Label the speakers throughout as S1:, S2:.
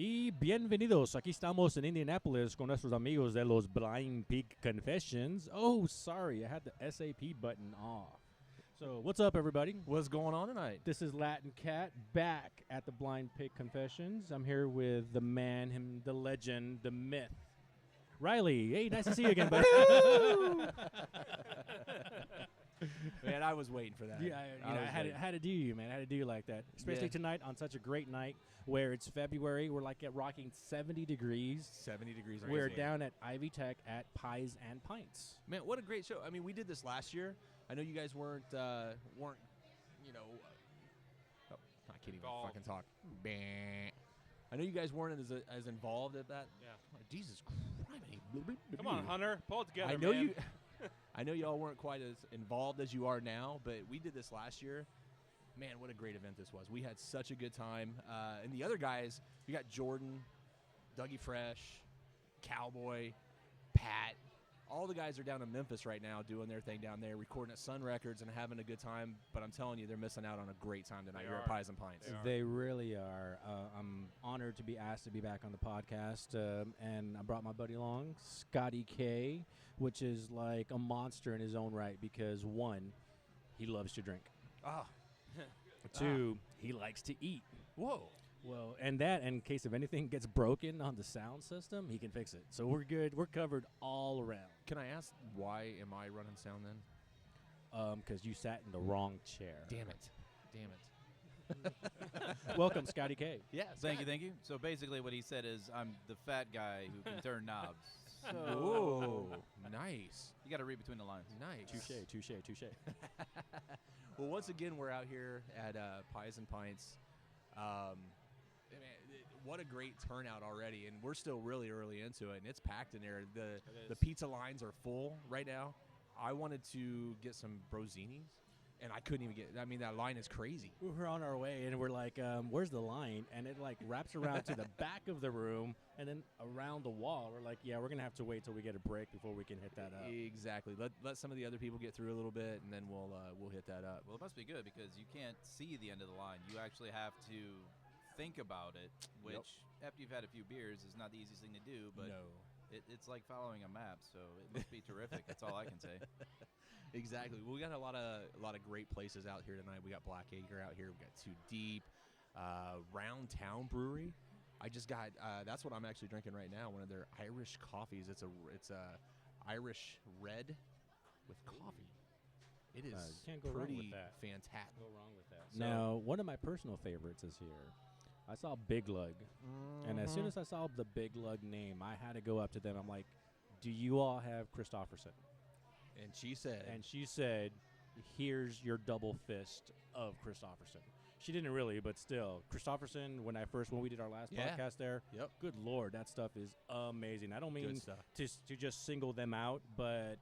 S1: Y bienvenidos. Aquí estamos in Indianapolis con nuestros amigos de los Blind Pig Confessions. Oh, sorry, I had the SAP button off. So, what's up, everybody?
S2: What's going on tonight?
S1: This is Latin Cat back at the Blind Pig Confessions. I'm here with the man, him, the legend, the myth, Riley. Hey, nice to see you again, buddy.
S2: Man, I was waiting for that.
S1: Yeah, I had to do you, man. I had to do you like that. Especially tonight on such a great night where it's February. We're like at rocking 70 degrees.
S2: 70 degrees.
S1: We're down at Ivy Tech at Pies and Pints.
S2: Man, what a great show. I mean, we did this last year. I know you guys weren't, I can't even fucking talk. I know you guys weren't as involved at that.
S3: Yeah.
S2: Oh, Jesus Christ.
S3: Come on, Hunter. Pull it together,
S2: I know
S3: man.
S2: I know y'all weren't quite as involved as you are now, but we did this last year. Man, what a great event this was. We had such a good time. And the other guys, we got Jordan, Dougie Fresh, Cowboy, Pat. All the guys are down in Memphis right now doing their thing down there, recording at Sun Records and having a good time. But I'm telling you, they're missing out on a great time tonight. We're at Pies and Pints.
S1: They really are. I'm honored to be asked to be back on the podcast. And I brought my buddy along, Scotty K, which is like a monster in his own right because, one, he loves to drink.
S2: Oh.
S1: Two, he likes to eat.
S2: Whoa.
S1: Well, and that, in case if anything gets broken on the sound system, he can fix it. So we're good. We're covered all around.
S2: Can I ask why am I running sound then?
S1: Because you sat in the wrong chair.
S2: Damn it.
S1: Welcome, Scotty K.
S2: Yeah.
S4: Thank you. So basically what he said is I'm the fat guy who can turn knobs.
S2: Oh, nice.
S4: You got to read between the lines.
S2: Nice.
S1: Touche.
S2: Well, once again, we're out here at Pies and Pints. Man, what a great turnout already, and we're still really early into it, and it's packed in there. The pizza lines are full right now. I wanted to get some brozinis, and I couldn't even get. I mean, that line is crazy.
S1: We're on our way, and we're like, where's the line? And it, like, wraps around to the back of the room and then around the wall. We're like, yeah, we're going to have to wait till we get a break before we can hit that up.
S2: Exactly. Let some of the other people get through a little bit, and then we'll hit that up.
S4: Well, it must be good because you can't see the end of the line. You actually have to think about it, which after you've had a few beers is not the easiest thing to do, but
S2: No.
S4: it's like following a map, so it must be terrific. That's all I can say.
S2: Exactly. Well, we got a lot of great places out here tonight. We got Blackacre out here. We got Too Deep, Round Town Brewery. I just got that's what I'm actually drinking right now. One of their Irish coffees. It's a Irish red with coffee. It is
S1: can't go
S2: pretty
S1: wrong with that.
S2: fantastic.
S1: Go wrong with that. Now, one of my personal favorites is here. I saw Big Lug, and as soon as I saw the Big Lug name, I had to go up to them. I'm like, do you all have Christofferson?
S2: And she said, here's your double fist of Christofferson. She didn't really, but still. Christofferson, when we did our last podcast there, good Lord, that stuff is amazing. I don't mean to just single them out, but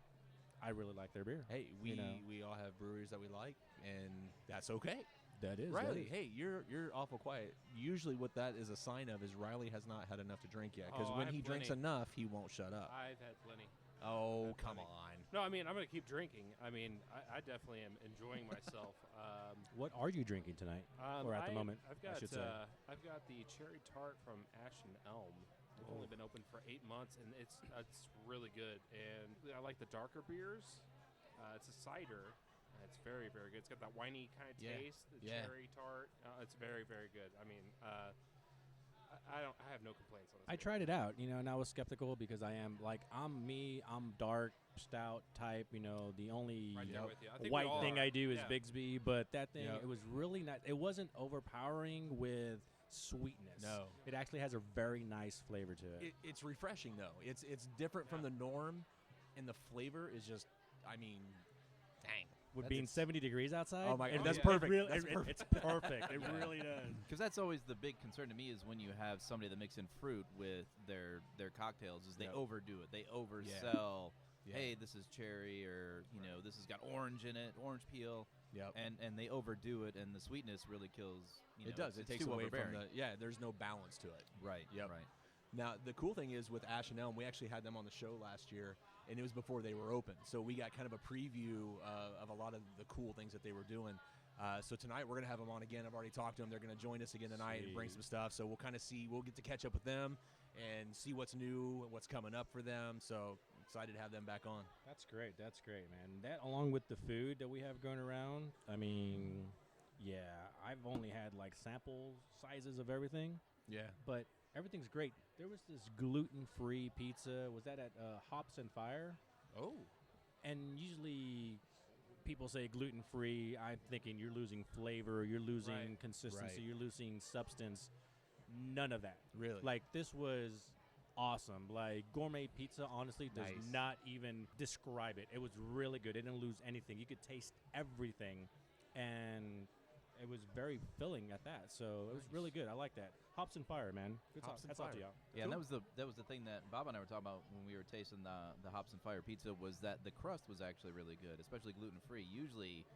S2: I really like their beer. Hey, we all have breweries that we like, and that's okay.
S1: That is.
S2: Riley,
S1: that is.
S2: hey, you're awful quiet. Usually what that is a sign of is Riley has not had enough to drink yet, because when he drinks enough, he won't shut up.
S3: I've had plenty.
S2: Oh, come on.
S3: No, I mean, I'm going to keep drinking. I mean, I definitely am enjoying myself.
S1: What are you drinking tonight, or at the moment,
S3: I've got,
S1: I should say?
S3: I've got the Cherry Tart from Ash and Elm. It's only been open for 8 months, and it's really good. And I like the darker beers. It's a cider. It's very, very good. It's got that winey kind of taste, the cherry tart. It's very, very good. I mean, I have no complaints on this.
S1: I tried it out, and I was skeptical because I'm dark, stout type, the only white thing I do is Bigsby, but that thing, it was really not, it wasn't overpowering with sweetness.
S2: No.
S1: It actually has a very nice flavor to it.
S2: It's refreshing, though. It's different from the norm, and the flavor is just, I mean, dang.
S1: With being 70 degrees outside?
S2: Oh, my God.
S1: That's perfect. It's perfect. It really does.
S4: Because that's always the big concern to me is when you have somebody that mix in fruit with their cocktails is they overdo it. They oversell, hey, this is cherry or, this has got orange in it, orange peel.
S2: Yep.
S4: And they overdo it, and the sweetness really kills.
S2: It does. It takes away from there's no balance to it.
S4: Right.
S2: Yep.
S4: Right.
S2: Now, the cool thing is with Ash and Elm, we actually had them on the show last year, and it was before they were open. So we got kind of a preview of a lot of the cool things that they were doing. So tonight we're going to have them on again. I've already talked to them. They're going to join us again tonight and bring some stuff. So we'll kind of see. We'll get to catch up with them and see what's new and what's coming up for them. So excited to have them back on.
S1: That's great, man. That along with the food that we have going around, I mean, yeah, I've only had like sample sizes of everything.
S2: Yeah.
S1: But everything's great. There was this gluten-free pizza. Was that at Hops and Fire?
S2: Oh.
S1: And usually people say gluten-free. I'm thinking you're losing flavor, you're losing consistency, you're losing substance. None of that.
S2: Really?
S1: Like, this was awesome. Like, gourmet pizza, honestly, does not even describe it. It was really good. It didn't lose anything. You could taste everything, and it was very filling at that. So it was really good. I like that. Hops and Fire, man. Good talk. That's off to y'all.
S4: Yeah, and that was the thing that Bob and I were talking about when we were tasting the Hops and Fire pizza, was that the crust was actually really good, especially gluten-free. Usually,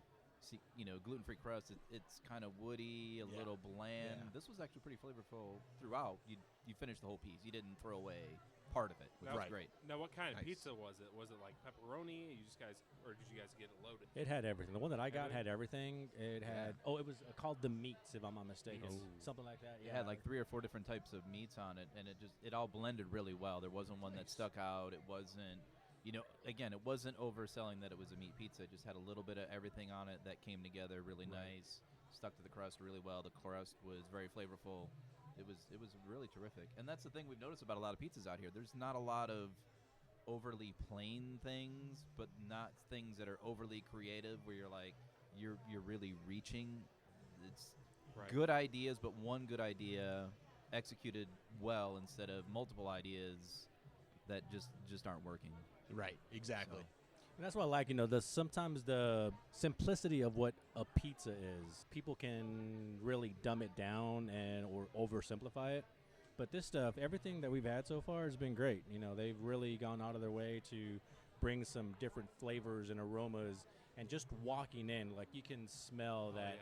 S4: gluten-free crust, it's kind of woody, a little bland.
S2: Yeah.
S4: This was actually pretty flavorful throughout. You finished the whole piece. You didn't throw away part of it, which was great.
S3: Now, what kind of pizza was it? Was it like pepperoni? Or did you guys get it loaded?
S1: It had everything. The one that I got had everything. It had it was called the meats, if I'm not mistaken, something like that.
S4: Yeah, it had like 3 or 4 different types of meats on it, and it all blended really well. There wasn't one that stuck out. It wasn't, again, it wasn't overselling that it was a meat pizza. It just had a little bit of everything on it that came together really nice, stuck to the crust really well. The crust was very flavorful. It was really terrific. And that's the thing we've noticed about a lot of pizzas out here. There's not a lot of overly plain things, but not things that are overly creative where you're like, you're really reaching. It's good ideas, but one good idea executed well instead of multiple ideas that just aren't working.
S2: Right, exactly.
S1: And that's what I like, sometimes the simplicity of what a pizza is. People can really dumb it down or oversimplify it. But this stuff, everything that we've had so far has been great. They've really gone out of their way to bring some different flavors and aromas. And just walking in, like, you can smell that,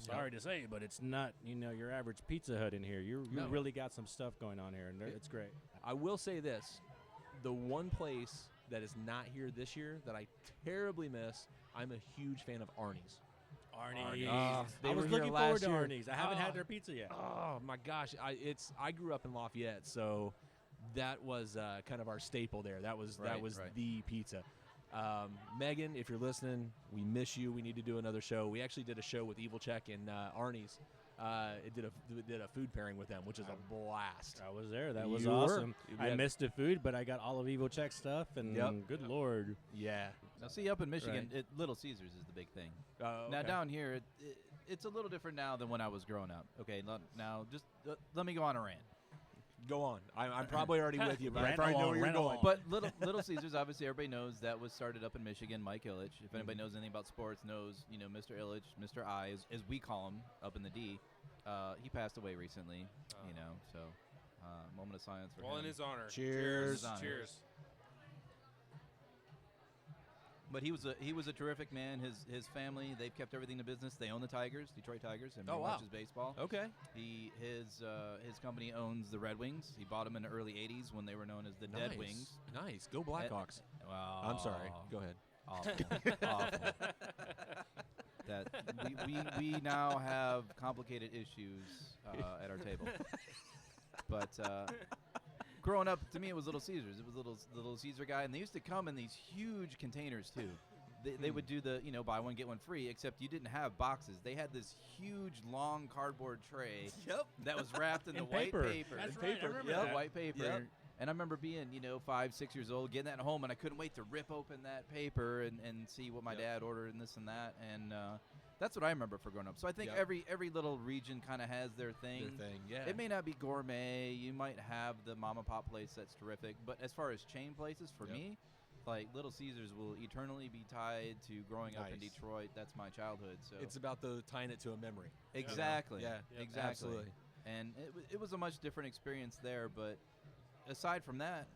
S1: sorry to say, but it's not, your average Pizza Hut in here. You really got some stuff going on here, and it's great.
S2: I will say this. The one place that is not here this year that I terribly miss, I'm a huge fan of Arnie's.
S1: I was looking forward to Arnie's. I haven't had their pizza yet.
S2: Oh my gosh, I grew up in Lafayette, so that was kind of our staple there. That was the pizza. Megan, if you're listening, we miss you. We need to do another show. We actually did a show with Evil Check and Arnie's. It did a food pairing with them, which is a blast.
S1: I was there. That was awesome. I missed the food, but I got all of Evo Check stuff, and good Lord.
S2: Yeah.
S4: Now, see, up in Michigan, Little Caesars is the big thing. Now, down here, it's a little different now than when I was growing up. Okay, now, just let me go on a rant.
S2: Go on. I'm probably already with you, but I probably know where you're going.
S4: But Little Caesars, obviously, everybody knows that was started up in Michigan. Mike Ilitch. If anybody knows anything about sports, knows Mr. Ilitch, Mr. I, as we call him up in the D. He passed away recently. So moment of silence for him.
S3: Well, in his honor.
S2: Cheers.
S3: Cheers.
S4: But he was a terrific man. His family, they've kept everything in business. They own the Tigers, Detroit Tigers, and watches baseball.
S2: Okay.
S4: His company owns the Red Wings. He bought them in the early '80s when they were known as the Dead Wings.
S2: Nice. Go Blackhawks. I'm sorry. Go ahead.
S4: Awful. That we now have complicated issues at our table. But growing up, to me, it was Little Caesars. It was Little Caesar guy, and they used to come in these huge containers too. They would do the buy one get one free, except you didn't have boxes. They had this huge long cardboard tray that was wrapped in the white paper.
S1: That's right. I remember that.
S4: White paper. Yep. And I remember being 5, 6 years old, getting that at home, and I couldn't wait to rip open that paper and see what my dad ordered and this and that. And that's what I remember for growing up. So I think every little region kind of has their thing. It may not be gourmet. You might have the mom and pop place that's terrific. But as far as chain places, for me, like Little Caesars will eternally be tied to growing up in Detroit. That's my childhood. So
S2: it's about tying it to a memory.
S4: Exactly.
S2: Yeah.
S4: Exactly.
S2: Absolutely.
S4: And it was a much different experience there. But aside from that,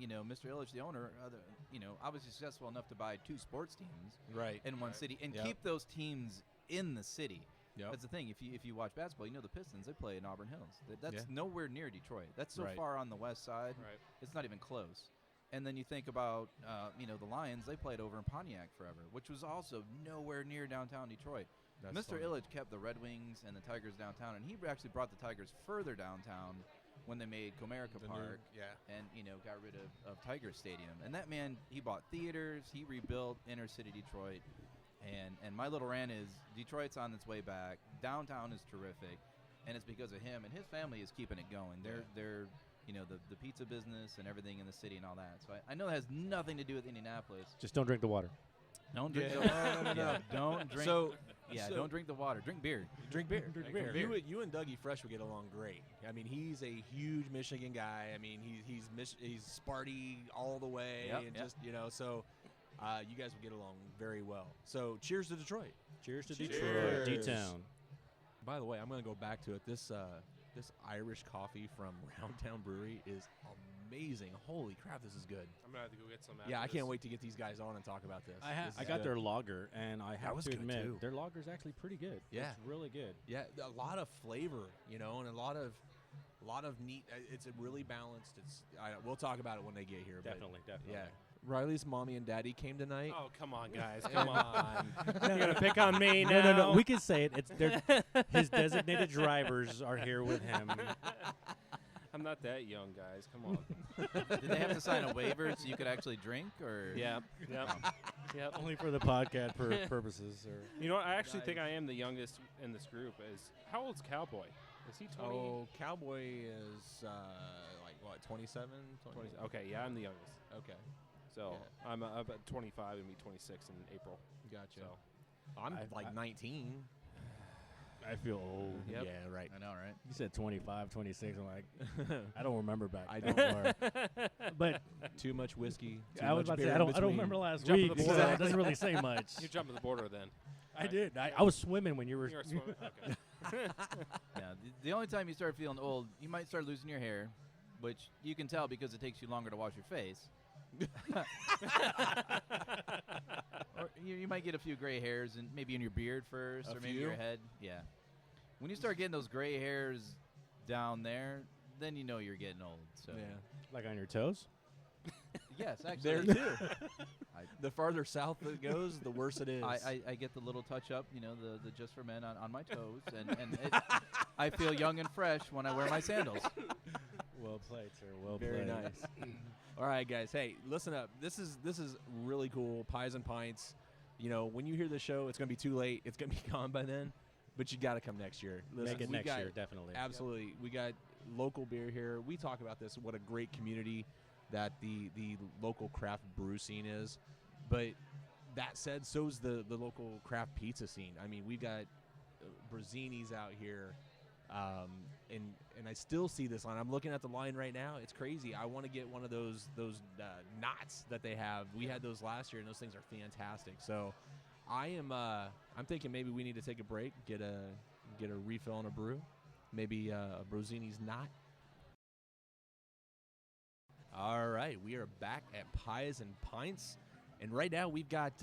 S4: Mr. Ilitch, the owner, I was successful enough to buy 2 sports teams in one city and keep those teams in the city. That's the thing. If you watch basketball, the Pistons, they play in Auburn Hills. That's nowhere near Detroit. That's so far on the west side.
S3: Right.
S4: It's not even close. And then you think about, the Lions, they played over in Pontiac forever, which was also nowhere near downtown Detroit. Mr. Illich kept the Red Wings and the Tigers downtown, and he actually brought the Tigers further downtown when they made Comerica Park and, got rid of Tiger Stadium. And that man, he bought theaters, he rebuilt inner city Detroit. And my little rant is Detroit's on its way back. Downtown is terrific, and it's because of him, and his family is keeping it going. They're the pizza business and everything in the city and all that. So I know it has nothing to do with Indianapolis.
S1: Just don't drink the water.
S4: Don't drink don't drink. Don't drink the water. Drink beer.
S2: Drink beer. You and Dougie Fresh would get along great. I mean, he's a huge Michigan guy. I mean, he's Sparty all the way, so you guys would get along very well. So cheers to Detroit.
S1: Cheers to Detroit. D-Town.
S2: By the way, I'm going to go back to it. This Irish coffee from Roundtown Brewery is amazing. Holy crap, this is good.
S3: I'm going to have to go get some after
S2: I can't wait to get these guys on and talk about this.
S1: I got their lager, and I have to admit,
S2: too.
S1: their lager's actually pretty good.
S2: Yeah.
S1: It's really good.
S2: Yeah, a lot of flavor, and a lot of neat. It's really balanced. We'll talk about it when they get here.
S1: Definitely.
S2: Yeah. Riley's mommy and daddy came tonight.
S3: Oh, come on, guys. Come on. You're going to pick on me now?
S1: No. We can say it. His designated drivers are here with him.
S3: I'm not that young, guys. Come on.
S4: Did they have to sign a waiver so you could actually drink? Or
S3: Yep.
S1: Only for the podcast purposes. Or.
S3: I actually think I am the youngest in this group. How old's Cowboy? Is he 20?
S2: Oh, Cowboy is 27?
S3: 20. Okay, yeah, I'm the youngest.
S2: Okay.
S3: So I'm about 25 and be 26 in April.
S2: Gotcha.
S3: So
S2: I'm 19.
S1: I feel old.
S3: Yep.
S2: Yeah, right.
S4: I know, right?
S1: You said 25, 26. I'm like, I don't remember back
S2: I
S1: then.
S2: don't.
S1: But
S2: too much whiskey.
S1: I was about to say, I don't remember last
S3: Jump
S1: week.
S3: the
S1: So
S3: border.
S1: it doesn't really say much.
S3: You jumped the border then.
S1: I did. I was swimming when you were.
S3: You were swimming? Okay.
S4: Yeah. The only time you start feeling old, you might start losing your hair, which you can tell because it takes you longer to wash your face. Or you might get a few gray hairs, and maybe in your beard first, or maybe your head. Yeah. When you start getting those gray hairs down there, then you know you're getting old. So
S1: Like on your toes?
S4: Yes, actually.
S2: There too. The farther south it goes, the worse it is.
S4: I get the little touch up, the just for men on my toes, and I feel young and fresh when I wear my sandals.
S1: Well played, sir. Well
S2: Very
S1: played.
S2: nice. All right, guys. Hey, listen up. This is really cool. Pies and Pints. When you hear the show, it's going to be too late. It's going to be gone by then. But you got to come next year. Listen,
S1: Make it next year, definitely.
S2: Absolutely. Yep. We got local beer here. We talk about this. What a great community that the local craft brew scene is. But that said, so's the local craft pizza scene. I mean, we've got Brazzini's out here. And I still see this line. I'm looking at the line right now. It's crazy. I want to get one of those knots that they have. We had those last year, and those things are fantastic. So I'm thinking maybe we need to take a break, get a refill on a brew, maybe a Brazzini's knot. All right, we are back at Pies and Pints. And right now we've got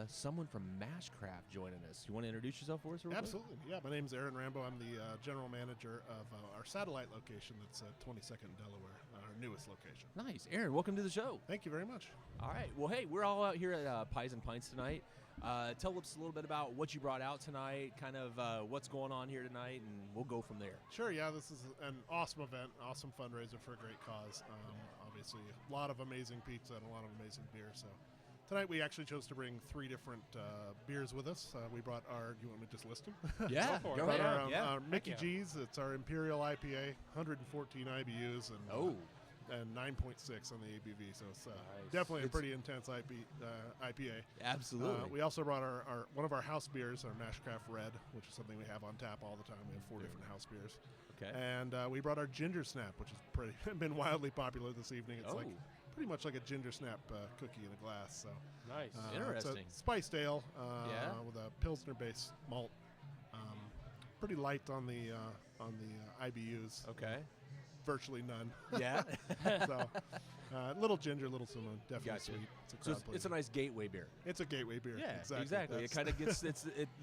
S2: someone from Mashcraft joining us. You want to introduce yourself for us real quick?
S5: Absolutely. Yeah, my name's Aaron Rambo. I'm the general manager of our satellite location that's at 22nd in Delaware, our newest location.
S2: Nice. Aaron, welcome to the show.
S5: Thank you very much.
S2: All right. Well, hey, we're all out here at Pies and Pints tonight. Tell us a little bit about what you brought out tonight, kind of what's going on here tonight, and we'll go from there.
S5: Sure, yeah, this is an awesome event, awesome fundraiser for a great cause. Obviously, a lot of amazing pizza and a lot of amazing beer, so... Tonight we actually chose to bring 3 different beers with us. We brought our, you want me to just list them?
S2: Yeah,
S5: go ahead. Our Mickey G's, it's our Imperial IPA, 114 IBUs and 9.6 on the ABV. So it's definitely a pretty intense IPA.
S2: Absolutely.
S5: We also brought our one of our house beers, our Mashcraft Red, which is something we have on tap all the time. We have 4 different house beers.
S2: Okay.
S5: And we brought our Ginger Snap, which has been wildly popular this evening. It's pretty much like a ginger snap cookie in a glass. So
S3: nice,
S2: interesting.
S5: It's a spiced ale with a Pilsner-based malt. Pretty light on the IBUs.
S2: Okay.
S5: Virtually none.
S2: Yeah.
S5: So little ginger, little cinnamon, definitely sweet.
S2: It's a nice gateway beer.
S5: It's a gateway beer.
S2: Yeah,
S5: exactly.
S2: It kind of gets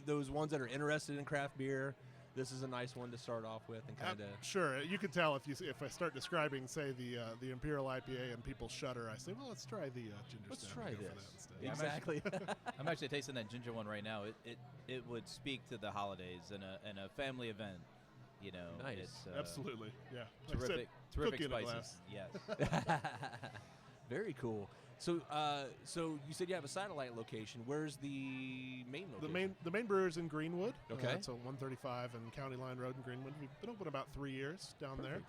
S2: those ones that are interested in craft beer. this is a nice one to start off with and kind of.
S5: Sure, you could tell if I start describing, say, the Imperial IPA and people shudder. I say, well, let's try the ginger.
S2: Let's
S5: stout
S2: try
S5: and go
S2: this.
S5: for that instead.
S2: Yeah, exactly.
S4: I'm actually tasting that ginger one right now. It would speak to the holidays and a family event. You know,
S2: nice.
S4: It's,
S5: Absolutely, yeah.
S4: Terrific,
S5: cookie in a
S4: spices.
S5: glass.
S4: Yes.
S2: Very cool. So, you said you have a satellite location. Where's the main location?
S5: The main brewer is in Greenwood.
S2: Okay.
S5: It's on 135 and County Line Road in Greenwood. We've been open about 3 years down there,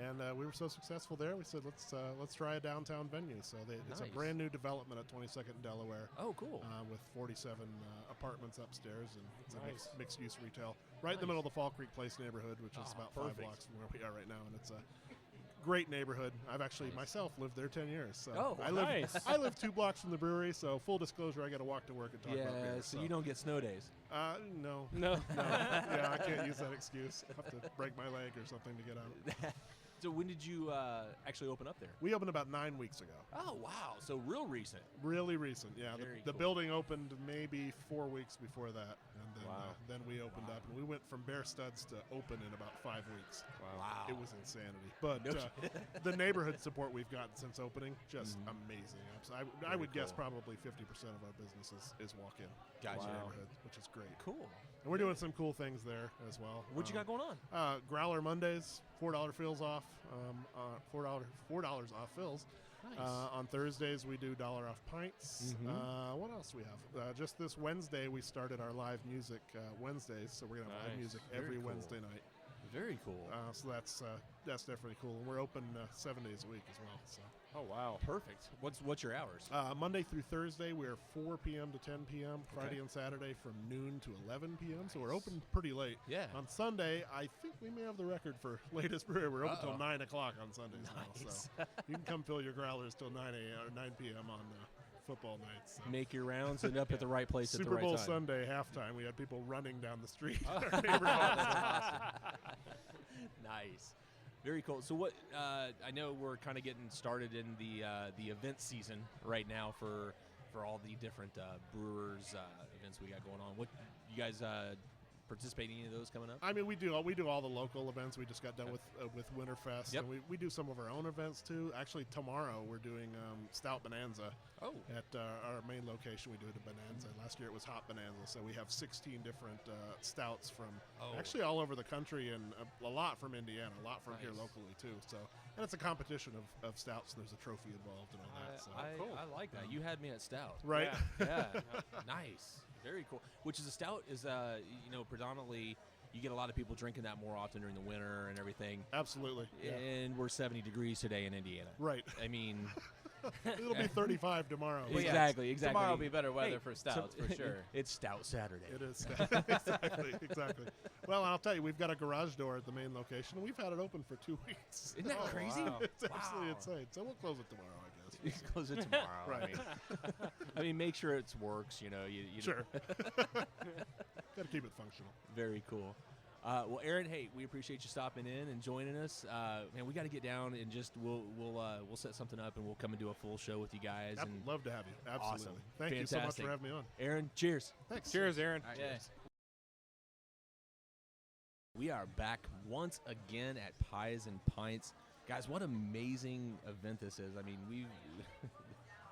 S5: and we were so successful there. We said let's try a downtown venue. So it's a brand new development at 22nd and Delaware.
S2: Oh, cool.
S5: With 47 apartments upstairs, and it's a mixed use retail right in the middle of the Fall Creek Place neighborhood, which is about 5 blocks from where we are right now, and it's a great neighborhood. I've actually myself lived there 10 years. So I live 2 blocks from the brewery, so full disclosure, I got to walk to work and talk about beer.
S2: So you don't get snow days.
S5: No. Yeah, I can't use that excuse. I have to break my leg or something to get out.
S2: So when did you actually open up there?
S5: We opened about 9 weeks ago.
S2: Oh, wow. So real recent.
S5: Really recent, yeah. The
S2: cool.
S5: building opened maybe 4 weeks before that, and then we opened up, and we went from bare studs to open in about 5 weeks.
S2: Wow.
S5: It was insanity. But the neighborhood support we've gotten since opening, just amazing. I would guess probably 50% of our business is walk-in.
S2: Gotcha.
S5: Neighborhood, which is great.
S2: Cool.
S5: And we're doing some cool things there as well.
S2: What you got going on?
S5: Growler Mondays, $4 fills off, $4 off fills.
S2: Nice.
S5: On Thursdays, we do $1 off pints. What else do we have? Just this Wednesday, we started our live music Wednesdays, so we're going to have live music every Wednesday night.
S2: Very cool.
S5: So that's definitely cool. And we're open 7 days a week as well. So.
S3: Oh, wow.
S2: Perfect. What's your hours?
S5: Monday through Thursday, we're 4 p.m. to 10 p.m. Friday and Saturday from noon to 11 p.m. So we're open pretty late.
S2: Yeah.
S5: On Sunday, I think we may have the record for latest brewery. We're open till 9 o'clock on Sundays now. So you can come fill your growlers till 9 a.m. or 9 p.m. on football nights. So.
S2: Make your rounds and up at the right place at the right time.
S5: Super Bowl Sunday halftime, we had people running down the street.
S2: Nice. Very cool. So what? I know we're kind of getting started in the event season right now for all the different brewers events we got going on. What you guys participate in any of those coming up?
S5: I mean, we do all the local events. We just got done with Winterfest.
S2: Yep.
S5: And we do some of our own events too. Actually, tomorrow we're doing Stout Bonanza. At our main location, we do it at Bonanza. Last year it was Hot Bonanza, so we have 16 different stouts from actually all over the country, and a lot from Indiana, a lot from here locally too. So, and it's a competition of stouts, and there's a trophy involved and all that. So
S2: I like that. You had me at stout.
S5: Right?
S2: Yeah. Nice. Very cool. Which is a stout is predominantly you get a lot of people drinking that more often during the winter and everything.
S5: Absolutely. Yeah.
S2: And we're 70 degrees today in Indiana.
S5: Right.
S2: I mean,
S5: it'll be 35 tomorrow.
S2: Exactly.
S4: Tomorrow will be better weather for stouts for sure.
S2: It's Stout Saturday.
S5: It is. Exactly. Well, I'll tell you, we've got a garage door at the main location. We've had it open for 2 weeks.
S2: Isn't that crazy?
S3: Wow.
S5: It's absolutely insane. So we'll close it tomorrow, I guess.
S2: Close it tomorrow.
S5: Right.
S2: I mean, make sure it works. You
S5: Sure. Got to keep it functional.
S2: Very cool. Well, Aaron, hey, we appreciate you stopping in and joining us. Man, we got to get down and just we'll set something up and we'll come and do a full show with you guys.
S5: I'd
S2: and
S5: love to have you. Absolutely.
S2: Awesome.
S5: Thank you so much for having me on.
S2: Aaron, cheers.
S5: Thanks.
S3: Cheers, Aaron.
S4: All right,
S2: Yeah. We are back once again at Pies and Pints. Guys, what amazing event this is. I mean,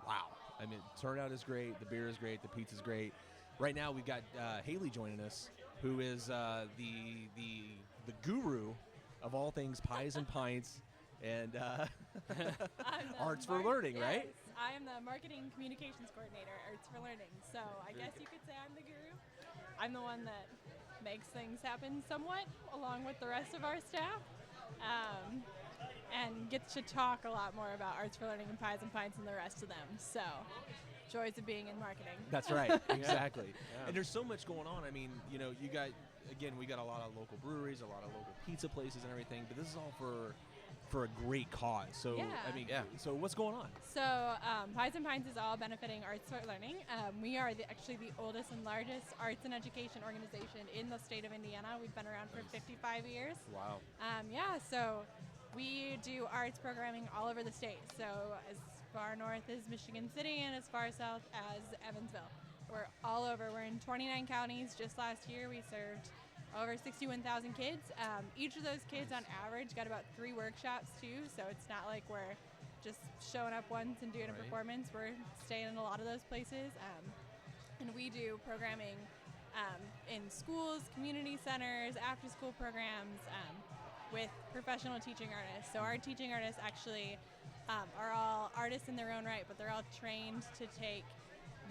S2: wow. I mean, turnout is great. The beer is great. The pizza's great. Right now, we've got Haley joining us, who is the guru of all things Pies and Pints and Arts for Learning, right?
S6: Yes, I am the marketing communications coordinator at Arts for Learning. So I guess you could say I'm the guru. I'm the one that makes things happen somewhat, along with the rest of our staff, and gets to talk a lot more about Arts for Learning and Pies and Pints than the rest of them. So, joys of being in marketing.
S2: That's right, exactly. Yeah. And there's so much going on. I mean, we got a lot of local breweries, a lot of local pizza places and everything, but this is all for a great cause. So, I mean, so what's going on?
S6: So, Pies and Pints is all benefiting Arts for Learning. We are actually the oldest and largest arts and education organization in the state of Indiana. We've been around for 55 years.
S2: Wow.
S6: So we do arts programming all over the state. So as far north as Michigan City and as far south as Evansville. We're all over. We're in 29 counties. Just last year we served over 61,000 kids. Each of those kids on average got about 3 workshops too, so it's not like we're just showing up once and doing a performance. We're staying in a lot of those places. And we do programming in schools, community centers, after-school programs with professional teaching artists. So our teaching artists actually are all artists in their own right, but they're all trained to take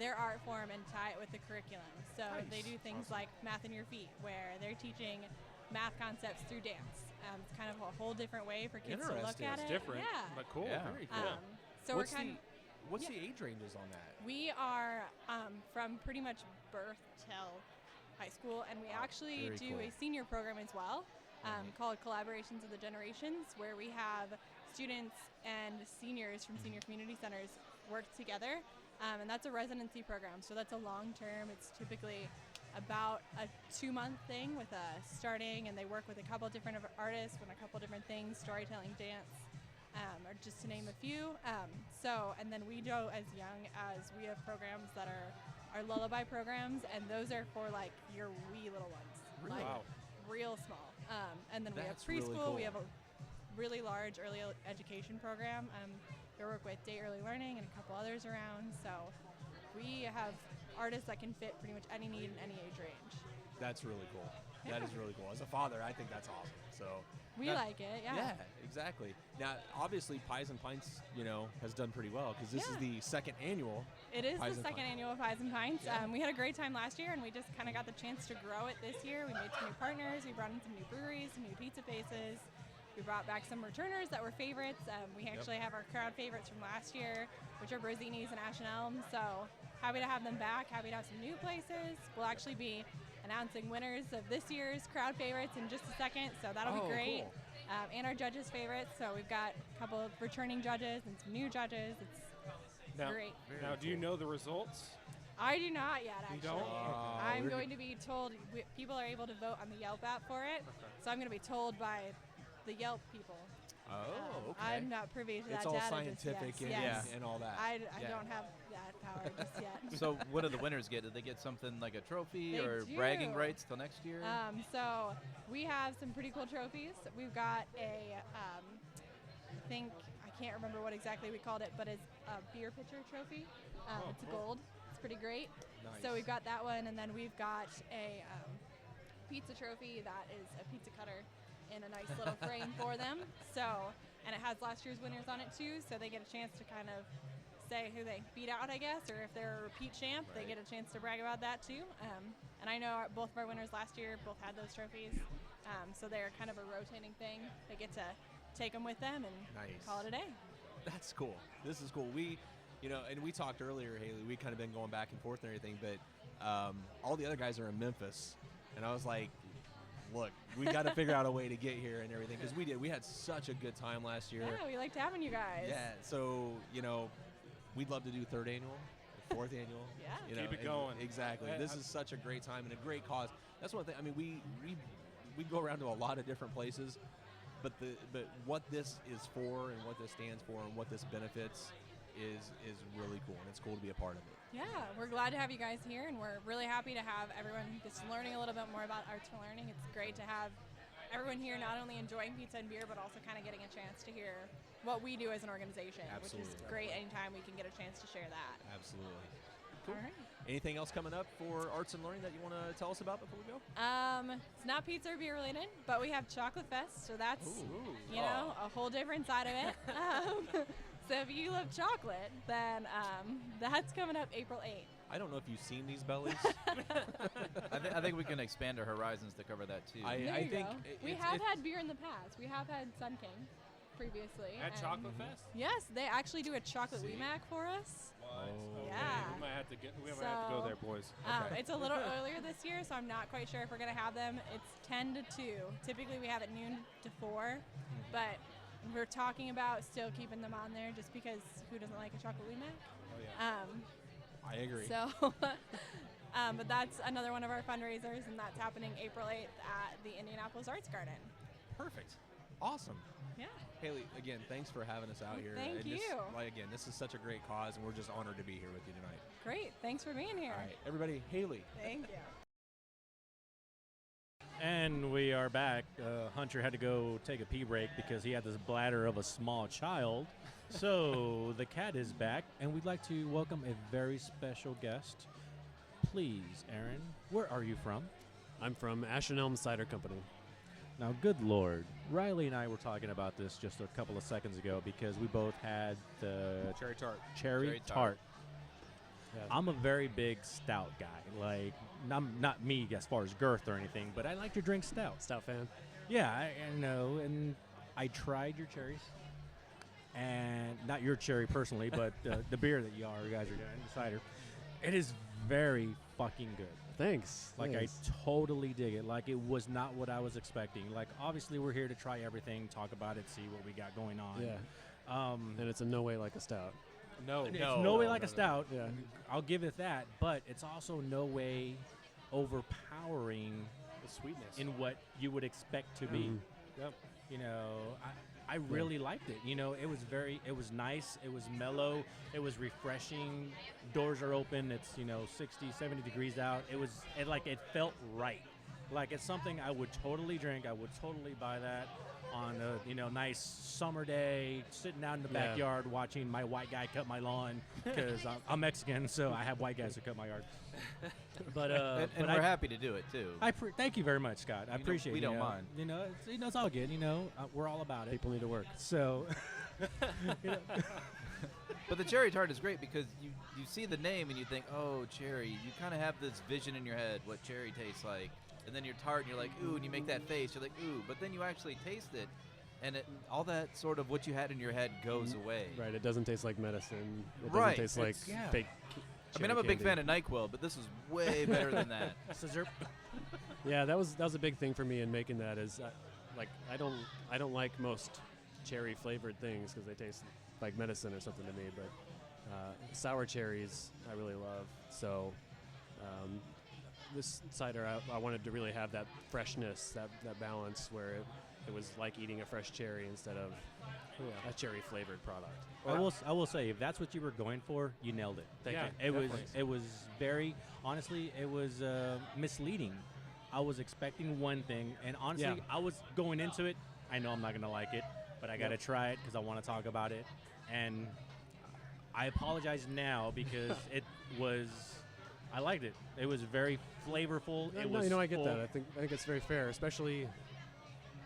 S6: their art form and tie it with the curriculum. So they do things like Math in Your Feet, where they're teaching math concepts through dance. It's kind of a whole different way for kids to look at it.
S3: It's different, but cool.
S2: Yeah.
S3: Very cool.
S6: So
S2: what's the age ranges on that?
S6: We are from pretty much birth till high school, and we actually do a senior program as well called Collaborations of the Generations, where we have students and seniors from senior community centers work together, and that's a residency program. So that's a long term. It's typically about a 2-month thing with starting, and they work with a couple different artists on a couple different things, storytelling, dance, or just to name a few. And then we go as young as we have programs that are our lullaby programs, and those are for like your wee little ones.
S2: Really?
S6: Like,
S3: Wow.
S6: real small. And then we have
S2: That's really
S6: preschool.
S2: cool.
S6: We have a really large early education program. We work with Day Early Learning and a couple others around. So we have artists that can fit pretty much any need in any age range.
S2: That's really cool. That is really cool. As a father, I think that's awesome. So
S6: We like it, yeah.
S2: Yeah, exactly. Now, obviously, Pies and Pints, has done pretty well because this is the second annual.
S6: It is
S2: Pies
S6: the
S2: and
S6: second
S2: Pints.
S6: annual Pies and Pints.
S2: Yeah.
S6: We had a great time last year, and we just kind of got the chance to grow it this year. We made some new partners. We brought in some new breweries, some new pizza faces. We brought back some returners that were favorites. We actually have our crowd favorites from last year, which are Brozini's and Ash and Elm. So happy to have them back. Happy to have some new places. We'll actually be announcing winners of this year's crowd favorites in just a second. So that'll be great.
S2: Cool.
S6: And our judges' favorites. So we've got a couple of returning judges and some new judges. It's great.
S3: Now, do you know the results?
S6: I do not yet, actually.
S3: You don't?
S6: I'm going to be told. People are able to vote on the Yelp app for it. So I'm going to be told by the Yelp people.
S2: Oh, okay.
S6: I'm not privy to that
S2: It's all
S6: data
S2: scientific
S6: just yet.
S2: and all that.
S6: I don't have that power just yet.
S4: So what do the winners get? Do they get something like a trophy
S6: They
S4: or
S6: do.
S4: bragging rights till next year?
S6: So we have some pretty cool trophies. We've got I can't remember what exactly we called it, but it's a beer pitcher trophy. It's gold. It's pretty great.
S2: Nice.
S6: So we've got that one, and then we've got a pizza trophy that is a pizza cutter in a nice little frame for them. So, and it has last year's winners on it too, so they get a chance to kind of say who they beat out, I guess, or if they're a repeat champ, they get a chance to brag about that too. And I know both of our winners last year both had those trophies, so they're kind of a rotating thing. They get to take them with them and call it a day.
S2: That's cool. This is cool. We, and we talked earlier, Haley, we kind of been going back and forth and everything, but all the other guys are in Memphis, and I was like, look, we got to figure out a way to get here and everything, because we had such a good time last year.
S6: Yeah, we liked having you guys.
S2: Yeah, so, we'd love to do third annual, fourth annual.
S6: Yeah.
S3: Keep it going.
S2: Exactly. This is such a great time and a great cause. That's one thing. I mean, we go around to a lot of different places, but what this is for and what this stands for and what this benefits is really cool, and it's cool to be a part of it.
S6: Yeah, we're glad to have you guys here, and we're really happy to have everyone just learning a little bit more about Arts for Learning. It's great to have everyone here not only enjoying pizza and beer, but also kind of getting a chance to hear what we do as an organization, which is great anytime we can get a chance to share that.
S2: Absolutely. Cool.
S6: All right.
S2: Anything else coming up for Arts and Learning that you want to tell us about before we go?
S6: It's not pizza or beer related, but we have Chocolate Fest, so that's a whole different side of it. So if you love chocolate, then that's coming up April 8th.
S2: I don't know if you've seen these bellies.
S4: I think we can expand our horizons to cover that too.
S2: I think
S6: we have had beer in the past. We have had Sun King previously.
S3: At Chocolate Fest?
S6: Yes, they actually do a chocolate WEMAC for us.
S3: Okay.
S6: Yeah.
S3: We might have to go there, boys.
S6: It's a little earlier this year, so I'm not quite sure if we're going to have them. It's 10 to 2. Typically we have it noon to 4, but we're talking about still keeping them on there just because who doesn't like a chocolate WEMAC?
S3: Oh, yeah.
S2: I agree.
S6: So, but that's another one of our fundraisers, and that's happening April 8th at the Indianapolis Arts Garden.
S2: Perfect. Awesome.
S6: Yeah.
S2: Haley, again, thanks for having us out here.
S6: Thank
S2: and
S6: you.
S2: This is such a great cause, and we're just honored to be here with you tonight.
S6: Great. Thanks for being here.
S2: All right, everybody, Haley.
S6: Thank you.
S1: And we are back. Hunter had to go take a pee break because he had this bladder of a small child. So the cat is back, and we'd like to welcome a very special guest. Please, Aaron, where are you from?
S7: I'm from Ashen Elm Cider Company.
S1: Now, good Lord, Riley and I were talking about this just a couple of seconds ago because we both had the
S3: Cherry tart.
S1: Cherry tart.
S7: Yeah.
S1: I'm a very big stout guy. Like, not me as far as girth or anything, but I like to drink stout.
S7: Stout fan.
S1: Yeah, I know. And I tried your cherries. And not your cherry personally, but the beer that you guys are doing, the cider. It is very fucking good.
S7: Thanks.
S1: Like,
S7: Thanks.
S1: I totally dig it. Like, it was not what I was expecting. Like, obviously, we're here to try everything, talk about it, see what we got going on.
S7: Yeah. And it's in no way like a stout.
S1: It's no way like a stout.
S7: Yeah.
S1: I'll give it that. But it's also no way overpowering
S3: The sweetness.
S1: in what you would expect to be.
S3: Yep.
S1: You know, I really liked it. You know, it was nice. It was mellow. It was refreshing. Doors are open. It's, 60, 70 degrees out. It felt right. Like, it's something I would totally drink. I would totally buy that on a, nice summer day, sitting out in the backyard watching my white guy cut my lawn because I'm Mexican, so I have white guys who cut my yard. But
S4: and we're happy to do it too.
S1: Thank you very much, Scott. I appreciate it.
S4: We don't mind.
S1: It's all good. We're all about it.
S7: People need to work.
S1: So,
S4: But the cherry tart is great because you see the name and you think, oh, cherry. You kind of have this vision in your head what cherry tastes like. And then you're tart and you're like, ooh, and you make that face. You're like, ooh. But then you actually taste it, and all that sort of what you had in your head goes away.
S7: Right. It doesn't taste like medicine. It
S4: Right.
S7: doesn't taste like fake
S4: I mean, I'm a big fan of NyQuil, but this is way better than that.
S1: Scissor.
S7: Yeah, that was a big thing for me in making that. Is I don't like most cherry flavored things because they taste like medicine or something to me. But sour cherries I really love. So this cider I wanted to really have that freshness, that balance where it was like eating a fresh cherry instead of a cherry flavored product.
S1: I will say, if that's what you were going for, you nailed it.
S7: Thank you.
S1: It was very, honestly, it was misleading. I was expecting one thing, and honestly, I was going into it. I know I'm not gonna like it, but I gotta try it because I want to talk about it. And I apologize now because I liked it. It was very flavorful.
S7: I get that. I think it's very fair, especially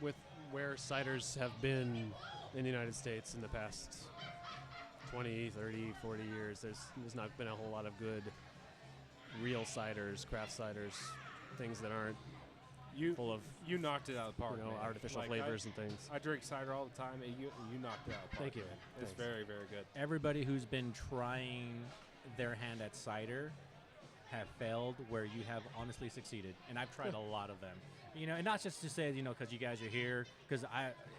S7: with where ciders have been in the United States in the past 20, 30, 40 years. There's not been a whole lot of good real ciders, craft ciders, things that aren't full of
S3: you knocked it out of the park.
S7: Artificial flavors and things.
S3: I drink cider all the time, and you knocked it out of the park.
S7: Thank you.
S3: Man. It's
S7: Thanks.
S3: very, very good.
S1: Everybody who's been trying their hand at cider have failed where you have honestly succeeded, and I've tried a lot of them. And not just to say, because you guys are here, because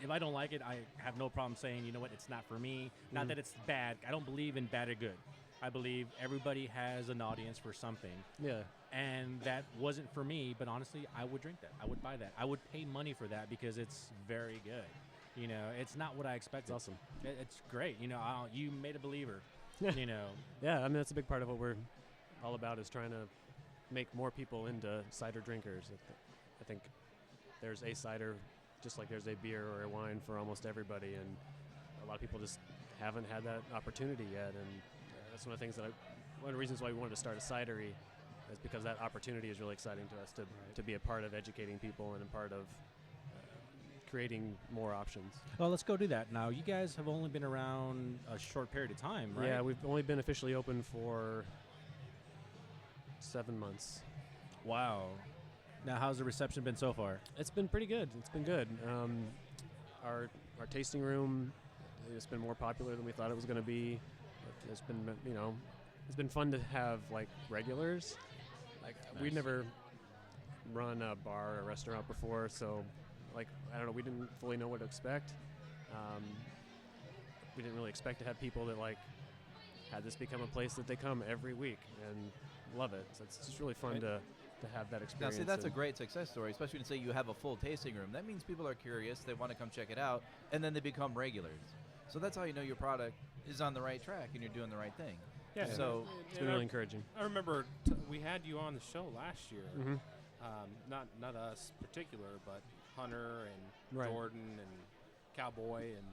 S1: if I don't like it, I have no problem saying, you know what, it's not for me. Not that it's bad. I don't believe in bad or good. I believe everybody has an audience for something.
S7: Yeah.
S1: And that wasn't for me, but honestly, I would drink that. I would buy that. I would pay money for that because it's very good. It's not what I expected.
S7: It's awesome.
S1: It's great. You made a believer.
S7: Yeah, I mean, that's a big part of what we're all about is trying to make more people into cider drinkers. I think there's a cider just like there's a beer or a wine for almost everybody, and a lot of people just haven't had that opportunity yet, and that's one of the things one of the reasons why we wanted to start a cidery is because that opportunity is really exciting to us to be a part of educating people and a part of creating more options.
S1: Well, let's go do that. Now, you guys have only been around a short period of time, right?
S7: Yeah, we've only been officially open for 7 months.
S1: Wow. Now, how's the reception been so far?
S7: It's been pretty good. It's been good. Our tasting room has been more popular than we thought it was going to be. It's been, it's been fun to have regulars. We'd never run a bar or restaurant before, so I don't know, we didn't fully know what to expect. We didn't really expect to have people that had this become a place that they come every week and love it. So it's just really fun to have that experience.
S4: Now, see, that's a great success story, especially when you say you have a full tasting room. That means people are curious, they want to come check it out, and then they become regulars. So that's how you know your product is on the right track and you're doing the right thing.
S3: Yeah.
S4: So
S7: it's been really encouraging.
S3: I remember we had you on the show last year,
S7: Mm-hmm.
S3: Not us particular, but Hunter and
S7: Right.
S3: Jordan and Cowboy, and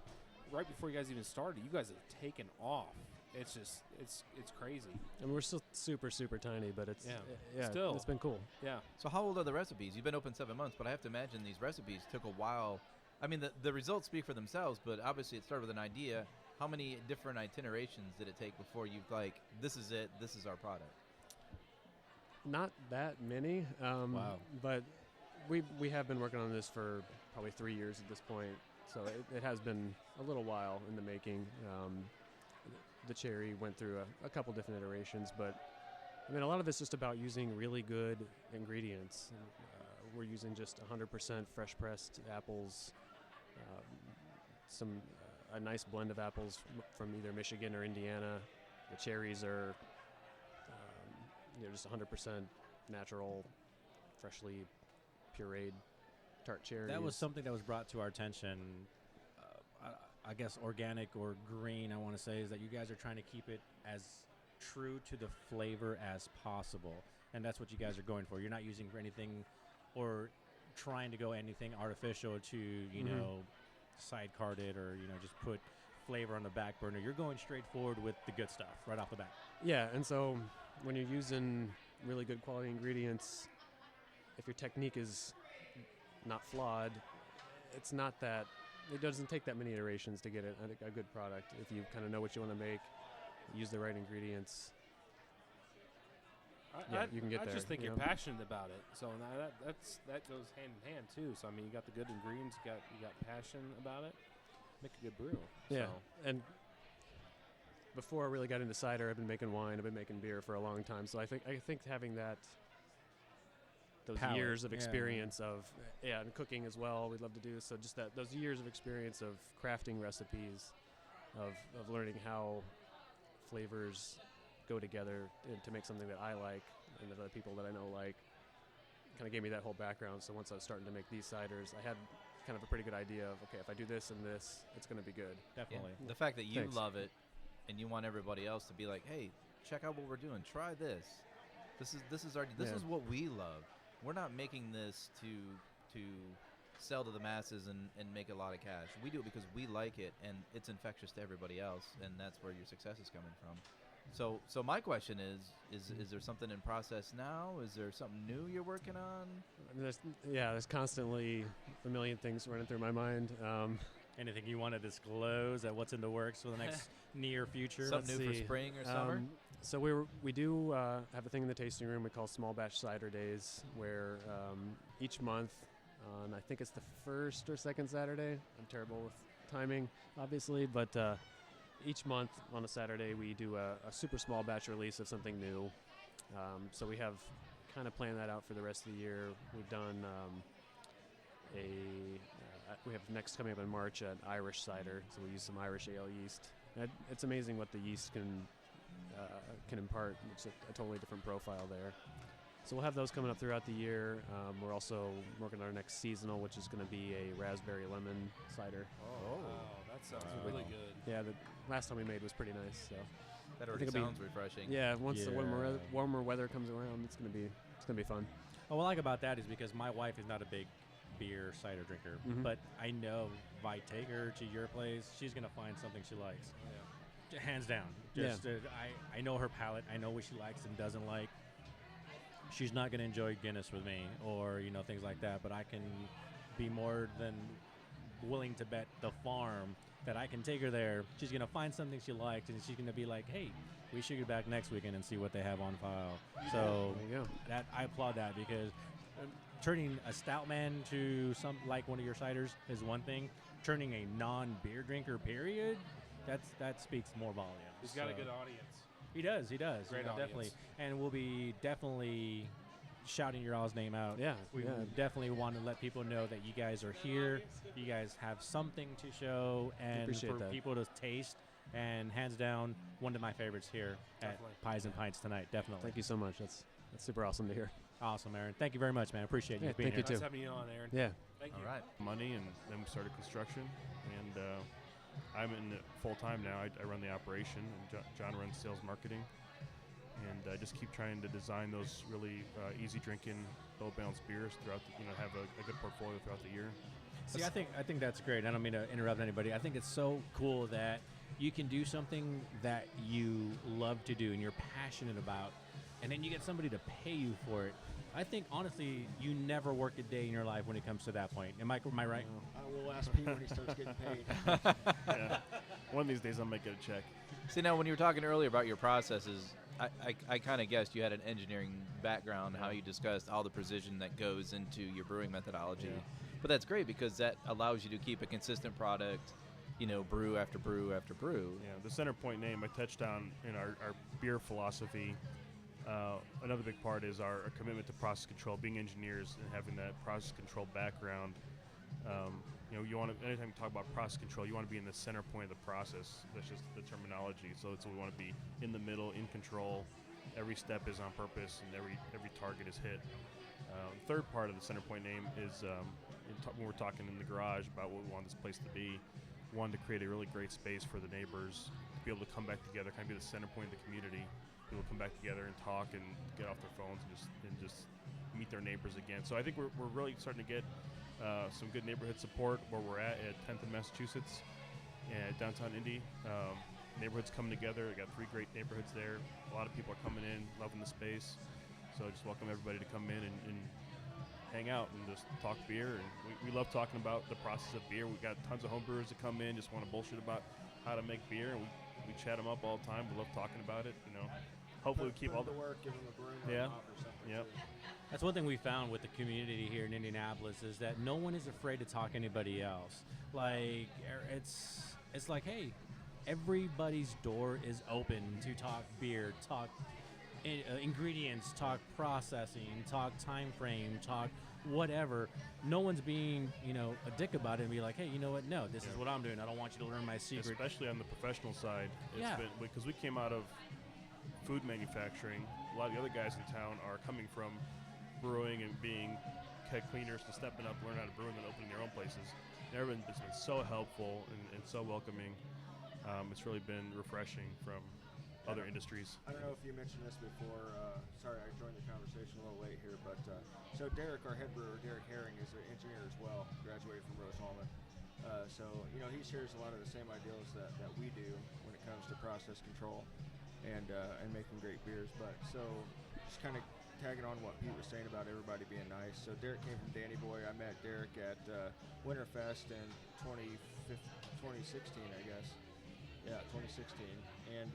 S3: right before you guys even started, you guys have taken off. It's just it's crazy.
S7: And we're still super, super tiny, but it's
S3: Still.
S7: it's been cool.
S3: Yeah.
S4: So how old are the recipes? You've been open 7 months, but I have to imagine these recipes took a while. I mean, the results speak for themselves, but obviously it started with an idea. How many different itinerations did it take before you this is it, this is our product?
S7: Not that many.
S1: Wow.
S7: But we have been working on this for probably 3 years at this point, so it has been a little while in the making. The cherry went through a couple different iterations, but I mean, a lot of it's just about using really good ingredients. We're using just 100% fresh pressed apples, a nice blend of apples from either Michigan or Indiana. The cherries are just 100% natural, freshly pureed tart cherries.
S1: That was something that was brought to our attention. I guess organic or green, I want to say, is that you guys are trying to keep it as true to the flavor as possible. And that's what you guys are going for. You're not using for anything or trying to go anything artificial to, you know, side card it or, just put flavor on the back burner. You're going straight forward with the good stuff right off the bat.
S7: Yeah, and so when you're using really good quality ingredients, if your technique is not flawed, it's not that it doesn't take that many iterations to get a good product. If you kind of know what you want to make, use the right ingredients, you can get there.
S3: I just think you're passionate about it, so now that goes hand in hand too. So I mean, you got the good ingredients, you got passion about it. Make a good brew.
S7: Yeah,
S3: so.
S7: and before I really got into cider, I've been making wine, I've been making beer for a long time. So I think having those
S1: palate.
S7: Years of experience of and cooking as well, we'd love to do. So just those years of experience of crafting recipes, of learning how flavors go together to make something that I like and that other people that I know like, kind of gave me that whole background. So once I was starting to make these ciders, I had kind of a pretty good idea of, okay, if I do this and this, it's going to be good.
S1: Definitely.
S4: The fact that you
S7: Thanks.
S4: love it and you want everybody else to be like, hey, check out what we're doing. Try this. This is what we love. We're not making this to sell to the masses and make a lot of cash. We do it because we like it and it's infectious to everybody else, and that's where your success is coming from. So my question is there something in process now? Is there something new you're working on?
S7: I mean, there's constantly a million things running through my mind.
S1: Anything you want to disclose at what's in the works for the next near future?
S4: Something new for spring or summer?
S7: So we do have a thing in the tasting room we call small batch cider days, where each month on, I think it's the first or second Saturday. I'm terrible with timing, obviously, but each month on a Saturday we do a super small batch release of something new. So we have kind of planned that out for the rest of the year. We've done we have next coming up in March an Irish cider, so we use some Irish ale yeast. And it's amazing what the yeast can impart. It's a totally different profile there. So we'll have those coming up throughout the year. We're also working on our next seasonal, which is going to be a raspberry lemon cider.
S3: Oh, wow, that sounds really good.
S7: Yeah, the last time we made was pretty nice. So
S4: That already sounds refreshing.
S7: yeah, once the warmer weather comes around, it's gonna be fun.
S1: What I like about that is because my wife is not a big beer cider drinker, but I know if I take her to your place, she's gonna find something she likes. Yeah. Hands down. I know her palate. I know what she likes and doesn't like. She's not gonna enjoy Guinness with me or things like that. But I can be more than willing to bet the farm that I can take her there. She's gonna find something she likes, and she's gonna be like, "Hey, we should get back next weekend and see what they have on file." So
S7: there you go.
S1: that I applaud that, because turning a stout man to like one of your ciders is one thing. Turning a non-beer drinker, period, that speaks more volumes.
S3: He's got a good audience.
S1: He does.
S3: Great audience.
S1: Definitely, and we'll be definitely shouting your all's name out.
S7: Yeah,
S1: we definitely want to let people know that you guys are here. You guys have something to show and for people to taste. And hands down, one of my favorites here at Pies and Pints tonight. Definitely.
S7: Thank you so much. That's super awesome to hear.
S1: Awesome, Aaron. Thank you very much, man. Appreciate you being here.
S7: Thank you
S3: Nice
S7: too.
S3: having you on, Aaron.
S7: Yeah.
S3: Thank you.
S4: All right.
S8: Money, and then we started construction, and I'm in it full time now. I run the operation, and John runs sales marketing. and just keep trying to design those really easy drinking, well balanced beers throughout. Have a good portfolio throughout the year.
S1: See, I think that's great. I don't mean to interrupt anybody. I think it's so cool that you can do something that you love to do and you're passionate about, and then you get somebody to pay you for it. I think, honestly, you never work a day in your life when it comes to that point. Am I right?
S9: I will ask Pete when he starts getting paid.
S8: Yeah. One of these days I'll make it a check.
S4: See, now when you were talking earlier about your processes, I kind of guessed you had an engineering background, how you discussed all the precision that goes into your brewing methodology.
S8: Yeah.
S4: But that's great because that allows you to keep a consistent product, brew after brew after brew.
S8: Yeah, the Center Point name I touched on in our beer philosophy. Another big part is our commitment to process control, being engineers and having that process control background. You want to, anytime you talk about process control, you want to be in the center point of the process. That's just the terminology. So we want to be in the middle, in control. Every step is on purpose, and every target is hit. Third part of the Center Point name is when we're talking in the garage about what we want this place to be. We wanted to create a really great space for the neighbors to be able to come back together, kind of be the center point of the community. People come back together and talk and get off their phones and just meet their neighbors again. So I think we're really starting to get some good neighborhood support where we're at 10th and Massachusetts and downtown Indy. Neighborhoods coming together. We got 3 great neighborhoods there. A lot of people are coming in, loving the space. So I just welcome everybody to come in and hang out and just talk beer. And we love talking about the process of beer. We got tons of home brewers that come in, just want to bullshit about how to make beer, and we chat them up all the time. We love talking about it. Hopefully we keep all the
S9: work, give them a brew
S8: yeah,
S9: or something.
S8: yep.
S1: That's one thing we found with the community here in Indianapolis is that no one is afraid to talk to anybody else. Like, it's like, hey, everybody's door is open to talk beer, talk ingredients, talk processing, talk time frame, talk whatever. No one's being, a dick about it and be like, hey, you know what? No, this is what I'm doing. I don't want you to learn my secret.
S8: Especially on the professional side. It's been, because we came out of food manufacturing. A lot of the other guys in town are coming from brewing and being keg cleaners to stepping up, learn how to brew, and then opening their own places. And everyone's been so helpful and so welcoming. It's really been refreshing from other industries.
S9: I don't know if you mentioned this before. Sorry, I joined the conversation a little late here, but so Derek, our head brewer, Derek Herring, is an engineer as well, graduated from Rose-Hulman. So he shares a lot of the same ideals that we do when it comes to process control and making great beers. But so just kind of tagging on what Pete was saying about everybody being nice. So Derek came from Danny Boy. I met Derek at Winterfest in 2016, I guess. Yeah, 2016. And,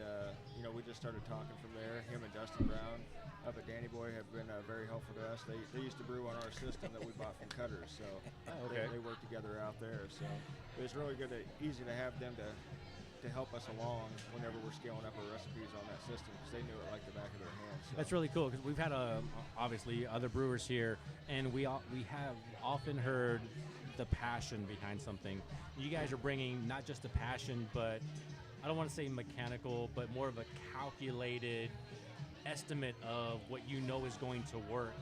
S9: we just started talking from there. Him and Dustin Brown up at Danny Boy have been very helpful to us. They used to brew on our system that we bought from Cutters, so they work together out there. So it was really easy to have them to help us along whenever we're scaling up our recipes on that system because they knew it like the back of their hands. So.
S1: That's really cool because we've had obviously other brewers here, and we have often heard the passion behind something. You guys are bringing not just a passion, but I don't want to say mechanical, but more of a calculated estimate of what you know is going to work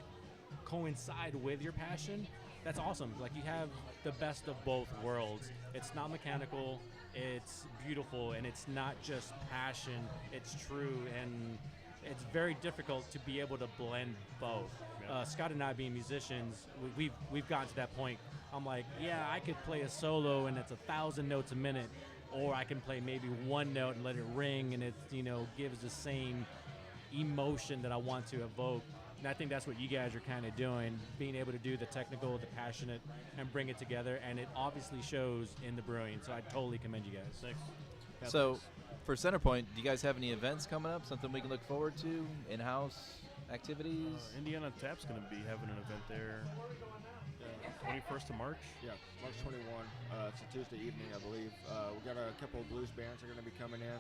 S1: coincide with your passion. That's awesome. Like, you have the best of both worlds. It's not mechanical, it's beautiful, and it's not just passion, it's true, and it's very difficult to be able to blend both. Scott and I, being musicians, we've gotten to that point. I'm like, yeah, I could play a solo and it's 1,000 notes a minute, or I can play maybe one note and let it ring, and it gives the same emotion that I want to evoke. And I think that's what you guys are kind of doing, being able to do the technical, the passionate, and bring it together. And it obviously shows in the brewing. So I totally commend you guys.
S8: Thanks.
S4: Yeah, so for Centerpoint, do you guys have any events coming up, something we can look forward to, in-house activities?
S8: Indiana Tap's going to be having an event there 21st of March.
S9: Yeah, March 21. It's a Tuesday evening, I believe. We got a couple of blues bands that are going to be coming in.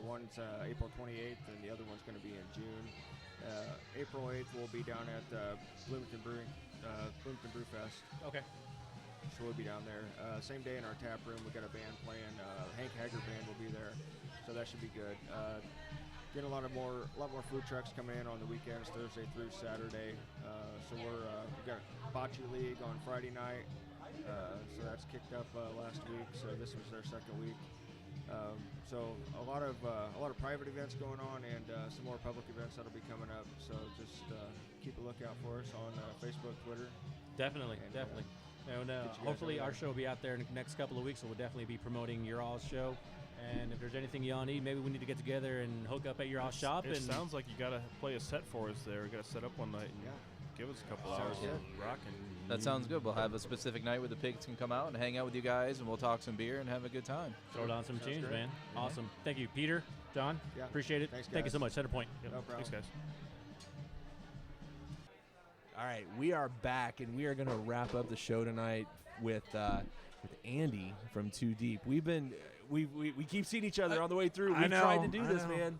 S9: One's April 28th, and the other one's going to be in June. April 8th, we'll be down at Bloomington Brew Fest.
S1: Okay.
S9: So we'll be down there. Same day in our tap room, we got a band playing. Hank Hager Band will be there, so that should be good. Get a lot more food trucks coming in on the weekends, Thursday through Saturday. So we got Bocce League on Friday night. So that's kicked up last week. So this was their second week. So a lot of private events going on, and some more public events that'll be coming up. So just keep a lookout for us on Facebook, Twitter.
S1: Definitely. And hopefully our show will be out there in the next couple of weeks, so we'll definitely be promoting your all's show. And if there's anything y'all need, maybe we need to get together and hook up at your all's shop.
S8: It sounds like you got to play a set for us there. We got to set up one night and give us a couple hours of rocking.
S4: That sounds good. We'll have a specific night where the pigs can come out and hang out with you guys, and we'll talk some beer and have a good time.
S1: Throw down some tunes, man. Awesome. Thank you, Peter, John.
S9: Yeah.
S1: Appreciate it.
S9: Thanks,
S1: Thank you so much. Center Point.
S9: No problem.
S8: Thanks, guys.
S2: All right, we are back, and we are going to wrap up the show tonight with Andy from Too Deep. We keep seeing each other on the way through. We've tried to do this, man.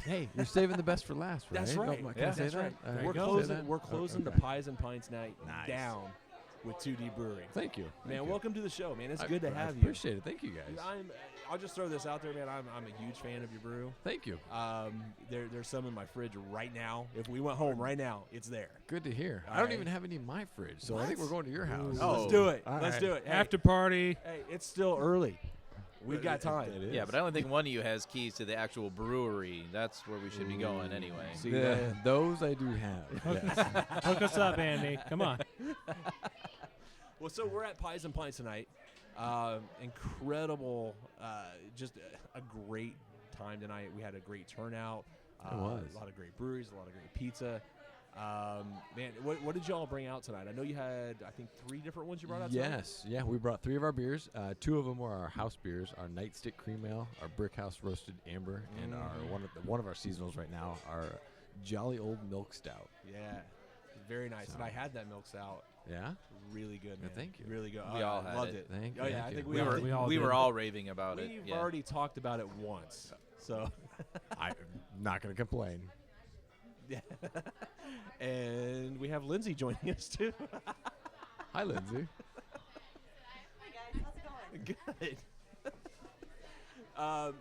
S10: Hey, you're saving the best for last, right?
S2: That's right.
S10: Can I say that?
S2: We're closing the Pies and Pints night down with 2D Brewing.
S10: Thank you.
S2: Man, welcome to the show, man. It's good to have you.
S10: Appreciate it. Thank you, guys.
S2: I'll just throw this out there, man. I'm a huge fan of your brew.
S10: Thank you.
S2: There's some in my fridge right now. If we went home right now, it's there.
S10: Good to hear.
S2: All
S10: I don't
S2: right.
S10: even have any in my fridge, so I think we're going to your house.
S2: Let's do it.
S10: All
S2: Let's
S10: right.
S2: do it. Hey,
S3: After party.
S2: Hey, it's still early. We've got time.
S10: It is.
S4: Yeah, but I don't think one of you has keys to the actual brewery. That's where we should be going anyway.
S2: See
S10: those I do have. Yes.
S3: Hook us up, Andy. Come on.
S2: Well, so we're at Pies and Pints tonight. Incredible, just a great time tonight. We had a great turnout.
S10: It was.
S2: A lot of great breweries, a lot of great pizza. Man, what did y'all bring out tonight? I know you had, I think, 3 different ones you brought out tonight?
S10: Yes. Yeah, we brought 3 of our beers. 2 of them were our house beers, our Nightstick Cream Ale, our Brick House Roasted Amber, and our one of our seasonals right now, our Jolly Old Milk Stout.
S2: Yeah, very nice. And I had that milk stout.
S10: Yeah?
S2: Really good, man.
S10: Thank you.
S2: Really good.
S4: We all had
S2: loved
S4: it.
S2: it.
S10: Thank
S2: Oh,
S10: you.
S2: yeah, I
S10: Thank
S2: think
S10: you.
S4: We were all raving about it.
S2: We've
S4: Yeah.
S2: already talked about it once, so
S10: I'm not going to complain.
S2: yeah. And we have Lindsay joining us too.
S10: Hi, Lindsay.
S6: Hi guys, how's it going?
S2: Good.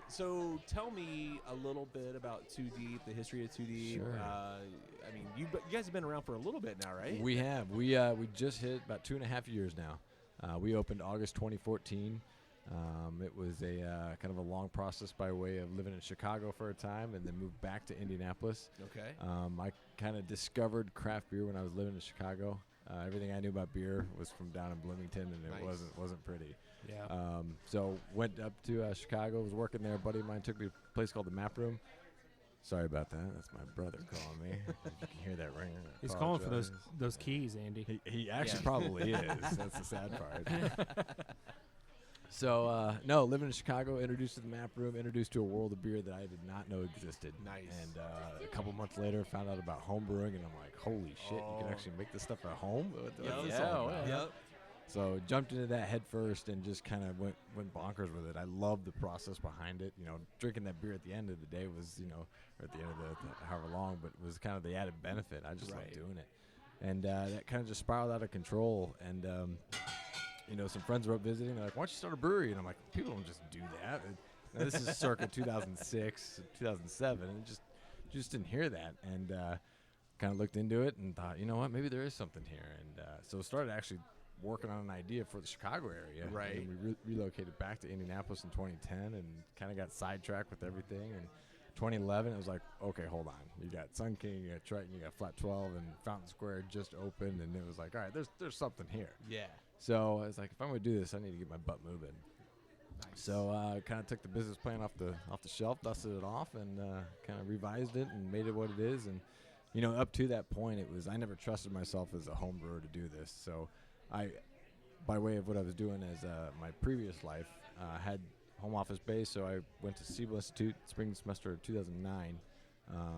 S2: So tell me a little bit about Too Deep, the history of Too Deep.
S10: Sure.
S2: I mean, you guys have been around for a little bit now, right?
S10: We have. We just hit about 2.5 years now. We opened August 2014. It was a kind of a long process by way of living in Chicago for a time and then moved back to Indianapolis.
S2: Okay.
S10: I kind of discovered craft beer when I was living in Chicago. Everything I knew about beer was from down in Bloomington, and
S2: Nice.
S10: it wasn't pretty.
S3: Yeah.
S10: So went up to Chicago. Was working there. A buddy of mine took me to a place called the Map Room. Sorry about that. That's my brother calling me. If you can hear that ring. I
S3: He's calling for
S10: apologize.
S3: those keys, Andy.
S10: He actually probably is. That's the sad part. So, living in Chicago, introduced to the Map Room, introduced to a world of beer that I did not know existed.
S2: Nice.
S10: And a couple months later, found out about home brewing, and I'm like, holy shit, you can actually make this stuff at home? What's this all about?
S2: Yep.
S10: So jumped into that head first and just kind of went bonkers with it. I love the process behind it. You know, drinking that beer at the end of the day was, or at the end of the however long, but it was kind of the added benefit. I just love doing it. And that kind of just spiraled out of control. And, some friends were up visiting. They're like, why don't you start a brewery? And I'm like, people don't just do that. And this is circa 2006, 2007. And just didn't hear that. And kind of looked into it and thought, you know what, maybe there is something here. And so started actually working on an idea for the Chicago area.
S2: Right.
S10: And we relocated back to Indianapolis in 2010 and kind of got sidetracked with everything. And 2011, it was like, okay, hold on. You got Sun King, you got Triton, you got Flat 12, and Fountain Square just opened. And it was like, all right, there's something here.
S2: Yeah.
S10: So I was like, if I'm going to do this, I need to get my butt moving. Nice. So I kind of took the business plan off the shelf, dusted it off, and kind of revised it and made it what it is. And, up to that point, I never trusted myself as a home brewer to do this. So by way of what I was doing as my previous life, had home office base, so I went to Siebel Institute spring semester of 2009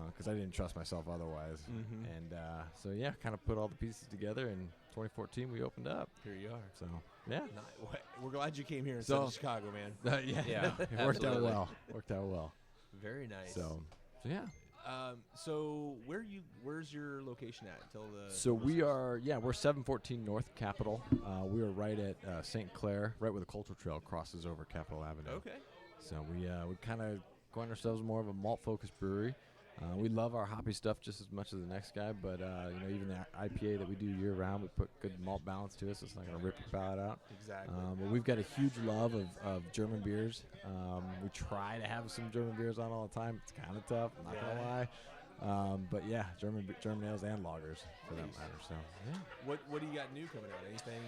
S10: because I didn't trust myself otherwise.
S2: Mm-hmm.
S10: And kind of put all the pieces together. In 2014, we opened up.
S2: Here you are.
S10: So yeah,
S2: we're glad you came here instead of Chicago, man.
S10: Yeah, it worked out well.
S2: Very nice.
S10: So yeah.
S2: So where's your location at? Tell the.
S10: So we're 714 North Capitol. We are right at St. Clair, right where the Cultural Trail crosses over Capitol Avenue.
S2: Okay.
S10: So we kind of coined ourselves more of a malt-focused brewery. We love our hoppy stuff just as much as the next guy, but even the IPA that we do year round, we put good malt balance to it, so it's not going to rip your palate out.
S2: Exactly.
S10: But we've got a huge love of German beers. We try to have some German beers on all the time. It's kind of tough, I'm not going to lie. But yeah, German ales and lagers for that matter. So yeah.
S2: What do you got new coming out? Anything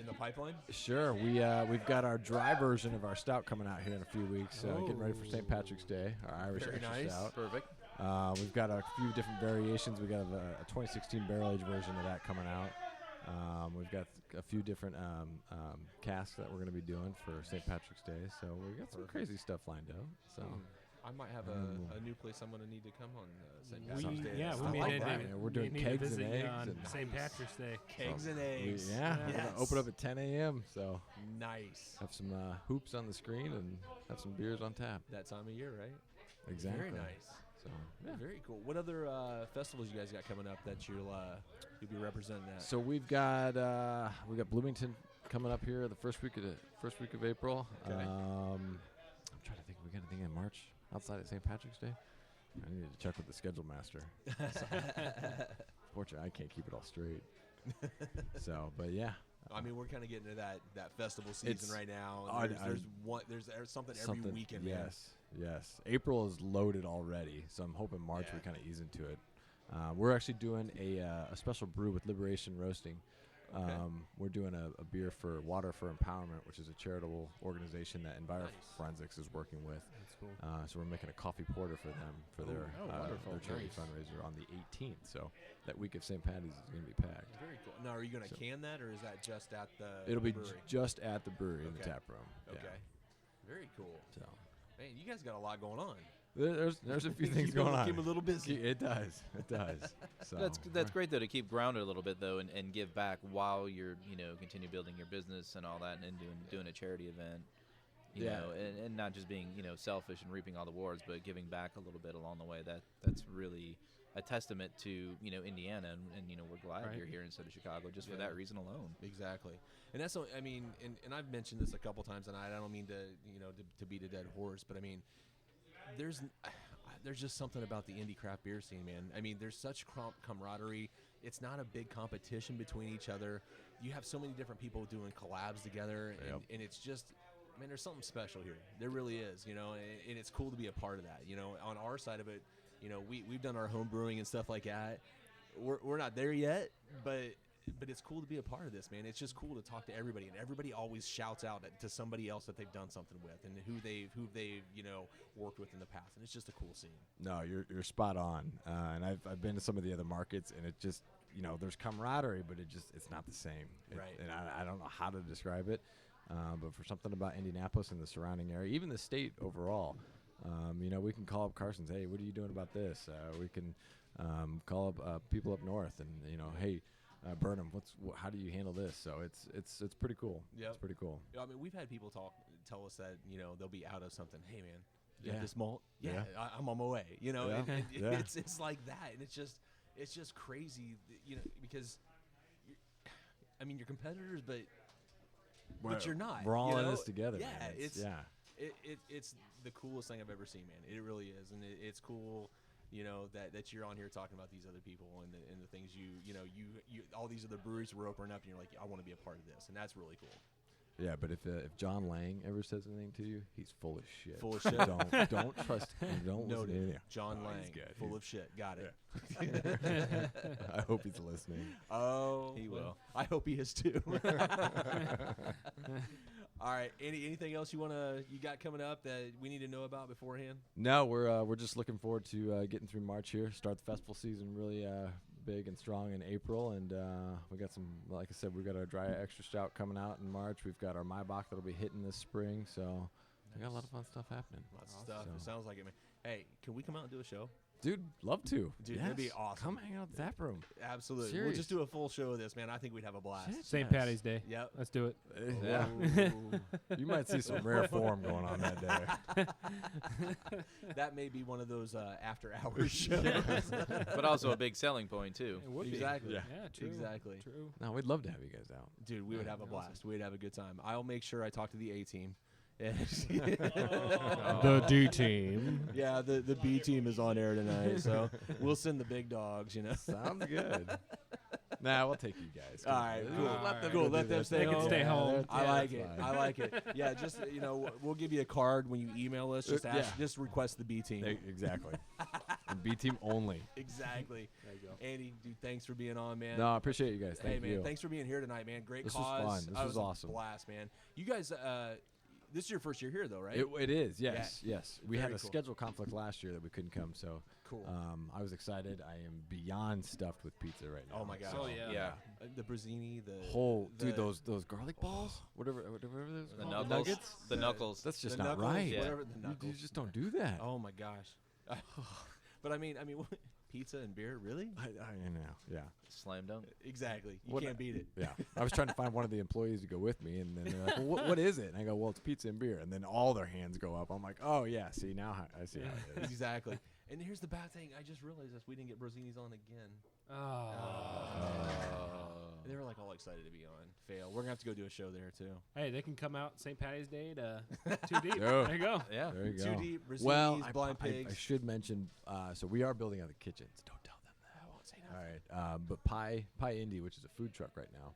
S2: in the pipeline?
S10: Sure. We've got our dry version of our stout coming out here in a few weeks. Getting ready for St. Patrick's Day. Our Irish
S2: Very
S10: extra
S2: nice.
S10: stout.
S2: Perfect.
S10: We've got a few different variations. We got a 2016 barrel age version of that coming out. We've got a few different casks that we're going to be doing for St. Patrick's Day. So we got some crazy stuff lined up. So.
S2: I might have a new place I'm going to need to come on St. Patrick's Day.
S11: Yeah,
S10: we
S11: need to
S10: we're doing kegs and eggs
S11: on
S10: and
S11: St. Patrick's Day.
S2: Kegs and eggs.
S10: We're going to open up at 10 a.m. So
S2: nice.
S10: Have some hoops on the screen and have some beers on tap.
S2: That time of year, right?
S10: Exactly.
S2: Very nice.
S10: So
S2: very cool. What other festivals you guys got coming up that you'll be representing at?
S10: So we've got Bloomington coming up here the first week of April.
S2: Okay.
S10: I'm trying to think. We got anything in March outside of St. Patrick's Day? I need to check with the schedule master. Fortunately, I can't keep it all straight. But yeah.
S2: I mean, we're kind of getting into that festival season right now. There's something every weekend.
S10: Yes. April is loaded already, so I'm hoping March we kind of ease into it. We're actually doing a special brew with Liberation Roasting.
S2: Okay.
S10: We're doing a beer for Water for Empowerment, which is a charitable organization that EnviroForensics is working with.
S11: That's cool.
S10: So we're making a coffee porter for them for their charity fundraiser on the 18th. So that week of St. Patty's is going to be packed.
S2: Very cool. Now, are you going to can that, or is that just at the
S10: It'll be
S2: brewery?
S10: Just at the brewery in the tap room.
S2: Okay.
S10: Yeah.
S2: Very cool.
S10: So,
S2: man, you guys got a lot going on.
S10: There's a few things going on.
S2: Keep a little busy.
S10: It does. So
S4: That's great though, to keep grounded a little bit though, and give back while you're continue building your business and all that, and doing a charity event. You know, and not just being selfish and reaping all the rewards, but giving back a little bit along the way. That's really a testament to Indiana, and we're glad you're here instead of Chicago just for that reason alone.
S2: Exactly, and that's I mean, and I've mentioned this a couple times, and I don't mean to beat a dead horse, but I mean, there's just something about the indie craft beer scene, man. I mean, there's such camaraderie. It's not a big competition between each other. You have so many different people doing collabs together, and it's just. I mean, there's something special here. There really is, and it's cool to be a part of that. On our side of it, we've done our home brewing and stuff like that. We're not there yet, but it's cool to be a part of this, man. It's just cool to talk to everybody, and everybody always shouts out to somebody else that they've done something with and who they've worked with in the past, and it's just a cool scene.
S10: No, you're spot on, and I've been to some of the other markets, and it just there's camaraderie, but it's not the same.
S2: Right.
S10: And I don't know how to describe it. But for something about Indianapolis and the surrounding area, even the state overall, we can call up Carson's. Hey, what are you doing about this? We can call up people up north, and hey, Burnham, how do you handle this? So it's pretty cool.
S2: Yep.
S10: It's pretty cool.
S2: I mean, we've had people tell us that they'll be out of something. Hey, man, you have
S10: Yeah.
S2: this malt? Yeah, I'm on my way. It's like that, and it's just crazy. Because you're competitors, but you're not.
S10: We're all in this together,
S2: yeah,
S10: man.
S2: It's the coolest thing I've ever seen, man. It really is, and it's cool, that you're on here talking about these other people and the things you all these other breweries were opening up, and you're like, I want to be a part of this, and that's really cool.
S10: Yeah, but if John Lang ever says anything to you, he's full of shit.
S2: Full of shit.
S10: Don't trust him. Don't listen to anything.
S2: John Lang,
S10: he's good.
S2: full of shit. Got it.
S10: I hope he's listening.
S2: Oh,
S4: he will.
S2: I hope he is too. All right. Anything else you got coming up that we need to know about beforehand?
S10: No, we're just looking forward to getting through March here. Start the festival season really big and strong in April, and we got some. Like I said, we got our dry extra stout coming out in March. We've got our Maibach that'll be hitting this spring. So we got a lot of fun stuff happening.
S2: Lots of stuff. It sounds like it, man. Hey, can we come out and do a show?
S10: Dude, love to.
S2: Dude, that'd be awesome.
S10: Come hang out at the tap room.
S2: Absolutely.
S10: Serious.
S2: We'll just do a full show of this, man. I think we'd have a blast.
S11: St. Patty's Day.
S2: Yep.
S11: Let's do it.
S10: Yeah. You might see some rare form going on that day.
S2: That may be one of those after-hours shows.
S4: But also a big selling point, too.
S11: It would
S2: Exactly.
S11: be. Yeah, true.
S2: Exactly.
S11: True.
S10: No, we'd love to have you guys out.
S2: Dude, we would have a blast. We'd have a good time. I'll make sure I talk to the A-team,
S5: The D team.
S2: Yeah, the B team is on air tonight, so we'll send the big dogs.
S10: Sounds good. Nah, we'll take you guys.
S2: All right, cool. Let them stay
S3: They can
S2: home.
S3: stay home.
S2: I like it. I like it. Yeah, just we'll give you a card when you email us. Just request the B team.
S10: Exactly. And B team only.
S2: Exactly.
S3: There you go.
S2: Andy, dude, thanks for being on, man.
S10: No, I appreciate you guys. Thank you.
S2: Thanks for being here tonight, man. Great
S10: this
S2: cause.
S10: Was fun. This was awesome.
S2: A blast, man. You guys, this is your first year here, though, right?
S10: It is. Yes.
S2: Yeah.
S10: Yes. We had a
S2: cool.
S10: schedule conflict last year that we couldn't come, so
S2: cool.
S10: I was excited. I am beyond stuffed with pizza right now.
S2: Oh my gosh.
S3: Oh yeah.
S2: The Brazzini,
S10: dude, those garlic balls, whatever those.
S4: The
S10: called.
S4: knuckles.
S10: Nuggets.
S4: The knuckles.
S10: That's just
S2: the
S10: not
S2: knuckles,
S10: right.
S2: Whatever the knuckles.
S10: You just don't do that.
S2: Oh my gosh. But I mean, pizza and beer, really?
S10: I know. Yeah.
S4: Slam dunk.
S2: Exactly. You can't beat it.
S10: Yeah. I was trying to find one of the employees to go with me, and then they're like, well, what is it? And I go, well, it's pizza and beer. And then all their hands go up. I'm like, oh, yeah. See, now I see how it is.
S2: Exactly. And here's the bad thing. I just realized this. We didn't get Brazzini's on again. They were like all excited to be on. Fail. We're going to have to go do a show there, too.
S3: Hey, they can come out St. Patty's Day to Too Deep.
S10: Oh.
S3: There you go.
S4: Yeah.
S10: There you go.
S2: Too Deep, Brazzini's,
S10: Well,
S2: Blind
S10: I
S2: Pigs.
S10: should mention, so we are building out the kitchens. Don't tell them that.
S2: I won't say
S10: All right. But Pie Indy, which is a food truck right now,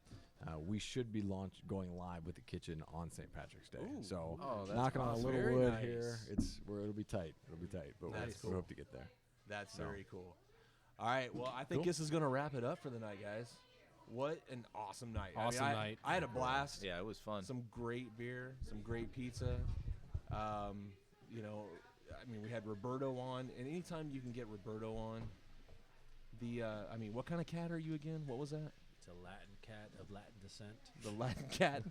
S10: we should be going live with the kitchen on St. Patrick's Day.
S2: Ooh.
S10: So
S2: that's
S10: knocking on a
S2: awesome.
S10: little
S2: Very
S10: wood
S2: nice.
S10: here. It'll be tight. It'll be tight. But
S2: That's
S10: we
S2: cool.
S10: hope to get there.
S2: That's
S10: So.
S2: very cool. All right. Well, I think
S10: Cool.
S2: this is going to wrap it up for the night, guys. What an awesome night.
S3: Awesome night.
S2: I had a blast.
S4: Yeah, it was fun.
S2: Some great beer, some great pizza. We had Roberto on, and anytime you can get Roberto on, what kind of cat are you again? What was that?
S1: It's a Latin cat of Latin descent.
S2: The Latin cat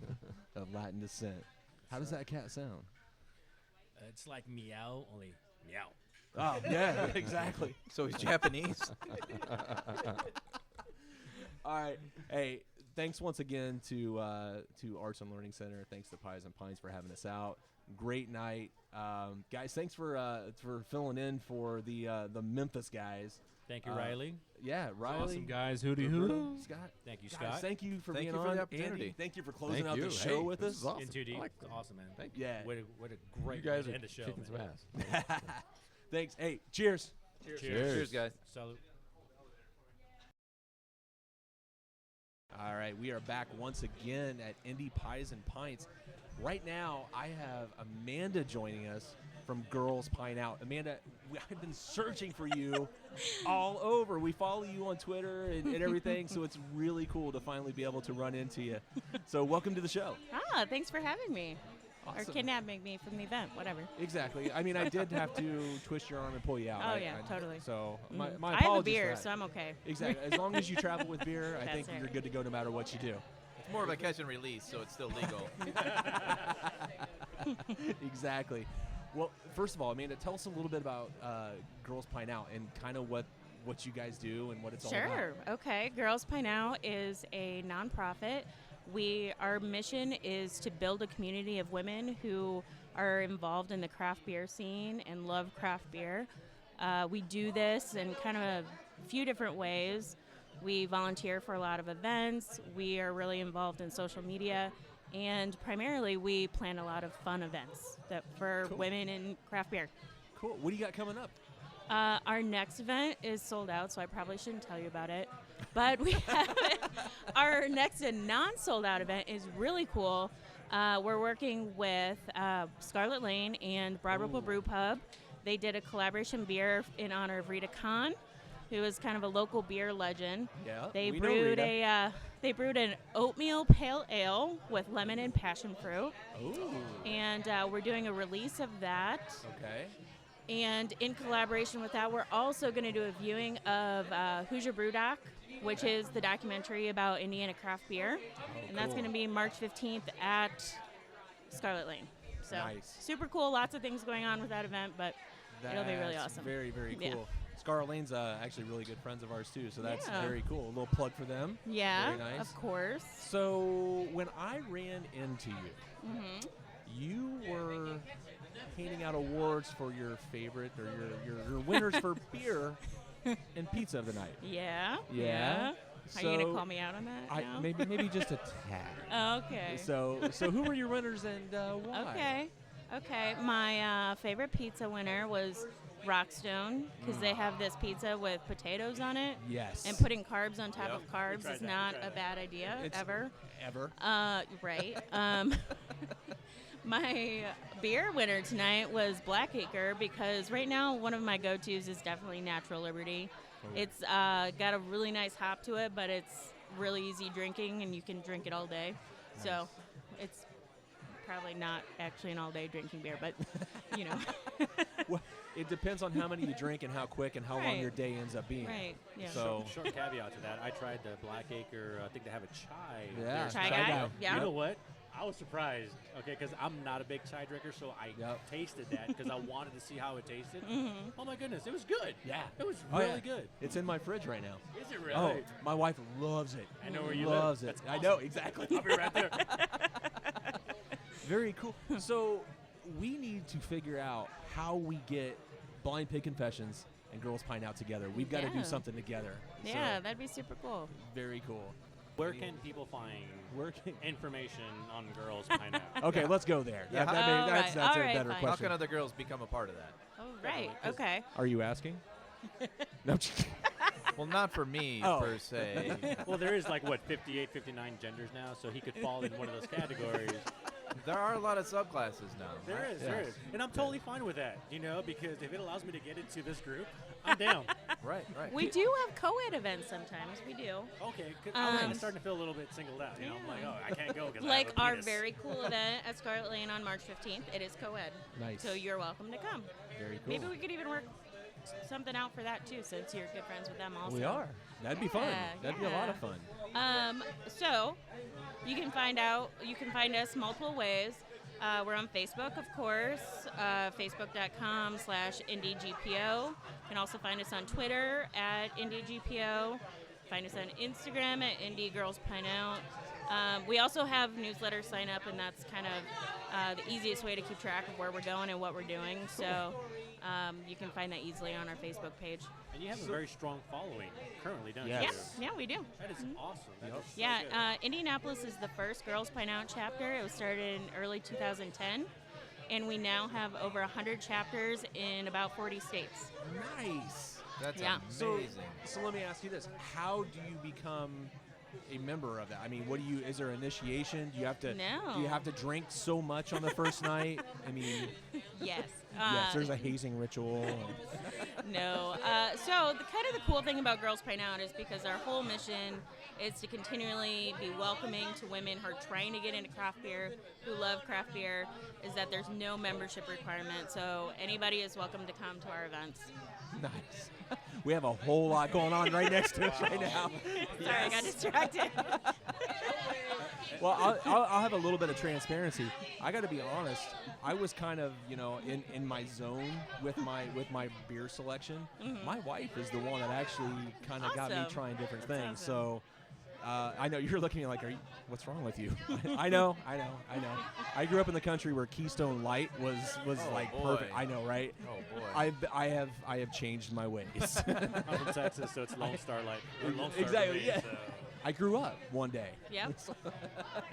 S2: of Latin descent. How does that cat sound?
S1: It's like meow, only meow.
S2: Oh, yeah, exactly.
S4: So he's Japanese.
S2: All right. Hey, thanks once again to Arts and Learning Center. Thanks to Pies and Pints for having us out. Great night, guys. Thanks for filling in for the Memphis guys.
S1: Thank you, Riley.
S2: Yeah, Riley.
S3: Awesome guys. Hootie hoo.
S2: Scott.
S1: Thank you,
S2: Guys,
S1: Scott.
S2: thank you for
S4: Thank
S2: being
S4: you for
S2: on.
S4: the opportunity.
S2: Andy, thank you for closing
S10: Thank
S2: out
S10: you.
S2: the show
S10: Hey,
S2: with
S10: this
S2: us.
S10: is awesome.
S1: In too deep.
S10: I like
S1: It's awesome, man.
S10: Thank
S2: Yeah.
S1: What a great
S10: You guys
S1: way to
S10: are
S1: end the show.
S10: kicking some
S1: man.
S10: ass.
S2: Thanks. Hey, cheers.
S4: Cheers, guys.
S1: Salute.
S2: All right, we are back once again at Indy Pies and Pints. Right now, I have Amanda joining us from Girls Pine Out. Amanda, I've been searching for you all over. We follow you on Twitter and everything, so it's really cool to finally be able to run into you. So welcome to the show.
S11: Thanks for having me. Or
S2: Awesome.
S11: kidnapping me from the event, whatever.
S2: Exactly. I mean, I did have to twist your arm and pull you out.
S11: Oh, yeah, totally.
S2: So my
S11: I
S2: apologies
S11: have a
S2: for
S11: beer,
S2: that.
S11: so I'm okay.
S2: Exactly. As long as you travel with beer, I
S11: That's
S2: think
S11: right.
S2: you're good to go no matter what you do.
S4: It's more of a catch and release, so it's still legal.
S2: Exactly. Well, first of all, Amanda, tell us a little bit about Girls Pine Out and kind of what you guys do and what it's all about.
S11: Sure. Okay. Girls Pine Out is a nonprofit. Our mission is to build a community of women who are involved in the craft beer scene and love craft beer. We do this in kind of a few different ways. We volunteer for a lot of events. We are really involved in social media. And primarily, we plan a lot of fun events for
S2: Cool.
S11: women in craft beer.
S2: Cool. What do you got coming up?
S11: Our next event is sold out, so I probably shouldn't tell you about it. But we have our next and non-sold out event is really cool. We're working with Scarlet Lane and Broad Ripple Brew Pub. They did a collaboration beer in honor of Rita Kahn, who is kind of a local beer legend.
S2: Yeah,
S11: They
S2: we know
S11: brewed
S2: Rita.
S11: they brewed an oatmeal pale ale with lemon and passion fruit,
S2: Ooh.
S11: and we're doing a release of that.
S2: Okay.
S11: And in collaboration with that, we're also going to do a viewing of Hoosier Brew Doc, which is the documentary about Indiana craft beer. And that's
S2: cool.
S11: going to be March 15th at Scarlet Lane. So
S2: Nice.
S11: super cool. Lots of things going on with that event, but it'll be really
S2: That's
S11: awesome.
S2: Very, very cool.
S11: Yeah.
S2: Scarlet Lane's actually really good friends of ours, too, so that's
S11: Yeah.
S2: very cool. A little plug for them.
S11: Yeah,
S2: Very nice.
S11: of course.
S2: So when I ran into you,
S11: Hmm.
S2: you were handing out awards for your favorite or your winners for beer and pizza of the night.
S11: Yeah.
S2: Yeah.
S11: Are you going
S2: So
S11: to call me out on that now?
S2: maybe just a tad.
S11: Okay.
S2: So who were your winners and why?
S11: Okay. Okay, my favorite pizza winner was Rockstone because they have this pizza with potatoes on it.
S2: Yes.
S11: And putting carbs on top of carbs is not a bad idea ever. Right. My beer winner tonight was Blackacre because right now one of my go-tos is definitely Natural Liberty. It's got a really nice hop to it, but it's really easy drinking and you can drink it all day.
S2: Nice.
S11: So it's probably not actually an all-day drinking beer, but you know.
S2: Well, it depends on how many you drink and how quick and how long your day ends up being.
S11: Right. Yeah.
S1: So short caveat to that, I tried the Blackacre. I think they have a chai.
S2: Yeah.
S11: Chai guy. Yeah.
S1: You know what? I was surprised, okay, because I'm not a big chai drinker, so I tasted that because I wanted to see how it tasted. Oh, my goodness. It was good.
S2: Yeah.
S1: It was really good.
S2: It's in my fridge right now.
S1: Is it really?
S2: Oh, my wife loves it.
S1: I know where you
S2: loves
S1: live.
S2: it.
S1: That's awesome.
S2: I know, exactly.
S1: I'll be right there.
S2: Very cool. So we need to figure out how we get Blind Pig Confessions and Girls Pine Out together. We've got to do something together.
S11: Yeah,
S2: so,
S11: that'd be super cool.
S2: Very cool.
S1: Where can people find information on Girls Pine Out?
S2: Okay, let's go there.
S4: Yeah,
S2: that's a better question.
S4: How can other girls become a part of that?
S11: Oh, right. Okay.
S2: Are you asking? No.
S4: Well, not for me, per se.
S1: Well, there is 58, 59 genders now, so he could fall in one of those categories.
S4: There are a lot of subclasses now.
S1: There is. And I'm totally fine with that, because if it allows me to get into this group, I'm down.
S2: Right.
S11: We do have co-ed events sometimes. We do.
S1: Okay. I'm starting to feel a little bit singled out. I'm like, oh, I can't go because I have a
S11: our
S1: penis.
S11: very cool event at Scarlet Lane on March 15th. It is co-ed.
S2: Nice.
S11: So you're welcome to come.
S2: Very cool.
S11: Maybe we could even work something out for that, too, since you're good friends with them also.
S2: We are. That'd be fun. That'd be a lot of fun.
S11: So you can find us multiple ways. We're on Facebook, of course, facebook.com/IndyGPO. You can also find us on Twitter at IndyGPO. Find us on Instagram at Indy Girls Pine Out. We also have newsletter sign up, and that's kind of the easiest way to keep track of where we're going and what we're doing. So you can find that easily on our Facebook page.
S1: And you have a very strong following currently, don't you?
S11: Yeah, we do.
S1: That is awesome. That is so
S11: Yeah,
S1: good.
S11: Indianapolis is the first Girls Pine Out chapter. It was started in early 2010, and we now have over 100 chapters in about 40 states.
S2: Nice.
S4: That's
S2: amazing.
S4: amazing.
S2: So let me ask you this: how do you become a member of that? I mean, is there initiation? Do you have to?
S11: No.
S2: Do you have to drink so much on the first night? I mean,
S11: yes.
S2: Yes. There's a hazing ritual.
S11: No. So the cool thing about Girls Pine Out is because our whole mission is to continually be welcoming to women who are trying to get into craft beer, who love craft beer, is that there's no membership requirement. So anybody is welcome to come to our events.
S2: Nice. We have a whole lot going on right next to us right now.
S11: Sorry, I got distracted.
S2: Well, I'll have a little bit of transparency. I got to be honest. I was kind of, in my zone with my beer selection.
S11: Mm-hmm.
S2: My wife is the one that actually kind of got me trying different things.
S11: Awesome.
S2: So I know you're looking at me like, what's wrong with you? I know. I grew up in the country where Keystone Light was perfect. I know, right?
S4: Oh boy.
S2: I have changed my ways.
S1: I'm from Texas, so it's Lone Star Light. Lone Star
S2: Exactly.
S1: for me,
S2: Yeah.
S1: so.
S2: I grew up one day.
S11: Yep.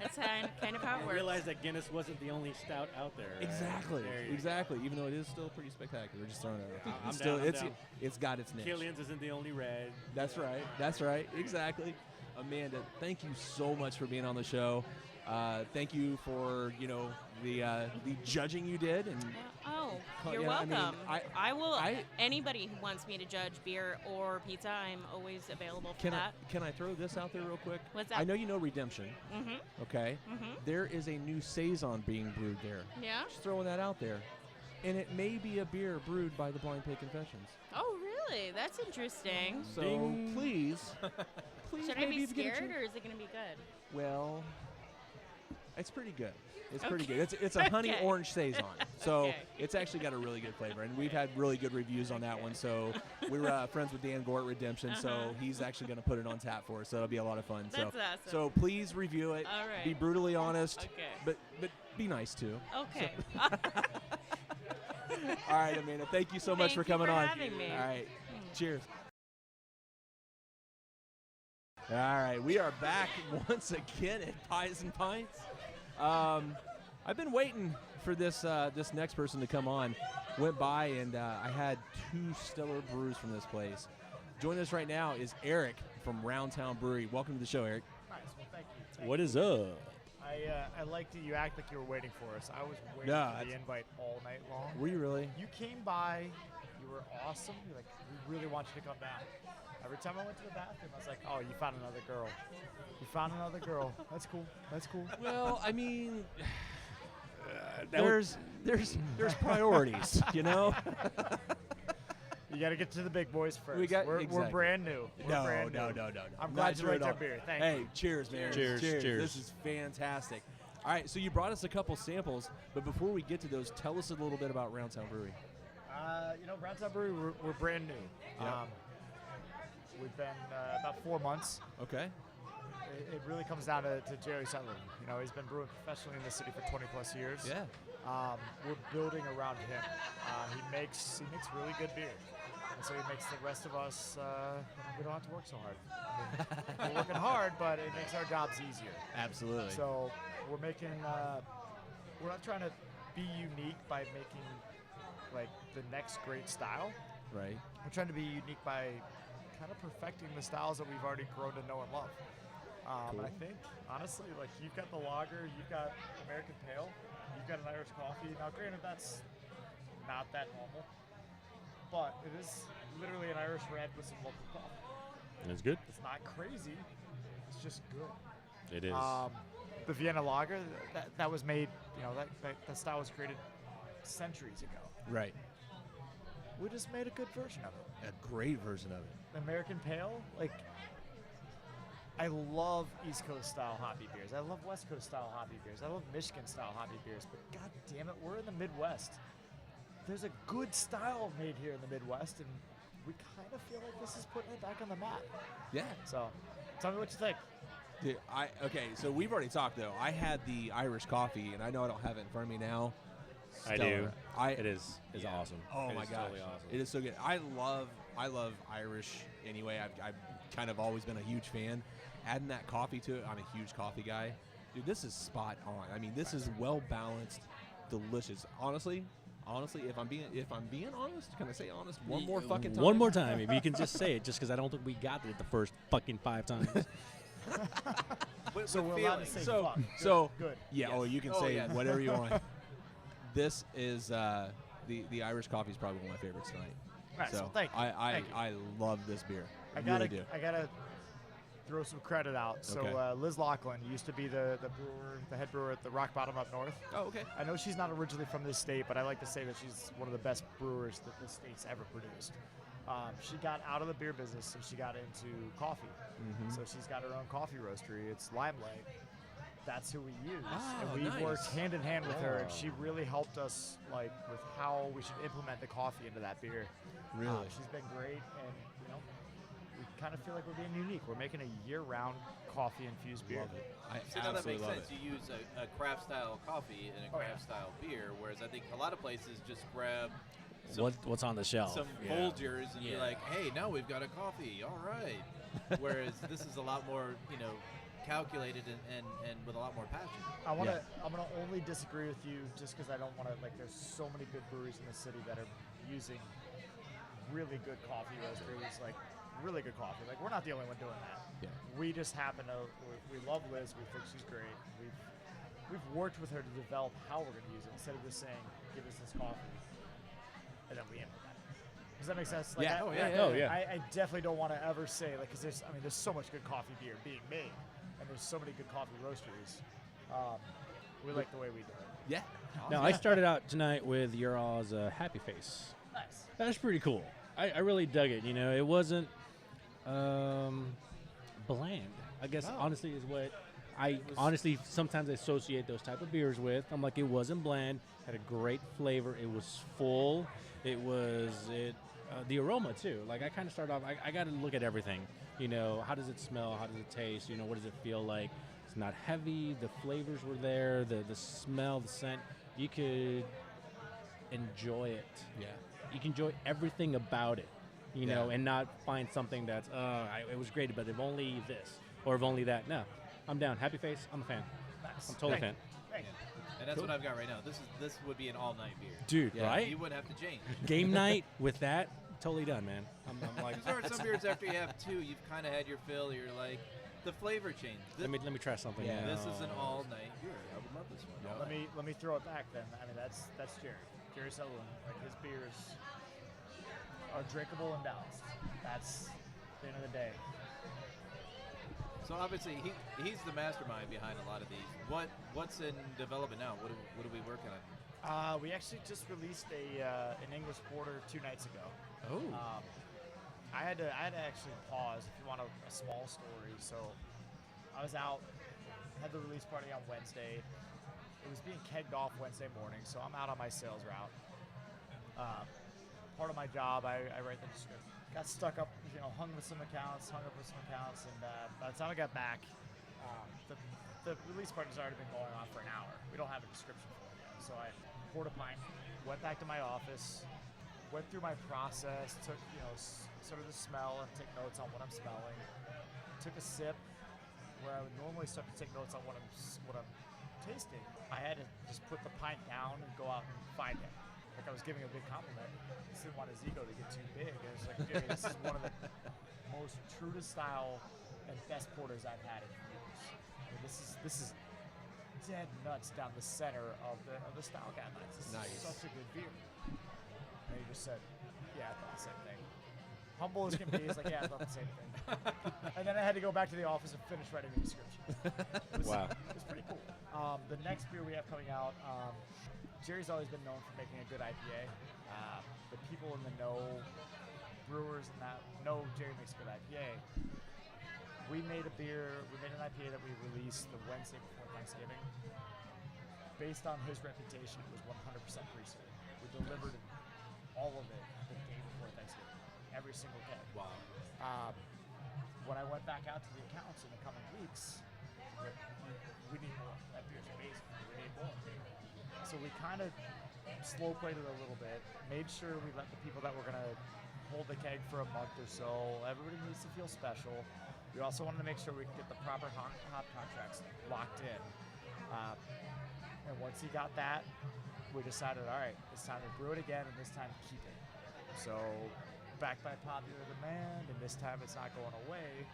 S11: That's kind of how it
S1: I
S11: works.
S1: realized that Guinness wasn't the only stout out there.
S2: Exactly.
S1: There you
S2: Exactly. Even though it is still pretty spectacular, just throwing it out.
S1: I'm
S2: It's still,
S1: down, I'm down.
S2: it's got its niche.
S1: Killian's isn't the only red.
S2: That's right. Exactly. Amanda, thank you so much for being on the show. Thank you for the judging you did, and
S11: you're
S2: yeah, I mean,
S11: welcome. I will.
S2: I-
S11: Anybody who wants me to judge beer or pizza, I'm always available for that.
S2: Can I throw this out there real quick?
S11: What's that?
S2: I know you know Redemption.
S11: Mm-hmm.
S2: Okay.
S11: Mm-hmm.
S2: There is a new saison being brewed there.
S11: Yeah.
S2: Just throwing that out there, and it may be a beer brewed by the Blind Pig Confessions.
S11: Oh, really? That's interesting.
S2: So
S1: Ding.
S2: please,
S11: Should I
S2: maybe
S11: be
S2: if you get a
S11: scared,
S2: chance-
S11: or is it going to be good?
S2: Well, it's pretty good. It's
S11: Okay.
S2: pretty good. It's a honey
S11: Okay.
S2: orange saison, so
S11: Okay.
S2: it's actually got a really good flavor, and we've had really good reviews on that one. So we were friends with Dan Gore at Redemption, so he's actually going to put it on tap for us. So it'll be a lot of fun.
S11: That's awesome.
S2: So please review it.
S11: All right.
S2: Be brutally honest,
S11: Okay.
S2: but be nice too.
S11: Okay.
S2: All right, Amanda. Thank you so much
S11: Thank
S2: for
S11: you
S2: coming
S11: for
S2: on.
S11: having me.
S2: All right. Cheers. All right, we are back once again at Pies and Pints. I've been waiting for this this next person to come on. Went by, and I had 2 stellar brews from this place. Joining us right now is Eric from Roundtown Brewery. Welcome to the show, Eric.
S12: Nice. Well, thank you.
S1: What is up?
S12: I liked it. You act like you were waiting for us. I was waiting for the invite all night long.
S2: Were you really?
S12: You came by. You were awesome. You're like, we really want you to come back. Every time I went to the bathroom, I was like, oh, you found another girl. You found another girl. That's cool. That's cool.
S2: Well, I mean, there's priorities, you know?
S12: You got to get to the big boys first.
S2: Exactly.
S12: We're brand new. We're
S2: No.
S12: I'm glad you liked our beer. Thank you.
S2: Hey, cheers, man.
S1: Cheers.
S2: This is fantastic. All right, so you brought us a couple samples, but before we get to those, tell us a little bit about Roundtown Brewery.
S12: Roundtown Brewery, we're brand new.
S2: Yeah.
S12: We've been about 4 months.
S2: Okay.
S12: It really comes down to Jerry Sutherland. He's been brewing professionally in the city for 20 plus years.
S2: Yeah.
S12: We're building around him. He makes really good beer. And so he makes the rest of us, we don't have to work so hard. We're working hard, but it makes our jobs easier.
S2: Absolutely.
S12: So we're making, we're not trying to be unique by making like the next great style.
S2: Right.
S12: We're trying to be unique by kind of perfecting the styles that we've already grown to know and love.
S2: Cool.
S12: And I think, honestly, like you've got the lager, you've got American Pale, you've got an Irish coffee. Now, granted, that's not that normal, but it is literally an Irish red with some local coffee.
S1: It's good.
S12: It's not crazy. It's just good.
S1: It is.
S12: The Vienna lager, that was made, that style was created centuries ago.
S2: Right.
S12: We just made a good version of it.
S2: A great version of it.
S12: The American Pale, I love East Coast style hoppy beers. I love West Coast style hoppy beers. I love Michigan style hoppy beers. But god damn it, we're in the Midwest. There's a good style made here in the Midwest, and we kind of feel like this is putting it back on the map.
S2: Yeah.
S12: So, tell me what you think.
S2: Dude, so we've already talked though. I had the Irish coffee, and I know I don't have it in front of me now.
S1: I do. It is awesome.
S2: Oh my
S1: gosh,
S2: totally
S1: awesome.
S2: It is so good. I love Irish anyway. I've kind of always been a huge fan. Adding that coffee to it, I'm a huge coffee guy. Dude, this is spot on. I mean, this is well balanced, delicious. Honestly, if I'm being honest, can I say honest one more fucking time?
S1: One more time, if you can just say it, just because I don't think we got it the first fucking 5 times.
S12: So we're allowed to say fuck. Good.
S2: Yeah. Yes. Oh, you can say whatever you want. This is the Irish coffee is probably one of my favorites tonight.
S12: Right,
S2: so
S12: thank you.
S2: I love this beer.
S12: I
S2: really do.
S12: gotta throw some credit out. So
S2: Okay.
S12: Liz Laughlin used to be the head brewer at the Rock Bottom up north.
S2: Oh, okay.
S12: I know she's not originally from this state, but I like to say that she's one of the best brewers that this state's ever produced. She got out of the beer business and she got into coffee.
S2: Mm-hmm.
S12: So she's got her own coffee roastery. It's Limelight. That's who we use.
S2: Oh,
S12: and we
S2: nice.
S12: worked hand in hand with her, and she really helped us with how we should implement the coffee into that beer.
S2: Really?
S12: She's been great, and we kind of feel like we're being unique. We're making a year-round coffee-infused beer.
S2: Love it. I
S4: See, now that makes
S2: absolutely love
S4: sense. You use a craft style coffee and a craft style beer, whereas I think a lot of places just grab
S1: What's on the shelf?
S4: some Folgers and be like, hey, now we've got a coffee. All right. Whereas this is a lot more, calculated and with a lot more passion.
S12: I'm gonna only disagree with you just because I don't want to. There's so many good breweries in the city that are using really good coffee roasteries, really good coffee. We're not the only one doing that.
S2: Yeah.
S12: We just happen to. We love Liz. We think she's great. We've worked with her to develop how we're gonna use it instead of just saying, "Give us this coffee," and then we implement it. Does that make sense? I definitely don't want to ever say because there's so much good coffee beer being made. And there's so many good coffee roasteries. We like the way we do it.
S2: Yeah.
S1: Now, I started out tonight with your all's Happy Face.
S12: Nice.
S1: That's pretty cool. I really dug it. It wasn't bland. I guess honestly is what I honestly sometimes associate those type of beers with. I'm like, it wasn't bland. Had a great flavor. It was full. It was the aroma too. I kind of started off. I got to look at everything. How does it smell? How does it taste? What does it feel like? It's not heavy. The flavors were there. The smell, the scent. You could enjoy it.
S2: Yeah.
S1: You can enjoy everything about it, and not find something that's, it was great, but if only this or if only that. No, I'm down. Happy Face. I'm a fan.
S12: Nice.
S1: I'm totally a fan.
S12: Thank you.
S4: And that's what I've got right now. This would be an all-night beer.
S1: Dude, right?
S4: You wouldn't have to change.
S1: Game night with that, totally done, man. I'm like,
S4: there are some beers after you have two, you've kind of had your fill. You're like, the flavor change.
S1: Let me try something.
S4: Yeah. This is an all-night beer. I would love this one.
S12: Yeah. Let me throw it back then. I mean, that's Jerry Sutherland. Like, his beers are drinkable and balanced. That's the end of the day.
S4: So obviously he's the mastermind behind a lot of these. What's in development now? What are we working on?
S12: We actually just released an English porter 2 nights ago.
S1: Oh.
S12: I had to actually pause if you want a small story. So I was out, had the release party on Wednesday. It was being kegged off Wednesday morning, so I'm out on my sales route. Part of my job, I write the description. Got stuck up, hung up with some accounts, and by the time I got back, the release party's already been going on for an hour. We don't have a description for it yet. So I poured a pint, went back to my office, went through my process, took sort of the smell and take notes on what I'm smelling. Took a sip where I would normally start to take notes on what I'm tasting. I had to just put the pint down and go out and find it. Like I was giving a big compliment. I just didn't want his ego to get too big. I was like, Jerry, this is one of the most true to style and best porters I've had in years. I mean, this is dead nuts down the center of the style guidelines. This is such a good beer. And he just said, yeah, I thought the same thing. Humble as can be, he's like, yeah, I thought the same thing. And then I had to go back to the office and finish writing the description.
S1: Wow.
S12: It was pretty cool. The next beer we have coming out, Jerry's always been known for making a good IPA. The people in the know, brewers and that, know Jerry makes a good IPA. We made an IPA that we released the Wednesday before Thanksgiving. Based on his reputation, it was 100% pre-sold. We delivered all of it the day before Thanksgiving, every single keg.
S4: Wow.
S12: When I went back out to the accounts in the coming weeks, we need more. That beer's amazing. We need more. So we kind of slow played it a little bit, made sure we let the people that were going to hold the keg for a month or so. Everybody needs to feel special. We also wanted to make sure we could get the proper hop contracts locked in. And once he got that, we decided, all right, it's time to brew it again, and this time keep it. So backed by popular demand, and this time it's not going away.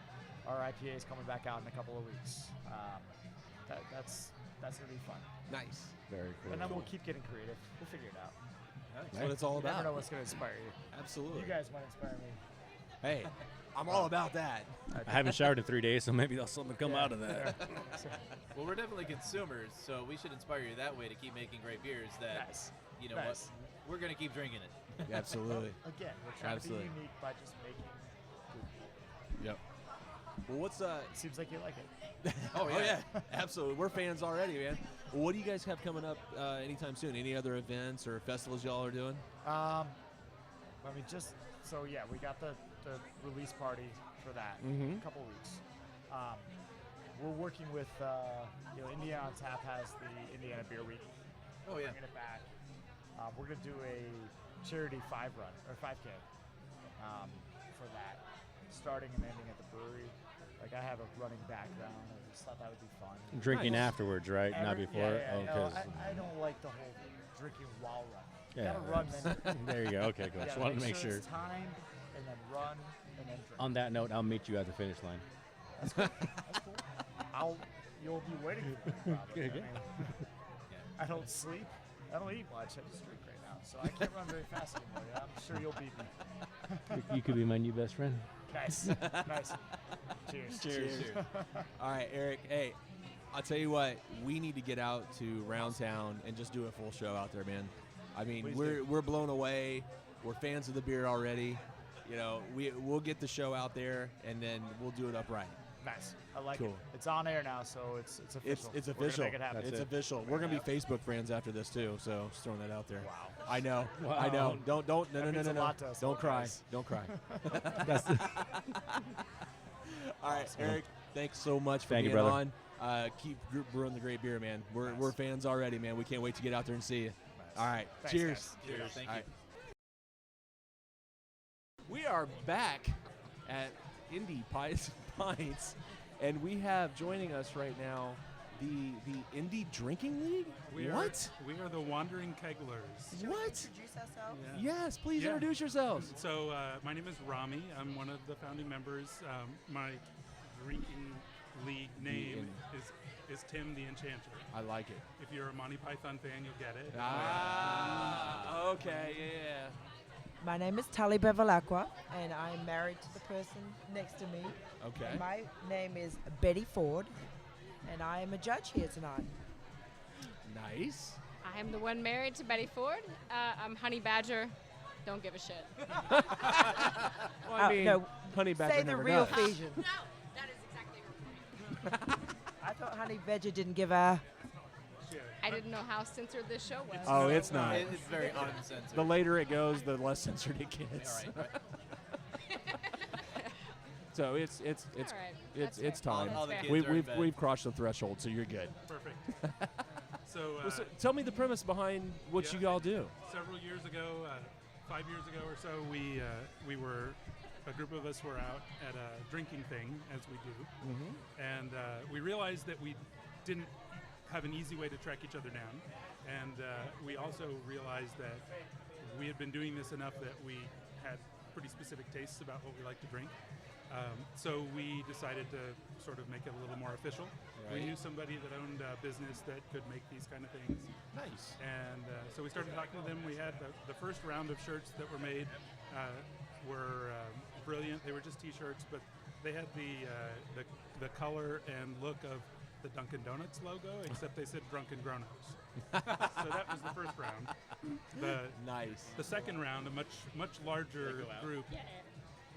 S12: Our IPA is coming back out in a couple of weeks. That's going to be fun.
S2: Nice.
S10: Very cool.
S12: And then we'll keep getting creative. We'll figure it out.
S2: That's what it's all
S12: You
S2: about.
S12: never know what's going to inspire you.
S2: Absolutely.
S12: You guys might inspire me.
S2: Hey, I'm all about that.
S1: I haven't showered in 3 days, so maybe there's something come out of that.
S4: Well, we're definitely consumers, so we should inspire you that way to keep making great beers that, what, we're going to keep drinking it.
S2: Yeah, absolutely.
S12: Again, we're trying to be unique by just making good beer.
S2: Yep. Well, what's
S12: Seems like you like it.
S2: Oh yeah, absolutely. We're fans already, man. Well, what do you guys have coming up anytime soon? Any other events or festivals y'all are doing?
S12: We got the release party for that in a couple weeks. We're working with Indiana on Tap has the Indiana Beer Week.
S4: Oh yeah.
S12: Bringing it back. We're gonna do a charity 5K for that, starting and ending at the brewery. Like I have a running background. I just thought that would be fun.
S1: Drinking afterwards, right? Not before.
S12: Yeah, I don't like the whole drinking while running. You gotta run then.
S1: There you go. Okay, cool. Just wanted to make sure.
S12: It's time, and then run, and then drink.
S1: On that note, I'll meet you at the finish line.
S12: That's cool. That's cool. You'll be waiting for me, probably. I don't sleep. I don't eat much. I just drink right now, so I can't run very fast anymore. Yeah? I'm sure you'll beat me.
S1: You could be my new best friend.
S12: Nice. Nice. Cheers.
S2: All right, Eric. Hey, I'll tell you what. We need to get out to Round Town and just do a full show out there, man. I mean, we're blown away. We're fans of the beer already. We'll get the show out there, and then we'll do it upright.
S12: Nice. I like it. It's on air now, so it's official.
S2: It's official.
S12: We're gonna make it happen.
S2: It's official. We're gonna be Facebook friends after this too. So just throwing that out there.
S12: Wow.
S2: I know.
S1: Wow.
S2: I know. Don't. No. Don't cry.
S12: Guys.
S2: Don't cry. All right, Eric. Thanks so much for being on. Keep brewing the great beer, man. We're fans already, man. We can't wait to get out there and see you. All right.
S12: Thanks,
S2: Cheers.
S12: guys.
S4: Cheers. Thank you.
S2: We are back at Indy Pints, and we have joining us right now the Indy Drinking League?
S13: We are the Wandering Kegglers.
S2: What?
S14: Introduce ourselves?
S13: Yeah.
S2: Yes, please introduce yourselves.
S13: So my name is Rami. I'm one of the founding members. My drinking league name is Tim the Enchanter.
S2: I like it.
S13: If you're a Monty Python fan, you'll get it.
S2: Okay, yeah.
S14: My name is Tali Bevilacqua, and I'm married to the person next to me.
S2: Okay.
S14: And my name is Betty Ford, and I am a judge here tonight.
S2: Nice.
S15: I am the one married to Betty Ford. I'm Honey Badger. Don't give a shit.
S2: Well, I mean,
S14: no,
S2: Honey Badger
S14: say the
S2: never
S14: real
S2: does.
S14: version.
S15: No, that is exactly her point.
S14: I thought Honey Badger didn't give a...
S15: I didn't know how censored this show was.
S2: Oh, it's not.
S4: It's very uncensored.
S2: The later it goes, the less censored it gets.
S4: All right.
S2: So it's time.
S4: All the kids are in bed.
S2: We've crossed the threshold, so you're good.
S13: Perfect. So,
S2: tell me the premise behind what you all do.
S13: Several years ago, 5 years ago or so, we were a group of us were out at a drinking thing, as we do, and we realized that we didn't have an easy way to track each other down, and we also realized that we had been doing this enough that we had pretty specific tastes about what we like to drink. So we decided to sort of make it a little more official.
S2: Right.
S13: We knew somebody that owned a business that could make these kind of things.
S2: Nice.
S13: And so we started talking to them. We had the first round of shirts that were made were brilliant. They were just T-shirts, but they had the color and look of the Dunkin' Donuts logo, except they said Drunken Grown-Ups. So that was the first round.
S2: Nice.
S13: The second round, a much larger group.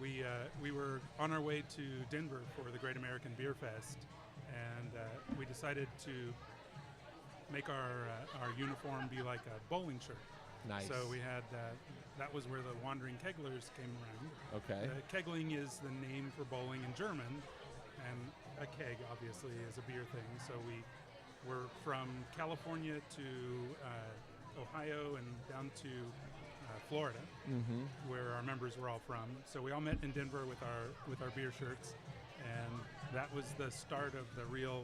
S13: We were on our way to Denver for the Great American Beer Fest, and we decided to make our uniform be like a bowling shirt.
S2: Nice.
S13: So we had that was where the Wandering Kegglers came around.
S2: Okay.
S13: Kegling is the name for bowling in German, and a keg obviously is a beer thing. So we were from California to Ohio and down to Florida, where our members were all from. So we all met in Denver with our beer shirts, and that was the start of the real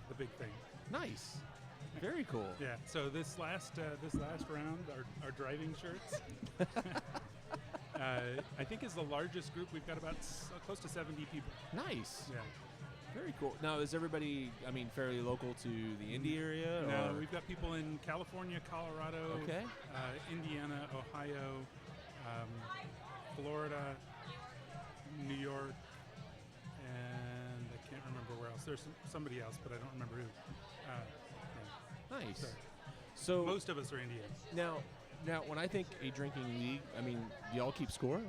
S13: the big thing.
S2: Nice. Very cool.
S13: Yeah. So this last round, our driving shirts, I think is the largest group. We've got about close to 70 people.
S2: Nice.
S13: Yeah.
S2: Very cool. Now, is everybody, fairly local to the Indy area?
S13: No,
S2: or?
S13: we've got people in California, Colorado, Indiana, Ohio, Florida, New York, and I can't remember where else. There's somebody else, but I don't remember who.
S2: Nice.
S13: Sorry.
S2: So
S13: most of us are Indians.
S2: Now, when I think a drinking league, do y'all keep score?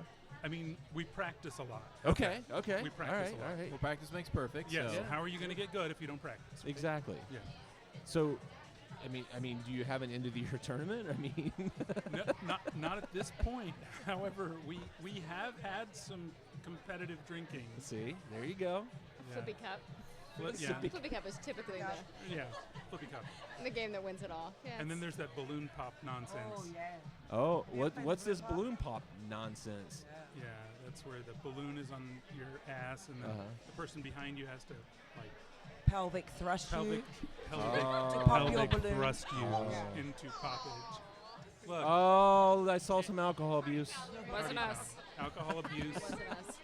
S13: We practice a lot.
S2: Okay.
S13: We practice a lot.
S2: All right.
S4: Well, practice makes perfect.
S13: Yes.
S4: So.
S13: How are you going to get good if you don't practice? Right?
S2: Exactly.
S13: Yeah.
S2: So, do you have an end of the year tournament?
S13: No, not at this point. However, we have had some competitive drinking.
S2: See, there you go.
S15: Yeah. Flippy Cup. Flippy Cup is typically
S13: Flippy Cup.
S15: The game that wins it all. Yeah,
S13: and then there's that balloon pop nonsense.
S2: Oh, what's this balloon pop nonsense?
S13: Yeah, that's where the balloon is on your ass, and then the person behind you has to
S14: pelvic thrust you.
S13: Pelvic thrust you into poppage. Look.
S2: Oh, I saw some alcohol abuse.
S15: Wasn't us.
S13: Alcohol abuse.
S15: Wasn't us.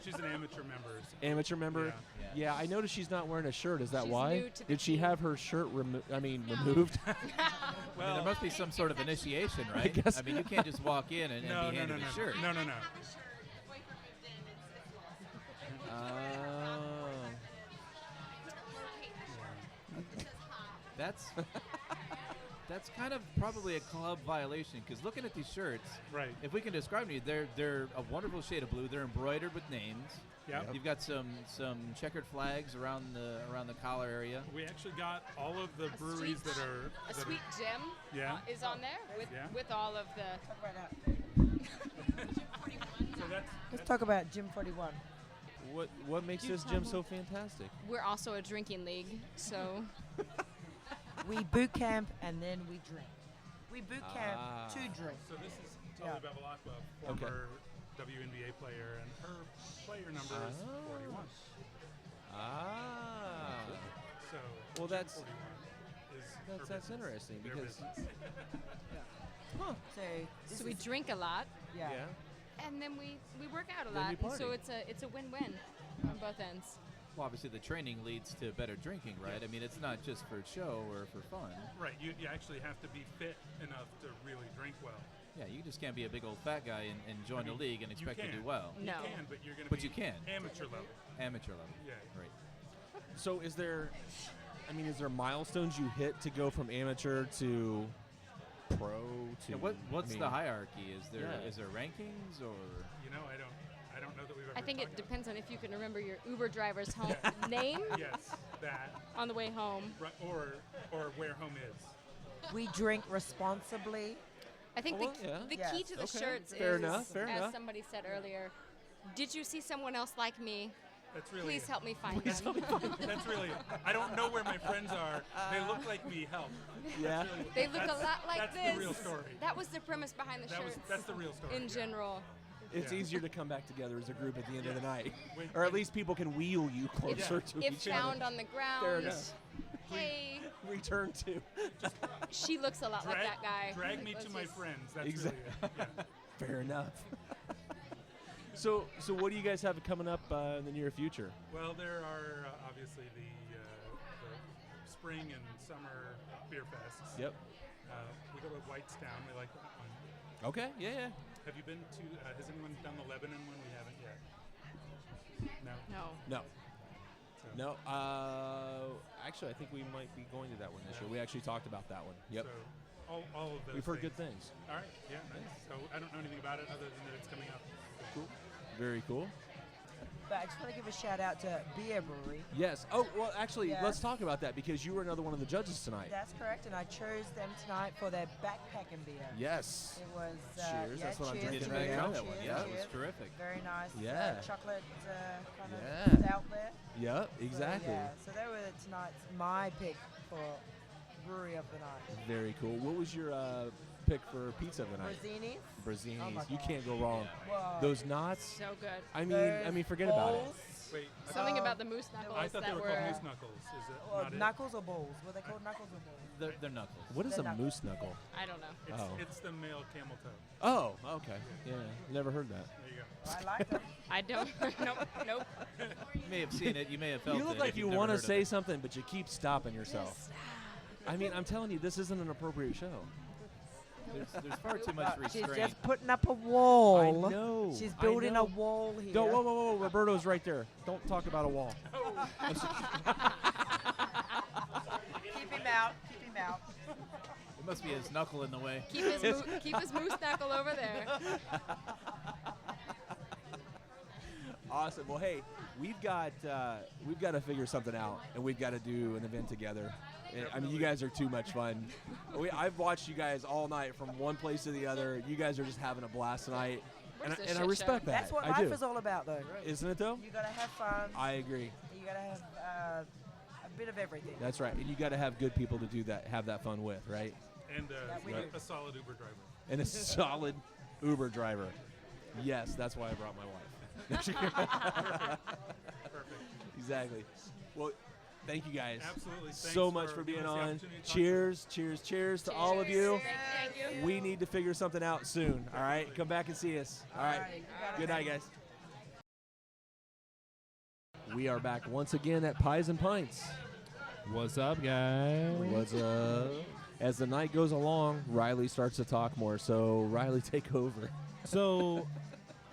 S13: She's an amateur member. So.
S2: Amateur member? Yeah, I noticed she's not wearing a shirt. Is that
S15: she's
S2: why?
S15: New to
S2: Did she have her shirt removed?
S4: Well, there must be some sort of initiation, right?
S2: I guess.
S4: You can't just walk in and be handed a shirt.
S13: No.
S4: That's kind of probably a club violation, because looking at these shirts,
S13: right?
S4: If we can describe to you, they're a wonderful shade of blue. They're embroidered with names.
S13: Yeah.
S4: You've got some checkered flags around the collar area.
S13: We actually got all of the breweries that are
S15: Sweet Gem. Is on there with all of the.
S14: Let's talk about Gym 41.
S2: What makes this gym so fantastic?
S15: We're also a drinking league, so.
S14: We boot camp and then we drink. We boot camp to drink.
S13: So this is Tali Bevilacqua, former WNBA player, and her player number is 41. So
S2: well, that's
S13: business,
S2: interesting
S13: their
S2: because.
S13: business.
S14: Huh.
S15: So we drink a lot.
S14: Yeah.
S15: And then we work out a
S2: Then
S15: lot.
S2: you party.
S15: So it's a win-win on both ends.
S4: Well, obviously the training leads to better drinking, right? I mean, it's not just for show or for fun.
S13: Right. You actually have to be fit enough to really drink well.
S4: Yeah, you just can't be a big old fat guy and join the league and expect to do well.
S15: No.
S13: You can, but you're going to
S4: But
S13: be
S4: you can.
S13: amateur level.
S4: Amateur level.
S13: Yeah.
S4: Right.
S2: So is there milestones you hit to go from amateur to pro to?
S4: Yeah, what's the hierarchy? Is there rankings or?
S13: You know, I don't know that we've ever.
S15: I think it
S13: talked
S15: depends on if you can remember your Uber driver's home name.
S13: Yes, that.
S15: On the way home.
S13: Right, or where home is.
S14: We drink responsibly.
S15: I think the key to the shirts is, as somebody said earlier, did you see someone else like me?
S13: That's really
S15: Please
S13: it.
S15: help me find
S13: Please
S15: them.
S13: help me find them. That's really it. I don't know where my friends are. They look like me. Help.
S2: Yeah.
S13: Really,
S15: they look a lot like
S13: that's
S15: this.
S13: That's the real story.
S15: That was the premise behind the shirts.
S13: That's the real story.
S15: In general.
S2: It's easier to come back together as a group at the end of the night, or at least people can wheel you closer to
S15: if
S2: each other.
S15: found on the ground.
S2: Fair enough.
S15: Hey.
S2: Return to.
S15: She looks a lot like that guy.
S13: Drag me to my friends. That's
S2: exactly.
S13: really it. Yeah.
S2: Fair enough. So what do you guys have coming up in the near future?
S13: Well, there are obviously the spring and summer beer fests.
S2: Yep.
S13: We go to Whitestown. We like that one.
S2: Okay. Yeah.
S13: Have you been to? Has anyone done the Lebanon one? We haven't yet. No.
S2: No. Actually, I think we might be going to that one this year. We actually talked about that one. Yep.
S13: So all of those.
S2: We've heard good things.
S13: All right. Yeah. Nice. So I don't know anything about it other than that it's coming up.
S2: Cool. Very cool.
S14: But I just want to give a shout out to Beer Brewery.
S2: Yes. Oh, well, actually, let's talk about that because you were another one of the judges tonight.
S14: That's correct, and I chose them tonight for their backpacking beer.
S2: Yes.
S14: It was.
S2: Cheers. That's what I'm drinking
S14: right
S2: now.
S4: That one. Yeah, it was terrific.
S14: Very nice.
S2: Yeah.
S14: Chocolate kind of out there.
S2: Yep. Exactly.
S14: So they were tonight's my pick for brewery of the night.
S2: Very cool. What was your pick for pizza of the night?
S14: Brazzinis.
S2: Brazzinis. You can't go wrong.
S14: Whoa.
S2: Those knots.
S15: So good.
S2: I mean, forget about it.
S13: Wait.
S15: Something about the moose knuckles.
S13: I thought they were called moose knuckles. Is it not
S14: knuckles or bowls? Were they called knuckles or bowls?
S4: They're knuckles.
S2: What is a moose knuckle?
S15: I don't know.
S13: It's the male camel toe.
S2: Oh, okay. Yeah. Never heard that.
S13: There you go.
S14: I like them.
S15: I don't. Nope.
S4: You may have seen it. You may have felt it.
S2: You look like you want to say something, but you keep stopping yourself. I mean, I'm telling you, this isn't an appropriate show.
S4: There's far too much restraint.
S14: She's just putting up a wall.
S2: I know.
S14: She's building a wall here.
S2: Don't, whoa. Roberto's right there. Don't talk about a wall.
S14: Keep him out.
S4: It must be his knuckle in the way.
S15: Keep his moose knuckle over there.
S2: Awesome. Well, hey, we've got to figure something out, and we've got to do an event together. I mean, you guys are too much fun. I've watched you guys all night from one place to the other. You guys are just having a blast tonight, and I respect that.
S14: That's what life is all about, though.
S2: Isn't it, though?
S14: You got to have fun.
S2: I agree.
S14: You got to have a bit of everything.
S2: That's right. And you got to have good people to do that, have that fun with, right?
S13: And a solid Uber driver.
S2: And a solid Uber driver. Yes, that's why I brought my wife.
S13: Perfect.
S2: Exactly. Well, thank you guys
S13: Absolutely.
S2: so much for being on. Cheers to all of you.
S15: Thank you.
S2: We need to figure something out soon. All right, come back and see us. All right. Good night, guys. We are back once again at Pies and Pints.
S3: What's up, guys?
S2: What's up? As the night goes along, Riley starts to talk more. So, Riley, take over.
S3: So,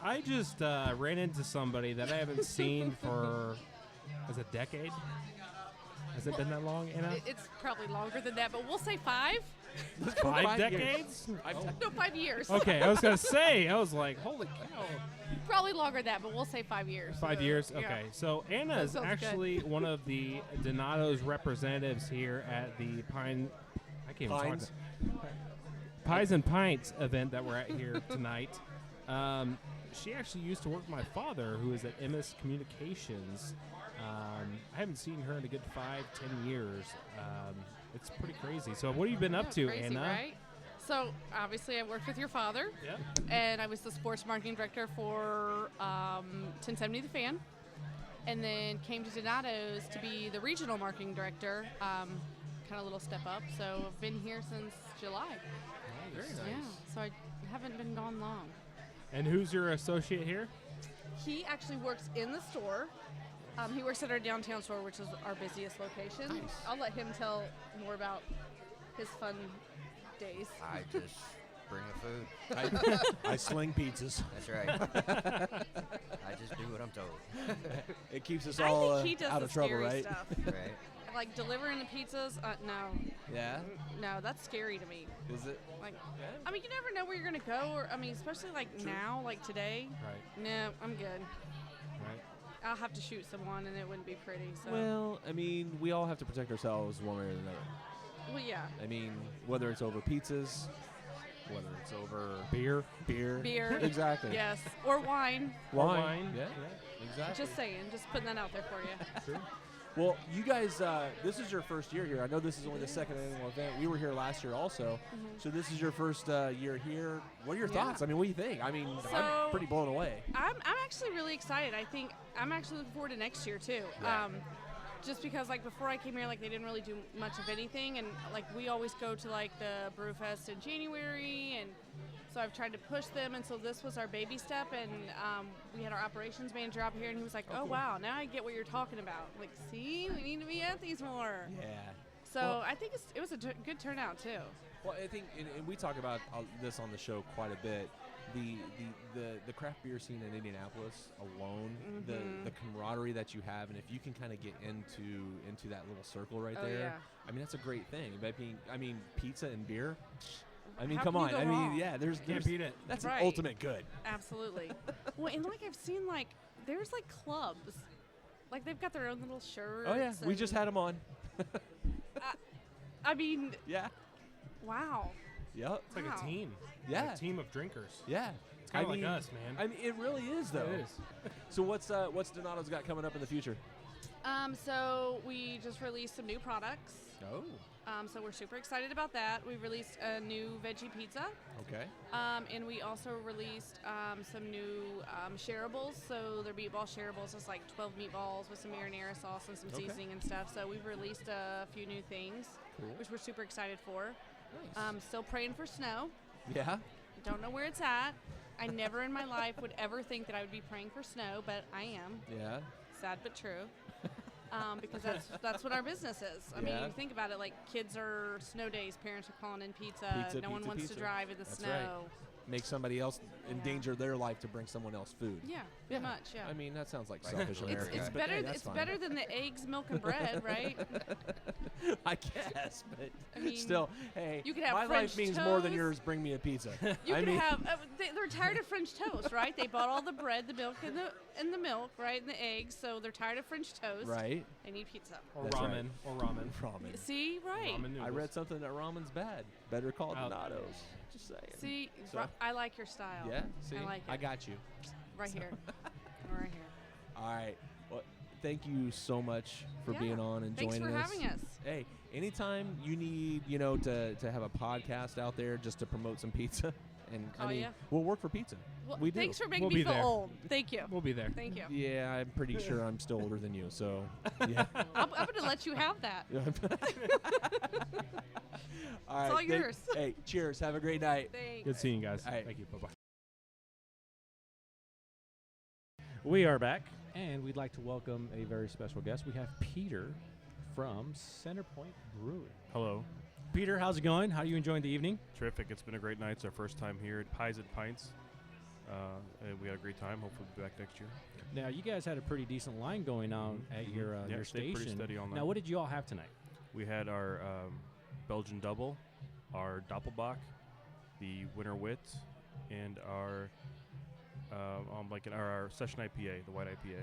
S3: I just ran into somebody that I haven't seen for, is it a decade? Has it been that long, Anna?
S16: It's probably longer than that, but we'll say 5.
S3: 5 decades?
S16: No, 5 years.
S3: Okay, I was going to say, I was like, holy cow.
S16: Probably longer than that, but we'll say 5 years.
S3: 5 years? Okay.
S16: Yeah.
S3: So Anna
S16: That
S3: is
S16: sounds
S3: actually one of the Donato's representatives here at the Pies and Pints event that we're at here tonight. She actually used to work with my father, who is at MS Communications. I haven't seen her in a good 5-10 years. It's pretty crazy. So what have you been up to,
S16: crazy,
S3: Anna?
S16: Right? So obviously I worked with your father.
S3: Yeah.
S16: And I was the sports marketing director for 1070 The Fan. and then came to Donato's to be the regional marketing director. Kind of a little step up. So I've been here since July.
S3: Nice.
S2: Very nice.
S16: Yeah, so I haven't been gone long.
S3: And who's your associate here?
S16: He actually works in the store. He works at our downtown store, which is our busiest location.
S2: Nice.
S16: I'll let him tell more about his fun days.
S17: I just bring the food.
S2: I sling pizzas.
S17: That's right. I just do what I'm told.
S2: It keeps us all
S16: I think he does
S2: out
S16: the
S2: of trouble,
S16: scary
S2: right?
S16: stuff.
S17: Right.
S16: Like delivering the pizzas, no.
S2: Yeah.
S16: No, that's scary to me.
S2: Is it?
S16: Like,
S2: Yeah.
S16: I mean, you never know where you're gonna go, or I mean, especially like now, like today.
S3: Right.
S16: No, I'm good.
S3: Right.
S16: I'll have to shoot someone, and it wouldn't be pretty. So.
S2: Well, I mean, we all have to protect ourselves one way or another.
S16: Well, yeah.
S2: I mean, whether it's over pizzas, whether it's over
S3: Beer.
S16: Beer.
S2: Exactly.
S16: Yes. Or wine.
S2: Wine. Yeah. Exactly.
S16: Just saying. Just putting that out there for you.
S2: Sure. Well, you guys, this is your first year here. I know this is only the second annual event. We were here last year also. So this is your first year here. What are your thoughts? I mean, what do you think? I mean, I'm pretty blown away.
S16: I'm actually really excited. I think I'm actually looking forward to next year too.
S2: Yeah.
S16: Just because like before I came here, like they didn't really do much of anything, and like we always go to like the Brewfest in January, and so I've tried to push them, and so this was our baby step, and we had our operations manager up here, and he was like, "Oh,
S2: cool.
S16: Wow, now I get what you're talking about. Like, see, we need to be at these more."
S2: Yeah.
S16: So
S2: Well,
S16: I think it was a good turnout too.
S2: Well, I think, and we talk about this on the show quite a bit. The craft beer scene in Indianapolis alone, the camaraderie that you have, and if you can kind of get into that little circle right there,
S16: yeah.
S2: I mean that's a great thing. I mean pizza and beer. I mean,
S16: How
S2: come
S16: can you
S2: on.
S16: go
S2: I mean,
S16: wrong?
S2: yeah. There's
S3: Can't beat it.
S2: That's
S16: Right.
S2: an ultimate good.
S16: Absolutely. Well, and like I've seen like there's like clubs, like they've got their own little shirts.
S2: Oh yeah, we just had them on.
S16: I mean,
S2: Yeah.
S16: Wow.
S2: Yep.
S3: It's like
S16: Wow.
S3: a team.
S2: Yeah.
S3: Like a team of drinkers.
S2: Yeah.
S3: It's kind of like
S2: mean,
S3: us, man.
S2: I mean, it really is though.
S3: It is.
S2: So what's Donato's got coming up in the future?
S16: So we just released some new products.
S2: Oh.
S16: So we're super excited about that. We released a new veggie pizza.
S2: Okay.
S16: And we also released some new shareables. So they're meatball shareables. It's like 12 meatballs with some marinara sauce and some seasoning and stuff. So we've released a few new things, which we're super excited for.
S2: Nice.
S16: Still praying for snow.
S2: Yeah.
S16: Don't know where it's at. I never in my life would ever think that I would be praying for snow, but I am.
S2: Yeah.
S16: Sad but true. Because that's what our business is. I mean, you think about it, like kids are snow days, parents are calling in pizza. No one wants to drive in the snow.
S2: Right. Make somebody else endanger their life to bring someone else food.
S16: Yeah, pretty much. Yeah.
S2: I mean, that sounds like selfish America.
S16: It's
S2: but
S16: better.
S2: hey, that's
S16: It's
S2: fine.
S16: better than the eggs, milk, and bread, right?
S2: I guess, but
S16: I mean,
S2: still, hey,
S16: you could have
S2: my
S16: French
S2: life means more than
S16: toast.
S2: yours. Bring me a pizza.
S16: You
S2: I
S16: could
S2: mean,
S16: have. They're tired of French toast, right? They bought all the bread, the milk, and the milk, right, and the eggs. So they're tired of French toast.
S2: Right.
S16: They need pizza.
S3: Or
S2: That's
S3: ramen.
S2: right.
S3: Or ramen.
S2: Ramen.
S16: See, right?
S3: Ramen noodles.
S2: I read something that ramen's bad. Better call
S3: Oh.
S2: Donato's. Just saying.
S16: See,
S2: So-
S16: I like your style.
S2: Yeah. See,
S16: I like it.
S2: I got you.
S16: Right here. Right here.
S2: All right. Well, thank you so much for
S16: Yeah.
S2: being on and
S16: Thanks
S2: joining
S16: for
S2: us.
S16: having us.
S2: Hey, anytime you need, to have a podcast out there just to promote some pizza, and
S16: Oh,
S2: I mean,
S16: yeah.
S2: we'll work for pizza.
S16: Well,
S2: we do.
S16: thanks for making
S3: We'll
S16: me
S3: be
S16: feel
S3: there.
S16: old. Thank you.
S3: We'll be there.
S16: Thank you.
S2: Yeah, I'm pretty sure I'm still older than you, so yeah.
S16: I'm going to let you have that.
S2: All right.
S16: It's all yours.
S2: Hey, cheers. Have a great night.
S16: Thanks.
S3: Good seeing you guys.
S2: All right.
S3: Thank you. Bye-bye.
S1: We are back, and we'd like to welcome a very special guest. We have Peter from Centerpoint Brewing.
S8: Hello.
S1: Peter, how's it going? How are you enjoying the evening?
S8: Terrific. It's been a great night. It's our first time here at Pies and Pints. And we had a great time. Hopefully we'll be back next year.
S1: Now, you guys had a pretty decent line going on at your
S8: Yeah, stayed
S1: station.
S8: pretty steady all night.
S1: Now, what did you all have tonight?
S8: We had our Belgian Double, our Doppelbock, the Winter Wit, and our our Session IPA, the White IPA.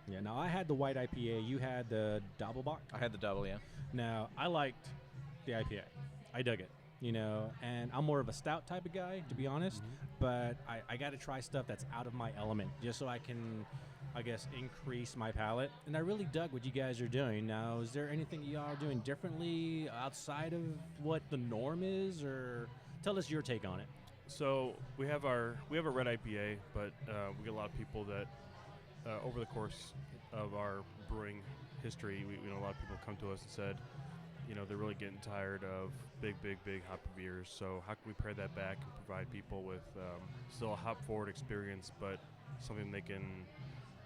S1: Yeah, now I had the white IPA. You had the Doppelbock?
S4: I had the double, yeah.
S1: Now, I liked the IPA. I dug it, and I'm more of a stout type of guy, to be honest, but I got to try stuff that's out of my element just so I can, I guess, increase my palate. And I really dug what you guys are doing. Now, is there anything y'all are doing differently outside of what the norm is, or tell us your take on it?
S8: So we have a red IPA, but we get a lot of people that over the course of our brewing history, we know a lot of people come to us and said, they're really getting tired of big hoppy beers. So how can we pare that back and provide people with still a hop-forward experience, but something they can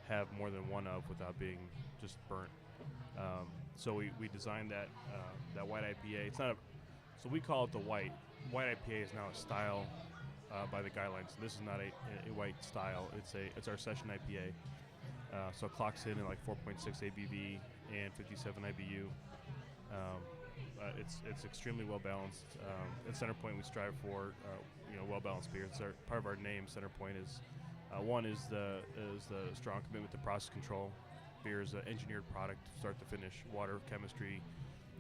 S8: have more than one of without being just burnt. So we designed that white IPA. It's not so we call it the white. White IPA is now a style by the guidelines. This is not a white style. It's our session IPA. So it clocks in at like 4.6 ABV and 57 IBU. It's extremely well balanced. At Centerpoint, we strive for well balanced beers. Part of our name, Centerpoint, is one is the strong commitment to process control. Beer is an engineered product, start to finish. Water, chemistry,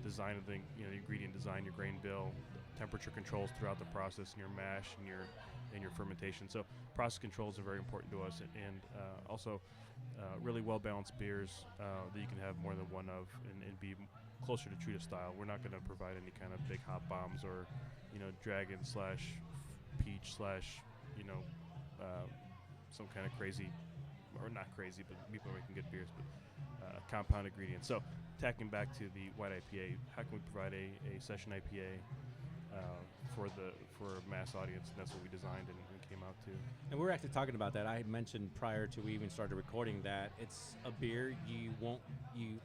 S8: design of the ingredient design, your grain bill, temperature controls throughout the process, and your mash and your fermentation. So process controls are very important to us, and also really well balanced beers that you can have more than one of and be closer to true to style. We're not going to provide any kind of big hop bombs or dragon / peach / some kind of crazy, or not crazy, but people are making good beers, but compound ingredients. So tacking back to the white IPA, how can we provide a session IPA for a mass audience? And that's what we designed and came out to.
S1: And we were actually talking about that. I had mentioned prior to we even started recording that it's a beer you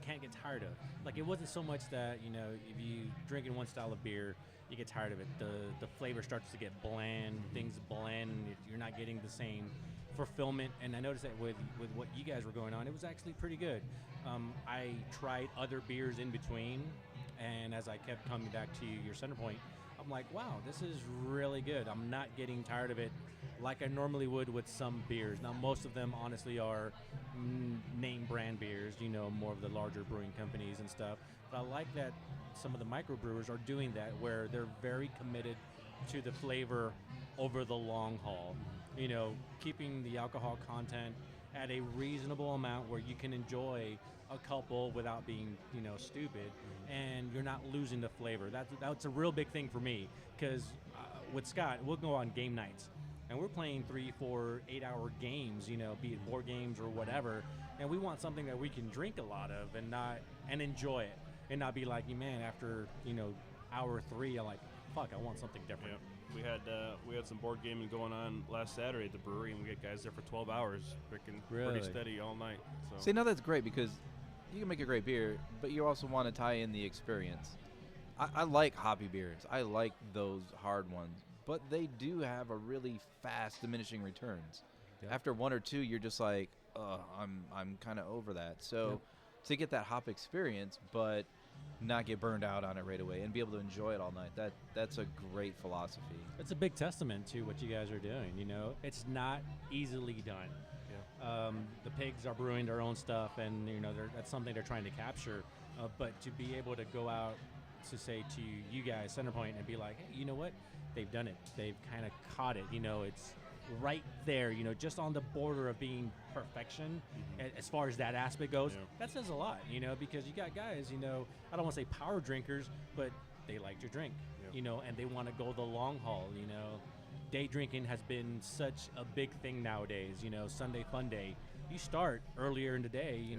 S1: can't get tired of. Like, it wasn't so much that if you drink in one style of beer, you get tired of it. The flavor starts to get bland. Things blend. You're not getting the same fulfillment. And I noticed that with what you guys were going on, it was actually pretty good. I tried other beers in between, and as I kept coming back to your Centerpoint, I'm like, wow, this is really good. I'm not getting tired of it like I normally would with some beers. Now, most of them honestly are name brand beers, more of the larger brewing companies and stuff. But I like that some of the microbrewers are doing that, where they're very committed to the flavor over the long haul. Keeping the alcohol content at a reasonable amount where you can enjoy a couple without being, stupid, and you're not losing the flavor. That's a real big thing for me, because with Scott, we'll go on game nights, and we're playing 3, 4, 8-hour games, be it board games or whatever, and we want something that we can drink a lot of and enjoy it, and not be like, man, after hour 3, I'm like, fuck, I want something different.
S8: Yeah. We had some board gaming going on last Saturday at the brewery, and we get guys there for 12 hours, freaking pretty steady all night. So.
S4: See, now that's great, because you can make a great beer, but you also want to tie in the experience. I like hoppy beers. I like those hard ones, but they do have a really fast diminishing returns. Yep. After 1 or 2, you're just like, I'm kind of over that. So to get that hop experience, but not get burned out on it right away and be able to enjoy it all night, that's a great philosophy.
S1: It's a big testament to what you guys are doing. It's not easily done. The pigs are brewing their own stuff, and that's something they're trying to capture, but to be able to go out to say to you guys, Centerpoint, and be like, hey, you know what, they've done it, they've kind of caught it, it's right there, just on the border of being perfection. As far as that aspect goes, that says a lot, because you got guys, I don't want to say power drinkers, but they like to drink, and they want to go the long haul. Day drinking has been such a big thing nowadays. Sunday fun day, you start earlier in the day. You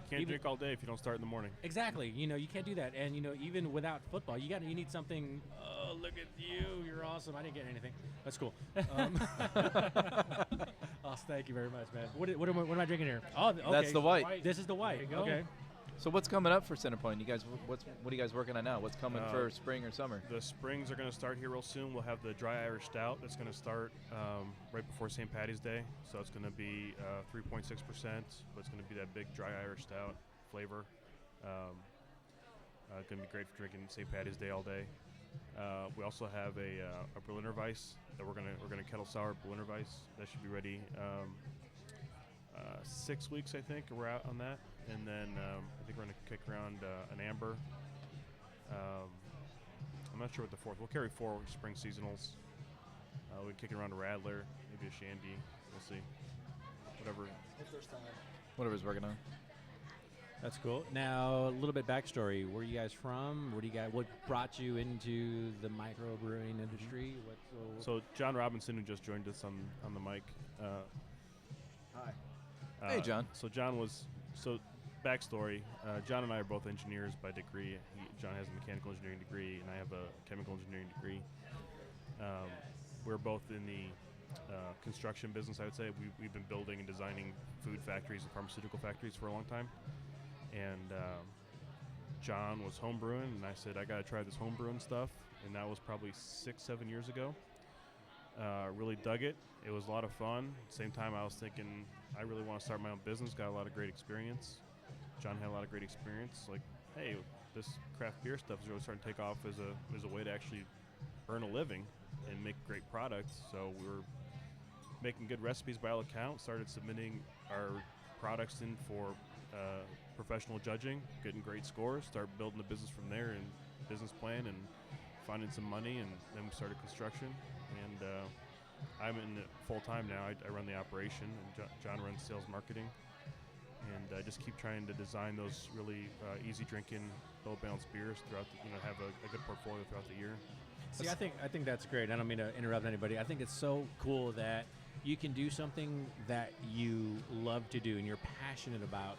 S8: can't drink all day if you don't start in the morning.
S1: Exactly. You can't do that. And even without football, you need something. Oh, look at you! You're awesome. I didn't get anything. That's cool. Oh, thank you very much, man. What am I drinking here? Oh, okay.
S4: That's the white.
S1: This is the white. Okay.
S4: So what's coming up for Centerpoint? You guys, what are you guys working on now? What's coming for spring or summer?
S8: The springs are going to start here real soon. We'll have the dry Irish stout that's going to start right before St. Patty's Day. So it's going to be 3.6%, but it's going to be that big dry Irish stout flavor. Going to be great for drinking St. Patty's Day all day. We also have a Berliner Weiss that we're gonna kettle sour Berliner Weiss. That should be ready 6 weeks, I think. We're out on that. And then I think we're going to kick around an amber. I'm not sure what the fourth. We'll carry 4 spring seasonals. We'll kick around a Radler, maybe a Shandy. We'll see. Whatever.
S9: If there's time.
S4: Whatever's working on.
S1: That's cool. Now, a little bit backstory. Where are you guys from? What brought you into the microbrewing industry?
S8: So John Robinson, who just joined us on the mic.
S9: Hi.
S4: Hey, John.
S8: So John was backstory. John and I are both engineers by degree. John has a mechanical engineering degree, and I have a chemical engineering degree. We're both in the construction business, I would say. We've been building and designing food factories and pharmaceutical factories for a long time. And John was homebrewing, and I said, I got to try this homebrewing stuff. And that was probably 6-7 years ago. Really dug it. It was a lot of fun. Same time, I was thinking, I really want to start my own business. Got a lot of great experience. John had a lot of great experience. Like, hey, this craft beer stuff is really starting to take off as a way to actually earn a living and make great products. So we were making good recipes by all accounts. Started submitting our products in for professional judging, getting great scores. Start building the business from there, and business plan, and finding some money, and then we started construction. And I'm in it full time now. I run the operation, and John runs sales marketing. And I just keep trying to design those really easy drinking, well balanced beers throughout have a good portfolio throughout the year.
S1: See, I think that's great. I don't mean to interrupt anybody. I think it's so cool that you can do something that you love to do and you're passionate about,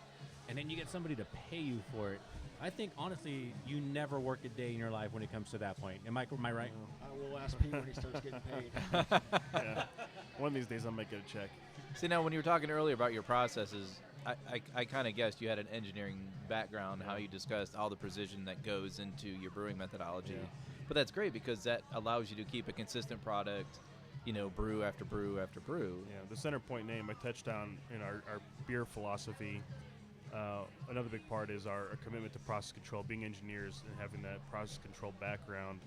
S1: and then you get somebody to pay you for it. I think, honestly, you never work a day in your life when it comes to that point. Am I right?
S9: I will ask Pete when he starts getting paid.
S8: Yeah. One of these days I might get a check.
S4: See, now when you were talking earlier about your processes, I kind of guessed you had an engineering background, how you discussed all the precision that goes into your brewing methodology. Yeah. But that's great because that allows you to keep a consistent product, brew after brew after brew.
S8: Yeah, the Center Point name, I touched on in our beer philosophy. Another big part is our commitment to process control, being engineers and having that process control background.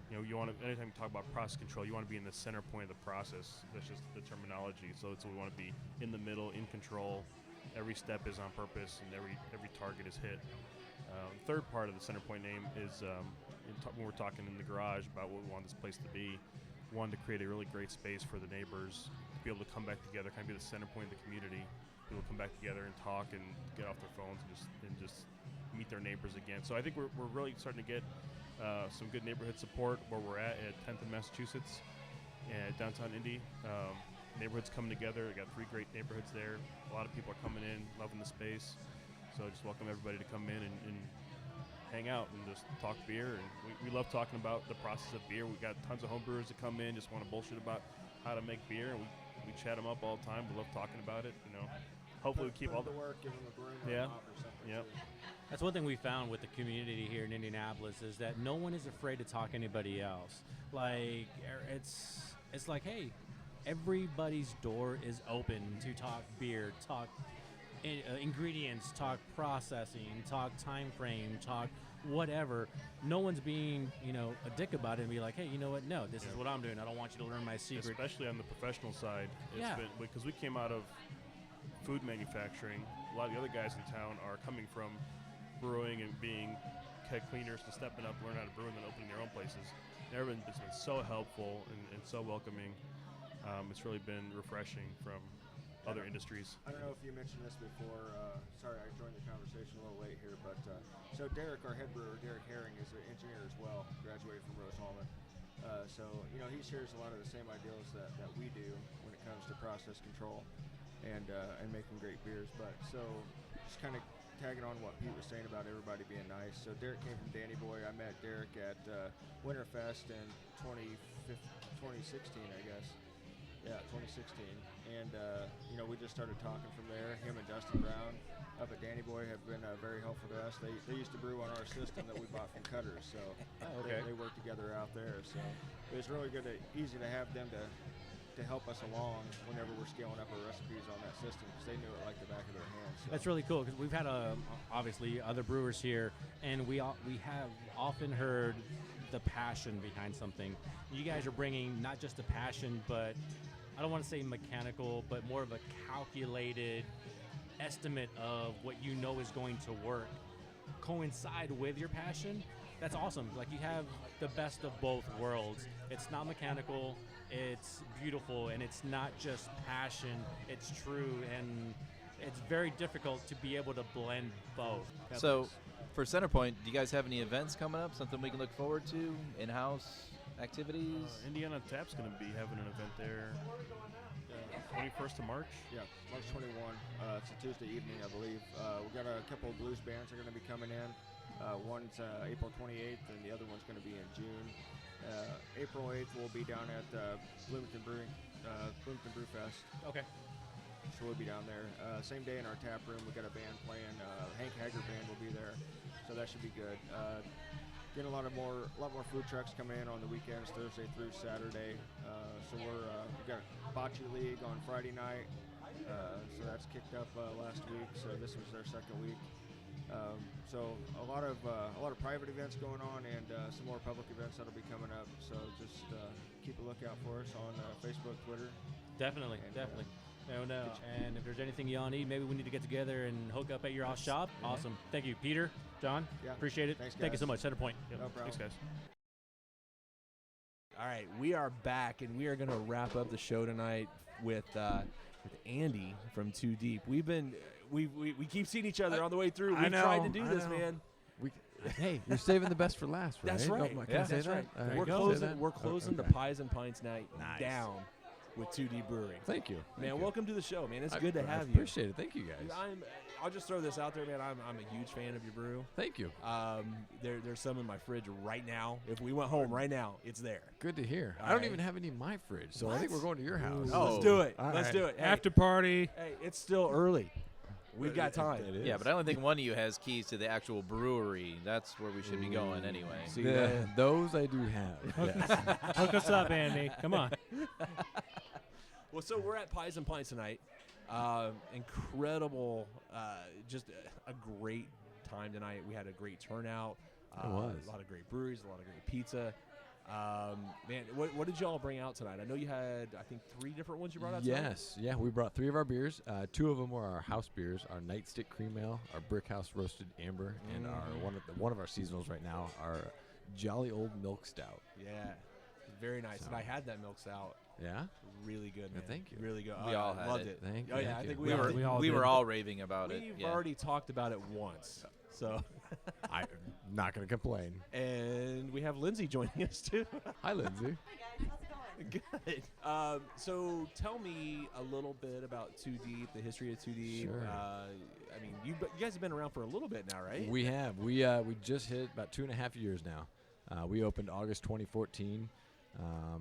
S8: You want to, anytime you talk about process control, you want to be in the center point of the process. That's just the terminology. So we want to be in the middle, in control. Every step is on purpose, and every target is hit. Third part of the Center Point name is when we're talking in the garage about what we want this place to be. One, to create a really great space for the neighbors to be able to come back together, kind of be the center point of the community. People come back together and talk and get off their phones and just meet their neighbors again. So I think we're really starting to get some good neighborhood support where we're at 10th and Massachusetts and downtown Indy. Neighborhoods coming together. We got 3 great neighborhoods there. A lot of people are coming in, loving the space. So I just welcome everybody to come in and hang out and just talk beer. And we love talking about the process of beer. We got tons of homebrewers that come in, just want to bullshit about how to make beer. And we chat them up all the time. We love talking about it. Hopefully we keep all
S9: the work, give them a brewing off or something.
S8: Yep.
S1: That's one thing we found with the community here in Indianapolis is that no one is afraid to talk to anybody else. Like, it's like, hey, everybody's door is open to talk beer, talk ingredients, talk processing, talk time frame, talk whatever. No one's being, a dick about it and be like, hey, you know what? No, this is what I'm doing. I don't want you to learn my secret.
S8: Especially on the professional side. Because we came out of food manufacturing. A lot of the other guys in town are coming from brewing and being keg cleaners to stepping up, learn how to brew, and then opening their own places. Everyone's been so helpful and so welcoming. It's really been refreshing from other industries.
S9: I don't know if you mentioned this before. Sorry, I joined the conversation a little late here, but so Derek, our head brewer, Derek Herring, is an engineer as well, graduated from Rose-Hulman. So he shares a lot of the same ideals that we do when it comes to process control and making great beers. But so just kind of tagging on what Pete was saying about everybody being nice. So Derek came from Danny Boy. I met Derek at Winterfest in 2016, I guess. Yeah, 2016. And, we just started talking from there. Him and Dustin Brown up at Danny Boy have been very helpful to us. They used to brew on our system that we bought from Cutters, so they work together out there. So it was really good, easy to have them to help us along whenever we're scaling up our recipes on that system because they knew it like the back of their hands. So.
S1: That's really cool because we've had, obviously, other brewers here, and we have often heard the passion behind something. You guys are bringing not just a passion, but I don't want to say mechanical, but more of a calculated estimate of what you know is going to work coincide with your passion. That's awesome. Like, you have the best of both worlds. It's not mechanical, it's beautiful, and it's not just passion, it's true, and it's very difficult to be able to blend both.
S4: So, for Centerpoint, do you guys have any events coming up, something we can look forward to, in-house activities?
S8: Indiana Tap's going to be having an event there. 21st of March?
S9: Yeah, March 21. It's a Tuesday evening, I believe. We got a couple of blues bands that are going to be coming in. One's April 28th, and the other one's going to be in June. April 8th, we'll be down at Bloomington Brew Fest.
S1: Okay.
S9: So we'll be down there. Same day in our tap room, we got a band playing. Hank Hager Band will be there, so that should be good. Getting a lot more food trucks coming in on the weekends, Thursday through Saturday. So we got Bocce League on Friday night. So that's kicked up last week. So this was their second week. So a lot of private events going on, and some more public events that'll be coming up. So just keep a lookout for us on Facebook, Twitter.
S1: Definitely. No. And if there's anything y'all need, maybe we need to get together and hook up at your shop.
S9: Yeah.
S1: Awesome. Thank you, Peter, John.
S9: Yeah.
S1: Appreciate it.
S9: Thanks,
S1: Thank you
S9: guys.
S1: so much. Center Point.
S9: Yep. No problem.
S8: Thanks, guys.
S2: All right, we are back, and we are going to wrap up the show tonight with Andy from Too Deep. We keep seeing each other on the way through. We've tried to do this, man.
S10: Hey, you're saving the best for last, right?
S2: That's right.
S10: Can I say
S2: That's
S10: that?
S2: right.
S10: Right.
S2: We're closing the Pies and Pints night down with 2D Brewery.
S10: Thank you.
S2: Man, welcome to the show, man. It's good to have you.
S10: Appreciate it. Thank you, guys.
S2: I'll just throw this out there, man. I'm a huge fan of your brew.
S10: Thank you.
S2: There's some in my fridge right now. If we went home right now, it's there.
S10: Good to hear.
S2: All
S10: I don't
S2: right.
S10: even have any in my fridge, so
S2: What?
S10: I think we're going to your house.
S2: Oh, let's do it.
S10: All
S2: Let's
S10: right.
S2: do it. Hey,
S13: After party.
S2: Hey, it's still early. We've got time.
S10: It is.
S4: Yeah, but I don't think one of you has keys to the actual brewery. That's where we should be going anyway.
S2: See
S10: those I do have. Yes.
S1: Hook us up, Andy. Come on.
S2: Well, so we're at Pies and Pints tonight. Incredible, just a great time tonight. We had a great turnout.
S10: It was.
S2: A lot of great breweries, a lot of great pizza. Man, what did y'all bring out tonight? I know you had, I think, 3 different ones you brought out tonight?
S10: Yes. Yeah, we brought 3 of our beers. 2 of them were our house beers, our Nightstick Cream Ale, our Brick House Roasted Amber, and our one of our seasonals right now, our Jolly Old Milk Stout.
S2: Yeah, very nice. And I had that milk stout.
S10: Yeah?
S2: Really good, man.
S10: Thank you.
S2: Really good.
S4: We all had
S2: loved
S4: it.
S2: it.
S10: Thank
S2: Oh,
S10: you.
S2: yeah, I
S10: Thank
S2: think
S10: you.
S4: We were all raving about it.
S2: We've
S4: Yeah.
S2: already talked about it once. So
S10: I'm not going to complain.
S2: And we have Lindsay joining us, too.
S10: Hi, Lindsay.
S2: Hi, guys. How's it going? Good. So tell me a little bit about Too Deep, the history of Too Deep.
S10: Sure.
S2: I mean, you guys have been around for a little bit now, right?
S10: We have. We just hit about 2.5 years now. We opened August 2014.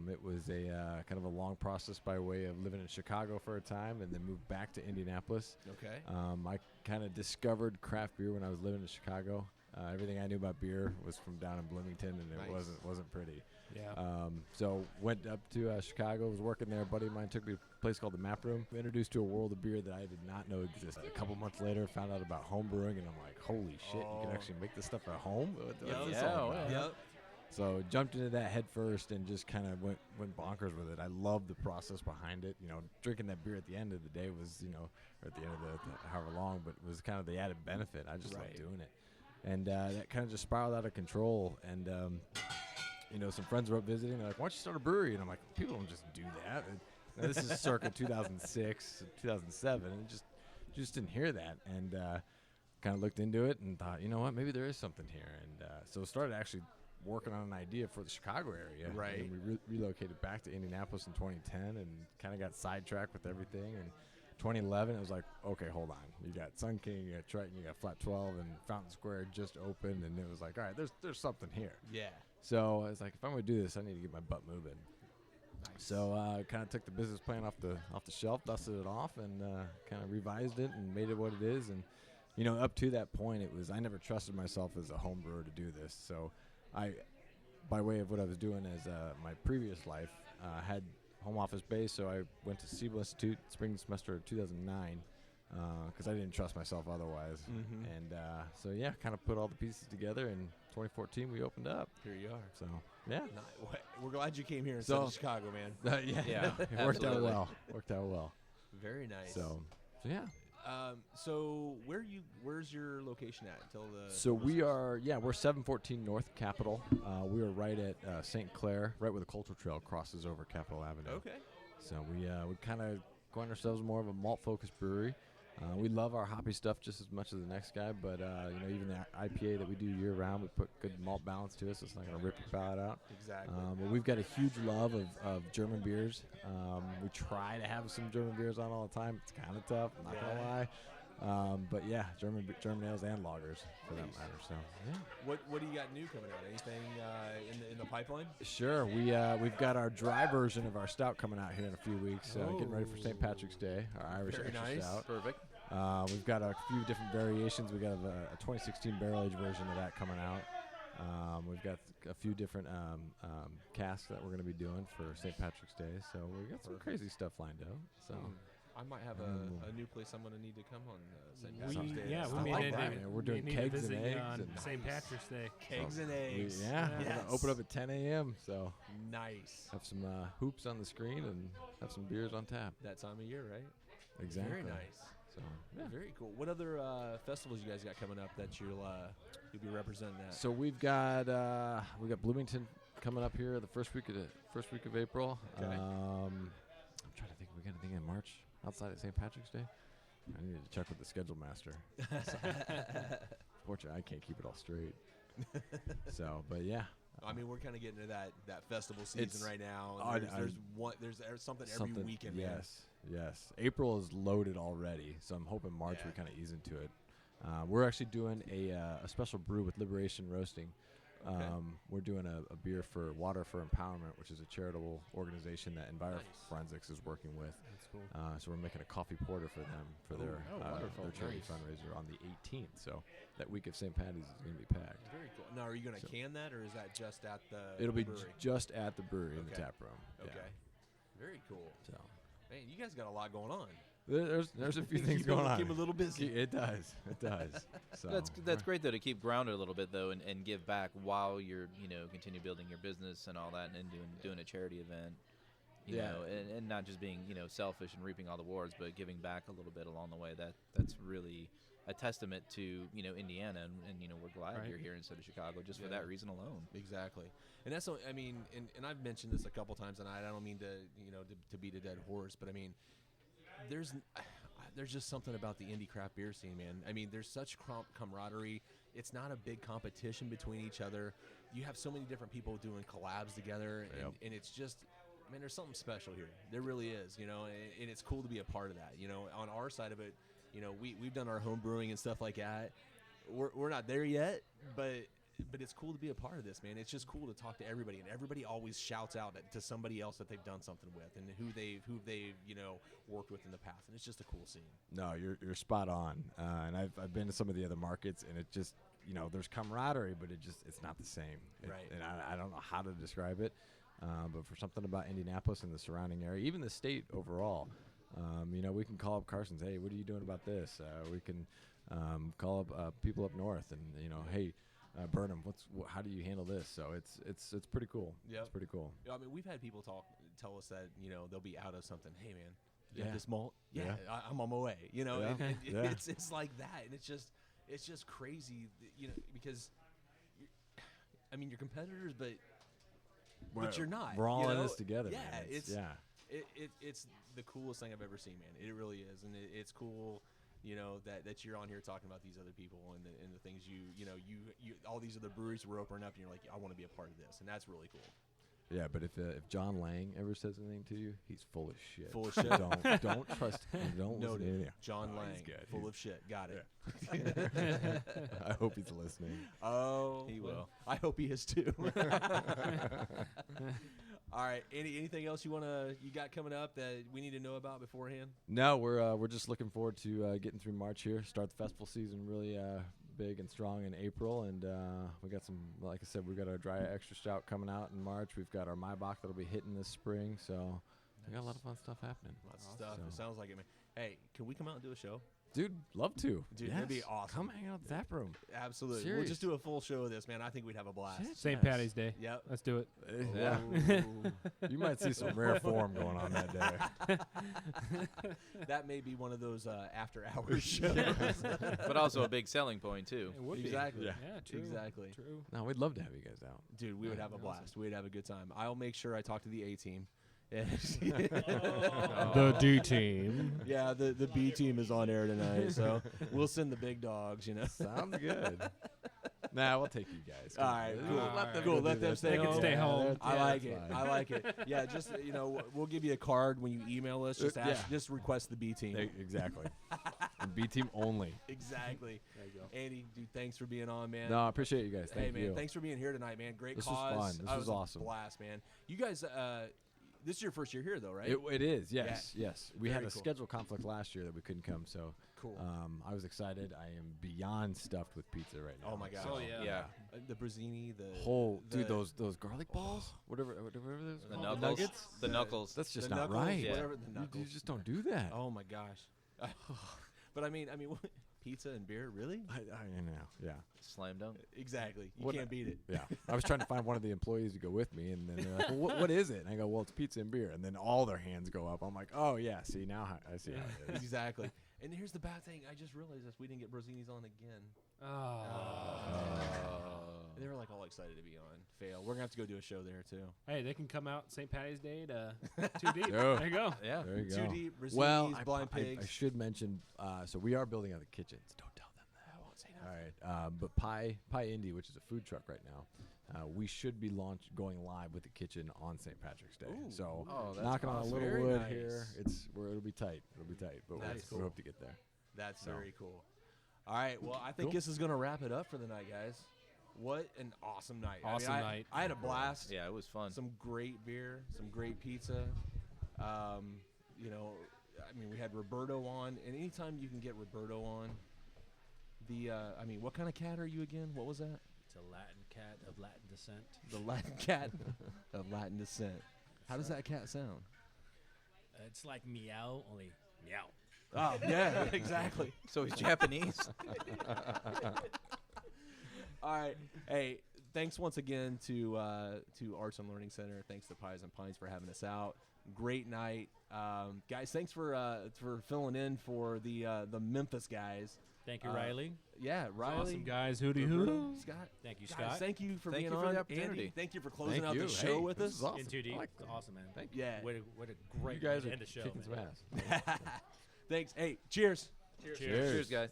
S10: It was a kind of a long process by way of living in Chicago for a time and then moved back to Indianapolis.
S2: Okay.
S10: I kind of discovered craft beer when I was living in Chicago. Everything I knew about beer was from down in Bloomington, and it wasn't pretty.
S1: Yeah.
S10: So went up to Chicago, was working there. A buddy of mine took me to a place called the Map Room. Introduced to a world of beer that I did not know existed. A couple months later, found out about home brewing, and I'm like, holy shit, you can actually make this stuff at home? What's this all about?
S2: Yep.
S10: So jumped into that head first and just kind of went bonkers with it. I love the process behind it. You know, drinking that beer at the end of the day was, or at the end of the however long, but it was kind of the added benefit. I just love doing it. And that kind of just spiraled out of control. And, some friends were up visiting. They're like, why don't you start a brewery? And I'm like, people don't just do that. And this is circa 2006, 2007. And just didn't hear that. And kind of looked into it and thought, you know what, maybe there is something here. And so started actually working on an idea for the Chicago area.
S2: Right.
S10: And we relocated back to Indianapolis in 2010 and kind of got sidetracked with everything. And 2011, it was like, okay, hold on. You got Sun King, you got Triton, you got Flat 12, and Fountain Square just opened, and it was like, all right, there's something here.
S2: Yeah.
S10: So I was like, if I'm going to do this, I need to get my butt moving. Nice. So I kind of took the business plan off the shelf, dusted it off, and kind of revised it and made it what it is. And, up to that point, I never trusted myself as a home brewer to do this. So by way of what I was doing as my previous life, had home office base, so I went to Siebel Institute spring semester of 2009 because I didn't trust myself otherwise.
S2: Mm-hmm.
S10: And so, yeah, kind of put all the pieces together. In 2014, we opened up.
S2: Here you are.
S10: So, yeah.
S2: We're glad you came here instead of Chicago, man.
S10: Yeah. It worked out well.
S2: Very nice.
S10: So yeah.
S2: So where's your location at?
S10: So we're 714 North Capitol. We are right at St. Clair, right where the Cultural Trail crosses over Capitol Avenue.
S2: Okay.
S10: So we kind of coined ourselves more of a malt-focused brewery. We love our hoppy stuff just as much as the next guy, but even the IPA that we do year round, we put good malt balance to it, so it's not going to rip your palate out.
S2: Exactly.
S10: But we've got a huge love of German beers. We try to have some German beers on all the time. It's kind of tough, I'm not going to lie. But yeah, German ales and lagers for that matter. So yeah.
S2: What do you got new coming out? Anything in the pipeline?
S10: Sure. We've got our dry version of our stout coming out here in a few weeks. Getting ready for St. Patrick's Day. Our Irish
S2: Very
S10: extra
S2: nice.
S10: stout.
S2: Perfect.
S10: We've got a few different variations. We've got a 2016 barrel age version of that coming out. We've got a few different casks that we're going to be doing for St. Patrick's Day. So we've got some crazy stuff lined up. So.
S2: I might have a new place I'm going to need to come on St. Patrick's Day.
S1: Yeah, we
S10: like that. We're doing kegs and eggs
S1: on
S10: and
S1: St. Patrick's Day.
S2: Kegs and eggs.
S10: We're going to open up at 10 a.m. So
S2: nice.
S10: Have some hoops on the screen and have some beers on tap.
S2: That time of year, right?
S10: Exactly.
S2: Very nice.
S10: So
S2: very cool. What other festivals you guys got coming up that you'll be representing at?
S10: So we've got Bloomington coming up here the first week of April.
S2: Okay.
S10: I'm trying to think if we got anything in March outside of St. Patrick's Day. I need to check with the schedule master. Fortunately, I can't keep it all straight. But yeah.
S2: I mean, we're kind of getting into that festival season right now. There's something every weekend.
S10: Yes. April is loaded already, so I'm hoping March we kind of ease into it. We're actually doing a special brew with Liberation Roasting.
S2: Okay.
S10: We're doing a beer for Water for Empowerment, which is a charitable organization that EnviroForensics is working with.
S1: That's cool.
S10: So we're making a coffee porter for them for their charity fundraiser on the 18th. So that week of St. Patty's is going to be packed.
S2: Very cool. Now, are you going to can that, or is that just at the
S10: It'll be
S2: brewery?
S10: Just at the brewery in the tap room.
S2: Okay.
S10: Yeah.
S2: Very cool.
S10: So,
S2: man, you guys got a lot going on.
S10: There's a few things going on.
S2: Keep a little busy.
S10: It does. So
S4: that's great though, to keep grounded a little bit though, and give back while you're continue building your business and all that, and doing a charity event. You know, and not just being selfish and reaping all the rewards, but giving back a little bit along the way. That's really a testament to Indiana, and we're glad you're here instead of Chicago just for that reason alone.
S2: Exactly, and that's I mean, and I've mentioned this a couple times, and I don't mean to beat a dead horse, but I mean, there's just something about the indie craft beer scene, man. I mean, there's such camaraderie. It's not a big competition between each other. You have so many different people doing collabs together, and it's just. I mean, there's something special here. There really is, and it's cool to be a part of that. On our side of it, we've done our home brewing and stuff like that. We're not there yet, but it's cool to be a part of this, man. It's just cool to talk to everybody, and everybody always shouts out to somebody else that they've done something with and who they've worked with in the past, and it's just a cool scene.
S10: No, you're spot on, and I've been to some of the other markets, and it just there's camaraderie, but it's not the same.
S2: Right.
S10: And I don't know how to describe it. But for something about Indianapolis and the surrounding area, even the state overall, we can call up Carson's. Hey, what are you doing about this? We can call up people up north, and hey, Burnham, how do you handle this? So it's pretty cool.
S2: Yep.
S10: It's pretty cool.
S2: I mean, we've had people tell us that they'll be out of something. Hey, man, you have
S10: Yeah.
S2: this malt? Yeah, I'm on my way. It's like that, and it's just crazy. Because I mean, you're competitors, but you're not.
S10: We're all in this together,
S2: yeah,
S10: man.
S2: It's the coolest thing I've ever seen, man. It really is, and it's cool, that you're on here talking about these other people and the things you all these other breweries were opening up, and you're like, I want to be a part of this, and that's really cool.
S10: Yeah, but if John Lang ever says anything to you, he's full of shit.
S2: Full of shit.
S10: Don't trust him. Don't listen to anything.
S2: John Lang,
S10: he's good.
S2: full of shit. Got it.
S10: Yeah. I hope he's listening.
S2: Oh,
S4: he will.
S2: I hope he is too. All right. Anything else you got coming up that we need to know about beforehand?
S10: No, we're just looking forward to getting through March here. Start the festival season really big and strong in April, and we got some. Like I said, we've got our dry extra stout coming out in March. We've got our Maibach that'll be hitting this spring. So we got a lot of fun stuff happening.
S2: Lots of stuff. It sounds like it, man. Hey, can we come out and do a show?
S10: Dude, love to.
S2: Dude,
S10: yes.
S2: that'd be awesome.
S10: Come hang out at the tap room.
S2: Absolutely.
S10: Serious.
S2: We'll just do a full show of this, man. I think we'd have a blast.
S1: St. Patty's Day.
S2: Yep.
S1: Let's do it.
S10: Yeah. You might see some rare form going on that day.
S2: That may be one of those after-hours shows.
S4: But also a big selling point, too.
S1: It would
S2: Exactly.
S1: be. Yeah, true.
S2: Exactly.
S1: True.
S10: No, we'd love to have you guys out.
S2: Dude, we would have a blast. We'd have a good time. I'll make sure I talk to the A-team.
S5: The D team.
S2: Yeah, the B team is on air tonight, so we'll send the big dogs.
S10: Sounds good. Nah, we'll take you guys.
S2: All right, cool.
S10: Cool.
S2: Let them stay
S10: They can
S2: home.
S10: stay home.
S2: I
S10: Yeah,
S2: like
S10: that's
S2: it.
S10: fine.
S2: I like it. Yeah, just we'll give you a card when you email us. Just just request the B team.
S10: Exactly. And B team only.
S2: Exactly.
S3: There you go.
S2: Andy, dude, thanks for being on, man.
S10: No, I appreciate you guys.
S2: Hey,
S10: Thank
S2: man,
S10: you.
S2: thanks for being here tonight, man. Great
S10: This
S2: cause.
S10: was fun. This was awesome.
S2: A blast, man. You guys, this is your first year here, though, right?
S10: It is. Yes.
S2: Yeah.
S10: Yes. We had
S2: Very
S10: a
S2: cool.
S10: schedule conflict last year that we couldn't come, so
S2: cool.
S10: I was excited. I am beyond stuffed with pizza right now.
S2: Oh my gosh.
S10: So,
S2: Yeah. The Brazzini,
S10: dude, those garlic balls, whatever those.
S4: The
S10: called.
S4: knuckles.
S10: Nuggets.
S4: The knuckles.
S10: That's just
S2: the
S10: not
S2: knuckles,
S10: right.
S2: Whatever the knuckles.
S10: You just don't do that.
S2: Oh my gosh. But I mean, pizza and beer, really?
S10: I know. Yeah.
S4: Slam dunk.
S2: Exactly. You can't beat it.
S10: Yeah. I was trying to find one of the employees to go with me, and then they're like, well, what is it? And I go, well, it's pizza and beer. And then all their hands go up. I'm like, oh, yeah. See, now I see how it is.
S2: Exactly. And here's the bad thing. I just realized this. We didn't get Brazzini's on again. They were like all excited to be on. Fail. We're going to have to go do a show there, too.
S3: Hey, they can come out St. Patty's Day to 2 Deep.
S10: Oh.
S3: There you go.
S4: Yeah.
S10: There you go.
S2: 2 Deep, Brazzini's,
S10: Well,
S2: Blind
S10: I
S2: Pigs.
S10: should mention, so we are building out the kitchens. Don't tell them that.
S2: I won't say
S10: All right. But Pie Indy, which is a food truck right now, we should be going live with the kitchen on St. Patrick's Day.
S2: Ooh.
S10: So
S2: That's
S10: knocking on a little
S2: very
S10: wood
S2: nice.
S10: here. It'll be tight. It'll be tight. But
S2: That's
S10: we
S2: cool.
S10: hope to get there.
S2: That's
S10: So.
S2: very cool. All right. Well, I think
S10: Cool.
S2: this is going to wrap it up for the night, guys. What an awesome night.
S3: Awesome night.
S2: I had a blast.
S4: Yeah, it was fun.
S2: Some great beer, some great pizza. We had Roberto on, and anytime you can get Roberto on, what kind of cat are you again? What was that?
S1: It's a Latin cat of Latin descent.
S2: The Latin cat of Latin descent. How does that cat sound?
S1: It's like meow, only meow.
S2: Oh, yeah, exactly.
S4: So he's Japanese.
S2: All right. Hey, thanks once again to Arts and Learning Center. Thanks to Pies and Pints for having us out. Great night, guys. Thanks for filling in for the Memphis guys.
S1: Thank you, Riley.
S2: Yeah, Riley.
S3: Awesome guys. Hooty hoo.
S2: Scott.
S1: Thank you,
S2: Guys,
S1: Scott.
S2: thank you for
S4: Thank
S2: being
S4: you for
S2: on.
S4: the opportunity.
S2: Andy, thank you for closing
S10: Thank
S2: out
S10: you.
S2: the show
S10: Hey,
S2: with
S10: this
S2: us.
S10: is awesome.
S1: In 2D.
S10: I like
S1: It's awesome, man.
S10: Thank
S2: you. Yeah.
S1: What a great
S10: You guys
S1: way to
S10: are
S1: end the show,
S10: kicking
S1: man.
S10: some ass.
S2: Thanks. Hey, cheers.
S4: Cheers, guys.